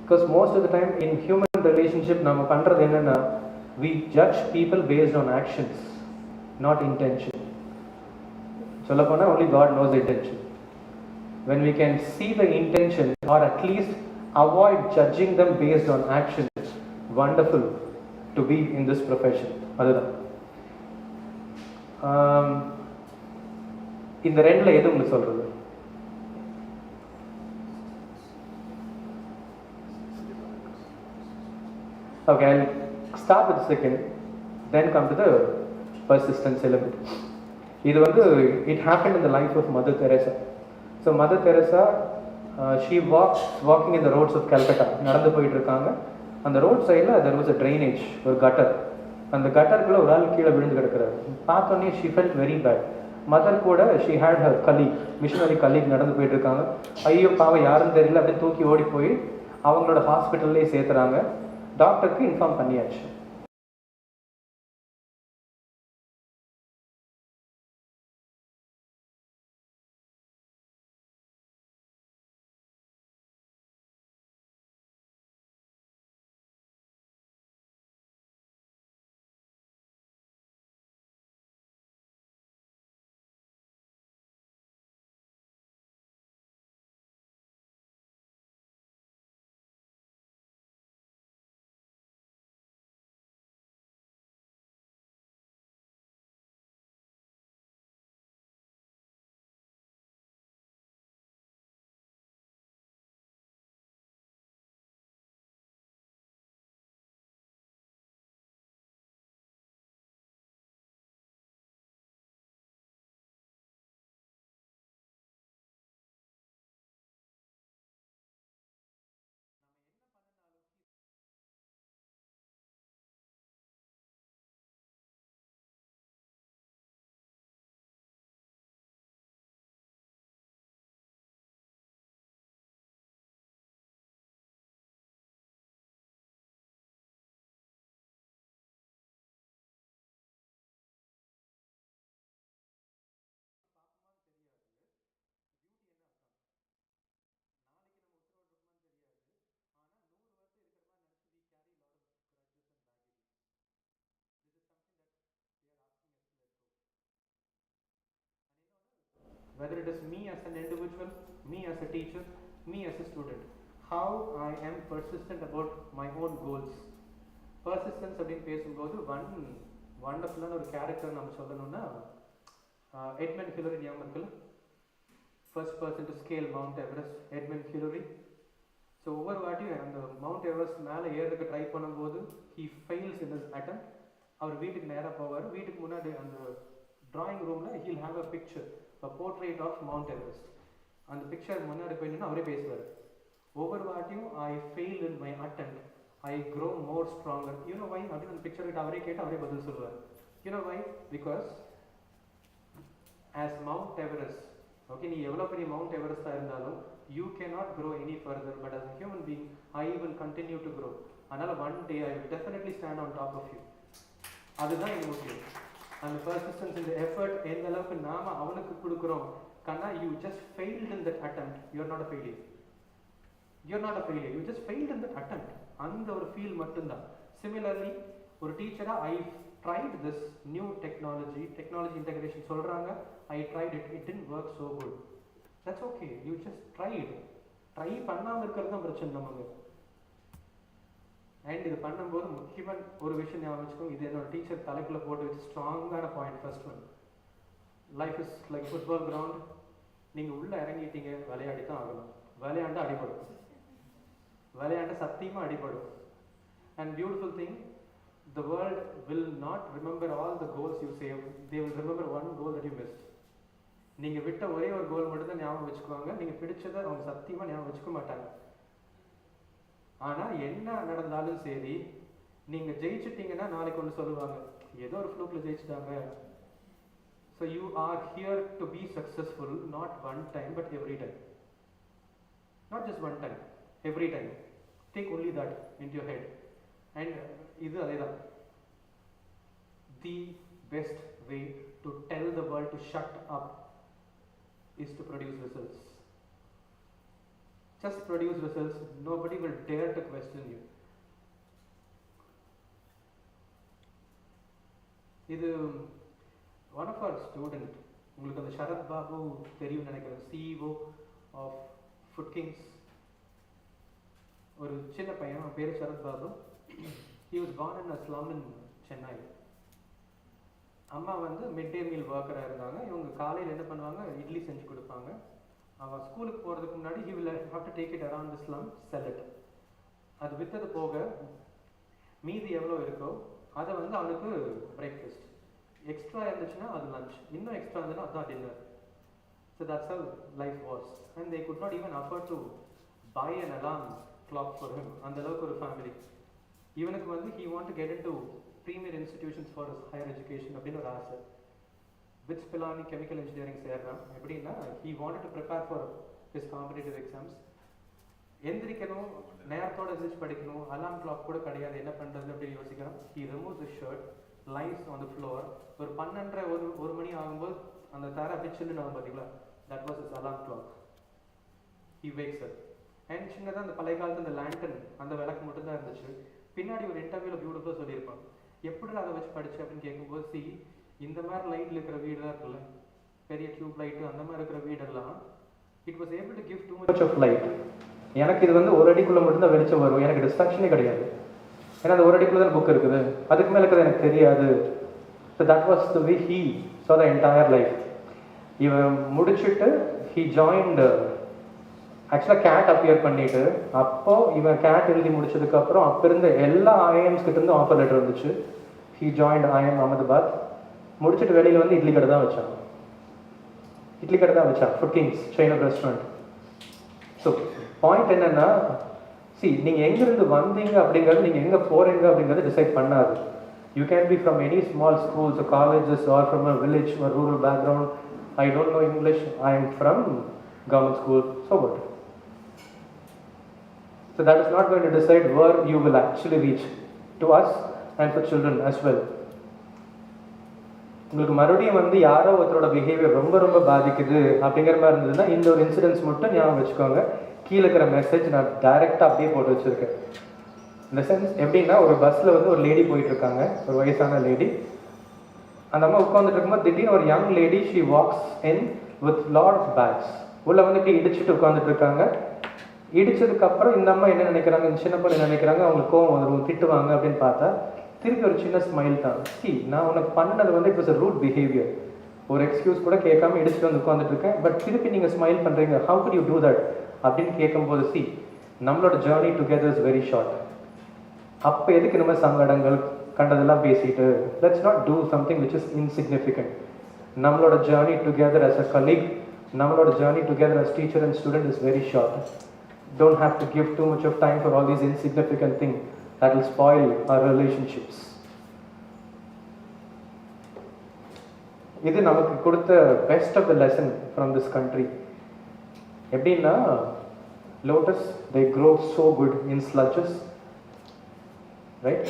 Because most of the time in human relationship நம்ம பண்ணுறது என்னென்னா, we judge people based on actions, not intention. சொல்லப்போனால் only God knows the intention. When we can see the intention or at least avoid judging them based on actions, wonderful to be in this profession. அதுதான் இந்த ரெண்டில் எது உங்களுக்கு சொல்கிறது? Okay, I'll start with the second, then come to the persistence element. இது வந்து it happened in the life of Mother Teresa. So Mother Teresa, she walking in the roads of Calcutta. நடந்து போயிட்டு இருக்காங்க. அந்த ரோட் சைடில் there was a drainage, ஒரு cutter. அந்த கட்டருக்குள்ள ஒரு ஆள் கீழே விழுந்து கிடக்கிறாரு. பார்த்தோன்னே she felt very bad. Mother கூட she had her colleague, missionary colleague நடந்து போயிட்டு இருக்காங்க. ஐயோ பாவம் யாருன்னு தெரியல அப்படியே தூக்கி ஓடி போய் அவங்களோட ஹாஸ்பிட்டல்லே சேர்த்துறாங்க. டாக்டருக்கு இன்ஃபார்ம் பண்ணியாச்சு. Whether it is me as an individual, me as a teacher, me as a student, how I am persistent about my own goals. Persistence அப்படின்னு பேசும்போது வண்டர்ஃபுல்லான ஒரு கேரக்டர் நம்ம சொல்லணும்னா எட்மண்ட் ஹிலரி ஞாபகம் இருக்குல்ல, first person to scale Mount Everest, Edmund Hillary. So ஒவ்வொரு வாட்டியும் அந்த மவுண்ட் எவரெஸ்ட் மேலே ஏறதுக்கு ட்ரை பண்ணும்போது he fails in his attempt. அவர் வீட்டுக்கு நேராக போவார். வீட்டுக்கு முன்னாடி அந்த drawing ரூமில் he'll have a picture, a portrait of Mount Everest. அந்த பிக்சர் முன்னாடி போய் நின்று அவரே பேசுவார். ஒவ்வொரு வாட்டியும் I fail in my attempt, I grow more stronger. You know why அப்படின்னு அந்த பிக்சர் கிட்ட அவரே கேட்டு அவரே பதில் சொல்லுவார். You know why? Because as Mount Everest, okay, நீ எவ்வளோ பெரிய மவுண்ட் எவரெஸ்டாக இருந்தாலும் you cannot grow any further, but as a human being I will continue to grow. அதனால் one day I will definitely stand on top of you. அதுதான் இது முக்கியம். அந்த பர்சிஸ்டன்ஸ், இந்த எஃபர்ட் எந்த அளவுக்கு நாம அவனுக்கு கொடுக்குறோம். கண்ணா, you just failed in that attempt, you're not a failure. You're not a failure, you just failed in that attempt. அந்த ஒரு ஃபீல் மட்டும்தான். சிமிலர்லி ஒரு டீச்சரா I tried this new technology integration சொல்றாங்க, I tried it, it didn't work so good. That's okay, you just try பண்ணாமல் இருக்கிறது தான் பிரச்சனை நமக்கு. அண்ட் இது பண்ணும்போது முக்கியமாக ஒரு விஷயம் ஞாபகம் வச்சுக்கோங்க, இது என்னோட டீச்சர் தலைக்குள்ளே போட்டு வச்சு ஸ்ட்ராங்கான point. First one, life is like football ground. நீங்கள் உள்ளே இறங்கிட்டீங்க, விளையாடி தான் ஆகணும். விளையாண்டு அடிபடும், விளையாண்டு சத்தியமாக அடிபடும். And beautiful thing, the world will not remember all the goals you save, they will remember one goal that you missed. நீங்கள் விட்ட ஒரே ஒரு கோல் மட்டும் தான் ஞாபகம் வச்சுக்குவாங்க. நீங்கள் பிடிச்சதை அவங்க சத்தியமாக ஞாபகம் வச்சுக்க மாட்டாங்க. ஆனால் என்ன நடந்தாலும் சரி, நீங்கள் ஜெயிச்சிட்டிங்கன்னா நாளைக்கு ஒன்று சொல்லுவாங்க, ஏதோ ஒரு ஃப்ளூக்கில் ஜெயிச்சிட்டாங்க. So you are here to be successful, not one time but every time. Not just one time, every time. Take only that in your head. And இது அதே தான். The best way to tell the world to shut up is to produce results. Just produce results. Nobody will dare to question you. இது one of our student, உங்களுக்கு அந்த சரத் பாபு தெரியும் நினைக்கிறேன், CEO of Food Kings. ஒரு சின்ன பையன், அவன் பேர் Sarath Babu. He was born in a slum in Chennai. அம்மா வந்து மிட் டே மீல் ஒர்க்கராக இருந்தாங்க. இவங்க காலையில் என்ன பண்ணுவாங்க, இட்லி செஞ்சு கொடுப்பாங்க. அவன் ஸ்கூலுக்கு போகிறதுக்கு முன்னாடி he will have to take it around the slum, sell it. அது விற்றது போக மீதி எவ்வளோ இருக்கோ அதை வந்து அவனுக்கு பிரேக்ஃபாஸ்ட். எக்ஸ்ட்ரா இருந்துச்சுன்னா அது லஞ்ச், இன்னும் எக்ஸ்ட்ரா இருந்ததுன்னா அதுதான் dinner. So that's how life was. And they could not even afford to buy an alarm clock for him. அந்த அளவுக்கு ஒரு ஃபேமிலி. இவனுக்கு வந்து he want to get in to premier institutions for higher education அப்படின்னு ஒரு ஆசை. Which Pilani chemical engineering சேர்றான். எப்படின்னா he want to prepare for his competitive exams. எந்திரிக்கணும், நேரத்தோட எந்திரிச்சு படிக்கணும், அலாம் கிளாக் கூட கிடையாது, என்ன பண்ணுறது அப்படின்னு யோசிக்கிறான். He removes his shirt, lies on the floor. ஒரு 12:30 ஒரு மணி ஆகும்போது அந்த தர பிச்சுன்னு நான் பார்த்தீங்களா, that was is Alam clock. He wax up. And சின்னதாக அந்த பழைய காலத்து அந்த லேண்டன், அந்த விளக்கு மட்டும்தான் இருந்துச்சு. பின்னாடி ஒரு இன்டர்வியூவில் பியூட்டிஃபுல்லாக சொல்லியிருப்பான், எப்படி அதை வச்சு படிச்சு அப்படின்னு கேட்கும்போது, சி இந்த மாதிரி லைட்டில் இருக்கிற வீடுலாம் இருக்குல்ல, பெரிய டியூப் லைட்டு அந்த மாதிரி இருக்கிற வீடெல்லாம் it was able to give too much of light. எனக்கு இது வந்து ஒரு அடிக்குள்ளே மட்டும்தான் வெளிச்சம் வரும், எனக்கு டிஸ்ட்ராக்ஷனே கிடையாது. ஏன்னா அந்த ஒரு அடிக்குள்ளே தான் புக் இருக்குது, அதுக்கு மேலே இருக்கிறது எனக்கு தெரியாது. So that was the way he saw the entire life. இவன் முடிச்சுட்டு he joined, ஆக்சுவலாக கேட் அப்பியர் பண்ணிட்டு, அப்போ இவன் கேட் எழுதி முடிச்சதுக்கப்புறம் அப்போ இருந்த எல்லா ஐஎம்ஸ் கிட்ட இருந்து ஆஃபர் லெட்டர் வந்துச்சு. he joined IIM Ahmedabad. முடிச்சுட்டு வெளியில் வந்து இட்லி கடை தான் வச்சான். Food kings chain of restaurant. So point என்னன்னா, சி நீங்கள் எங்கேருந்து வந்தீங்க அப்படிங்கிறது, நீங்கள் எங்கே போகிறீங்க அப்படிங்கிறது டிசைட் பண்ணாது. You can be from any small schools or colleges or from a village or rural background. I don't know English, I am from government school, so what? So that is not going to decide where you will actually reach, to us and for children as well. உங்களுக்கு மறுபடியும் வந்து யாரோ ஒருத்தரோட behaviour ரொம்ப ரொம்ப பாதிக்குது அப்படிங்கிற மாதிரி இருந்ததுன்னா இந்த ஒரு இன்சிடென்ட்ஸ் மட்டும் ஞாபகம் வச்சுக்கோங்க. கீழே இருக்கிற மெசேஜ் நான் டைரெக்டாக அப்படியே போட்டு வச்சுருக்கேன். இந்த சென்ஸ் எப்படின்னா, ஒரு பஸ்ஸில் வந்து ஒரு லேடி போயிட்டுருக்காங்க, ஒரு வயசான லேடி. அந்த அம்மா உட்காந்துட்டு இருக்கும்போது திடீர்னு ஒரு young lady she walks in with lot of bags. உள்ளே வந்து இப்படி இடிச்சுட்டு உட்காந்துட்டு இருக்காங்க. இடிச்சதுக்கப்புறம் இந்த அம்மா என்ன நினைக்கிறாங்க, இந்த சின்ன பொண்ணு நினைக்கிறாங்க, அவங்களுக்கு கோவம் வந்துடும், திட்டுவாங்க அப்படின்னு பார்த்தா திருப்பி ஒரு சின்ன ஸ்மைல் தான். சி நான் உனக்கு பண்ணது வந்து it was a rude behaviour. ஒரு எக்ஸ்கியூஸ் கூட கேட்காம இடிச்சுட்டு வந்து உட்காந்துட்டு இருக்கேன், பட் திருப்பி நீங்கள் ஸ்மைல் பண்ணுறீங்க, how could you do that அப்படின்னு கேட்கும்போது, சி நம்மளோட journey together is very short. அப்போ எதுக்கு நம்ம சங்கடங்கள் கண்டதெல்லாம் பேசிட்டு, let's not do something which is insignificant. நம்மளோட journey together as a colleague, நம்மளோட journey together as teacher and student is very short. Don't have to give too much of time for all these insignificant things that will spoil our relationships. இது நமக்கு கொடுத்த best of the lesson from this country. எப்படின்னா, lotus they grow so good in sludges, right?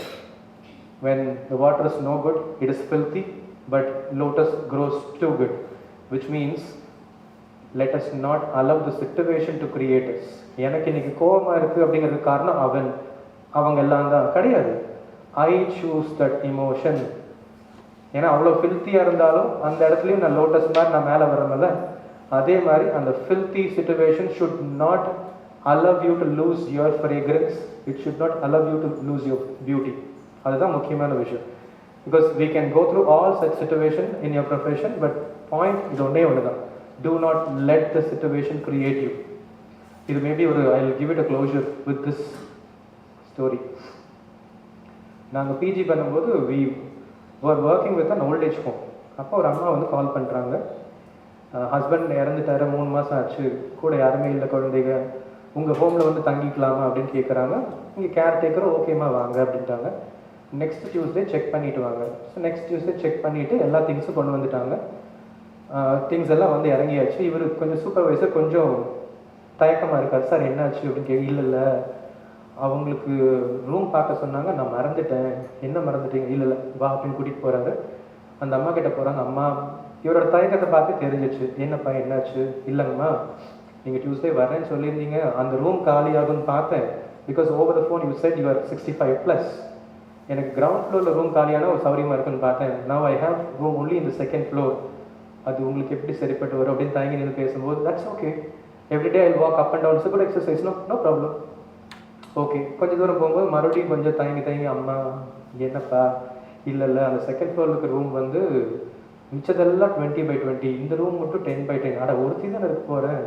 When the water is no good, it is filthy, but lotus grows too good, which means let us not allow the situation to create us. எனக்கு இன்னைக்கு கோபமாக இருக்குது அப்படிங்கிறதுக்கு காரணம் அவங்க எல்லாம் தான் கிடையாது. I choose that emotion. ஏன்னா அவ்வளோ ஃபில்த்தியாக இருந்தாலும் அந்த இடத்துலையும் நான் லோட்டஸ் மாதிரி நான் மேலே வரமில்ல, அதே மாதிரி அந்த ஃபில்த்தி situation should not allow you to lose your fragrance, it should not allow you to lose your beauty. அதுதான் முக்கியமான விஷயம். Because we can go through all such situation in your profession, but point இது ஒன்றே ஒன்று தான், do not let the situation create you. இது maybe ஒரு I'll give it a closure with this story. நாங்கள் பிஜி பண்ணும்போது we were working with an old age home. அப்போ ஒரு அம்மா வந்து கால் பண்ணுறாங்க, ஹஸ்பண்ட் இறந்துட்டாரு, 3 மாதம் ஆச்சு, கூட யாருமே இல்லை, குழந்தைங்க, உங்கள் ஹோமில் வந்து தங்கிக்கலாமா அப்படின்னு கேட்குறாங்க. இங்கே கேர்டேக்கரும் ஓகேம்மா வாங்க அப்படின்ட்டாங்க. நெக்ஸ்ட் டியூஸ்டே செக் பண்ணிவிட்டு வாங்க. ஸோ நெக்ஸ்ட் டியூஸ்டே செக் பண்ணிவிட்டு எல்லா திங்ஸும் கொண்டு வந்துட்டாங்க. திங்ஸ் எல்லாம் வந்து இறங்கியாச்சு. இவர் கொஞ்சம் சூப்பர்வைசர் கொஞ்சம் தயக்கமாக இருக்கார். சார் என்னாச்சு அப்படின்னு கேட்க, இல்லை அவங்களுக்கு ரூம் பார்க்க சொன்னாங்க, நான் மறந்துட்டேன். என்ன மறந்துட்டீங்க? இல்லை வா அப்படின்னு கூட்டிகிட்டு போகிறாரு. அந்த அம்மா கிட்ட போகிறாங்க. அம்மா இவரோட தயக்கத்தை பார்த்து தெரிஞ்சிச்சு. என்னப்பா என்னாச்சு? இல்லைங்கம்மா, நீங்கள் டியூஸ்டே வரேன்னு சொல்லியிருந்தீங்க, அந்த ரூம் காலியாகும்னு பார்த்தேன். Because over the phone you said you are 65+. எனக்கு கிரவுண்ட் ஃப்ளோரில் ரூம் காலியான ஒரு சௌரியமாக இருக்குன்னு பார்த்தேன். Now I have room only இந்த செகண்ட் ஃப்ளோர். அது உங்களுக்கு எப்படி சரிப்பட்டு வரும் அப்படின்னு தயங்கி நின்று பேசும்போது, that's okay, everyday I walk up and down, it's good exercise, no problem. Okay. கொஞ்சம் தூரம் போகும்போது மறுபடியும் கொஞ்சம் தயங்கி அம்மா என்னப்பா, இல்லை அந்த செகண்ட் ஃப்ளோரில் இருக்கிற ரூம் வந்து மிச்சதெல்லாம் 20x20, இந்த ரூம் மட்டும் 10x10. ஒருத்தி தான் இருக்க போகிறேன்,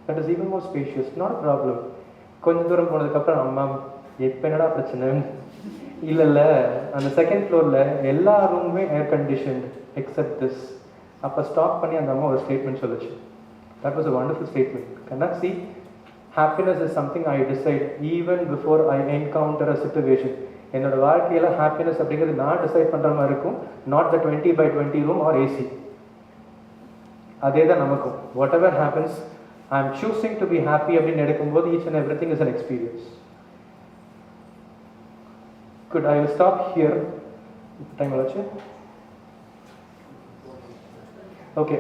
that is even more spacious, not problem. கொஞ்சம் தூரம் போனதுக்கப்புறம் அம்மா எப்போ என்னடா பிரச்சனை? இல்லை அந்த செகண்ட் ஃப்ளோரில் எல்லா ரூமுமே ஏர் கண்டிஷன்டு, except this. அப்போ ஸ்டாப் பண்ணி அந்த அம்மா ஒரு ஸ்டேட்மெண்ட் சொல்லுச்சு. That was a wonderful statement. Cannot see, happiness is something I decide even before I encounter a situation. என்னோட வாழ்க்கையில் ஹாப்பினஸ் அப்படிங்கிறது நான் டிசைட் பண்ணுற மாதிரி இருக்கும், not the 20x20 room or AC. அதே தான் நமக்கும். Whatever happens, I am choosing to be happy அப்படின்னு எடுக்கும்போது each and every thing is an experience. Good, I will stop here. Time ஆச்சு. ஓகே,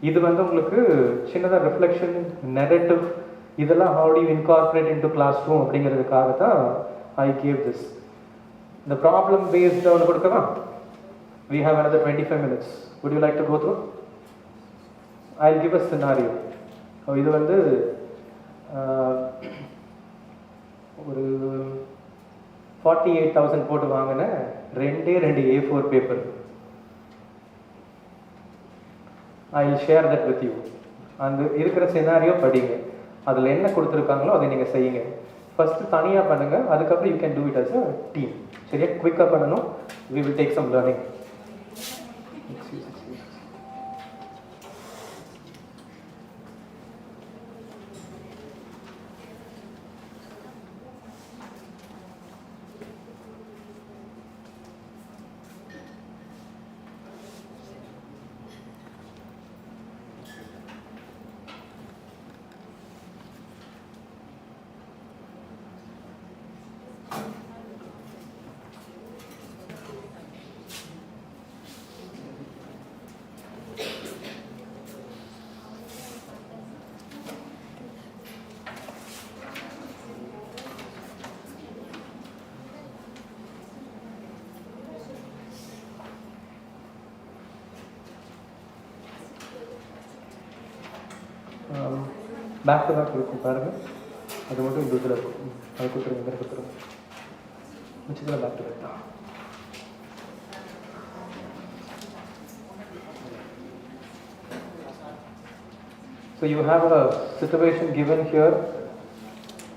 இது வந்து உங்களுக்கு சின்னதாக ரிஃப்ளெக்ஷன், நெரேட்டிவ், இதெல்லாம் how do you incorporate into classroom அப்படிங்கிறதுக்காக தான் I gave this. The problem based ஒன்று கொடுக்கவா? We have another 25 minutes. Would you like to go through? I'll give a scenario. இது வந்து ஒரு 48,000 போட்டு வாங்கின ரெண்டு A4 paper. I'll share that with you. அந்த இருக்கிற சினாரியோ படிங்க, அதில் என்ன கொடுத்துருக்காங்களோ அதை நீங்கள் செய்யுங்க. ஃபஸ்ட்டு தனியாக பண்ணுங்கள், அதுக்கப்புறம் you can do it as a team. சரியா? குவிக்காக பண்ணணும். we will take some learning. Back to back இருக்கும் பாருங்கள், அது மட்டும் இந்த இதில் இருக்கும். அது கொடுத்துருங்க, இங்கே கொடுத்துருங்க. மிச்சத்தில் பேக் டு பேக் தான். So you have a situation given here.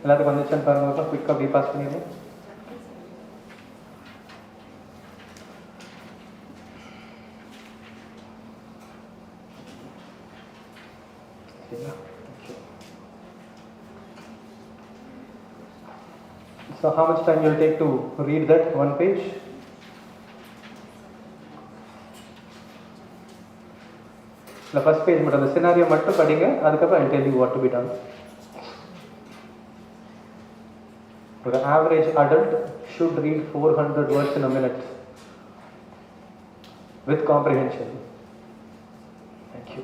எல்லாத்துக்கும் வந்துச்சான்னு பாருங்க, குயிக்காக அப்படி பாஸ் பண்ணிடுங்க. So how much time you will take to read that one page? The first page மட்டும் அந்த scenario மட்டும் படிங்க, அதுக்கப்புறம் I'll tell you what to be done. The average adult should read 400 words in a minute with comprehension. Thank you.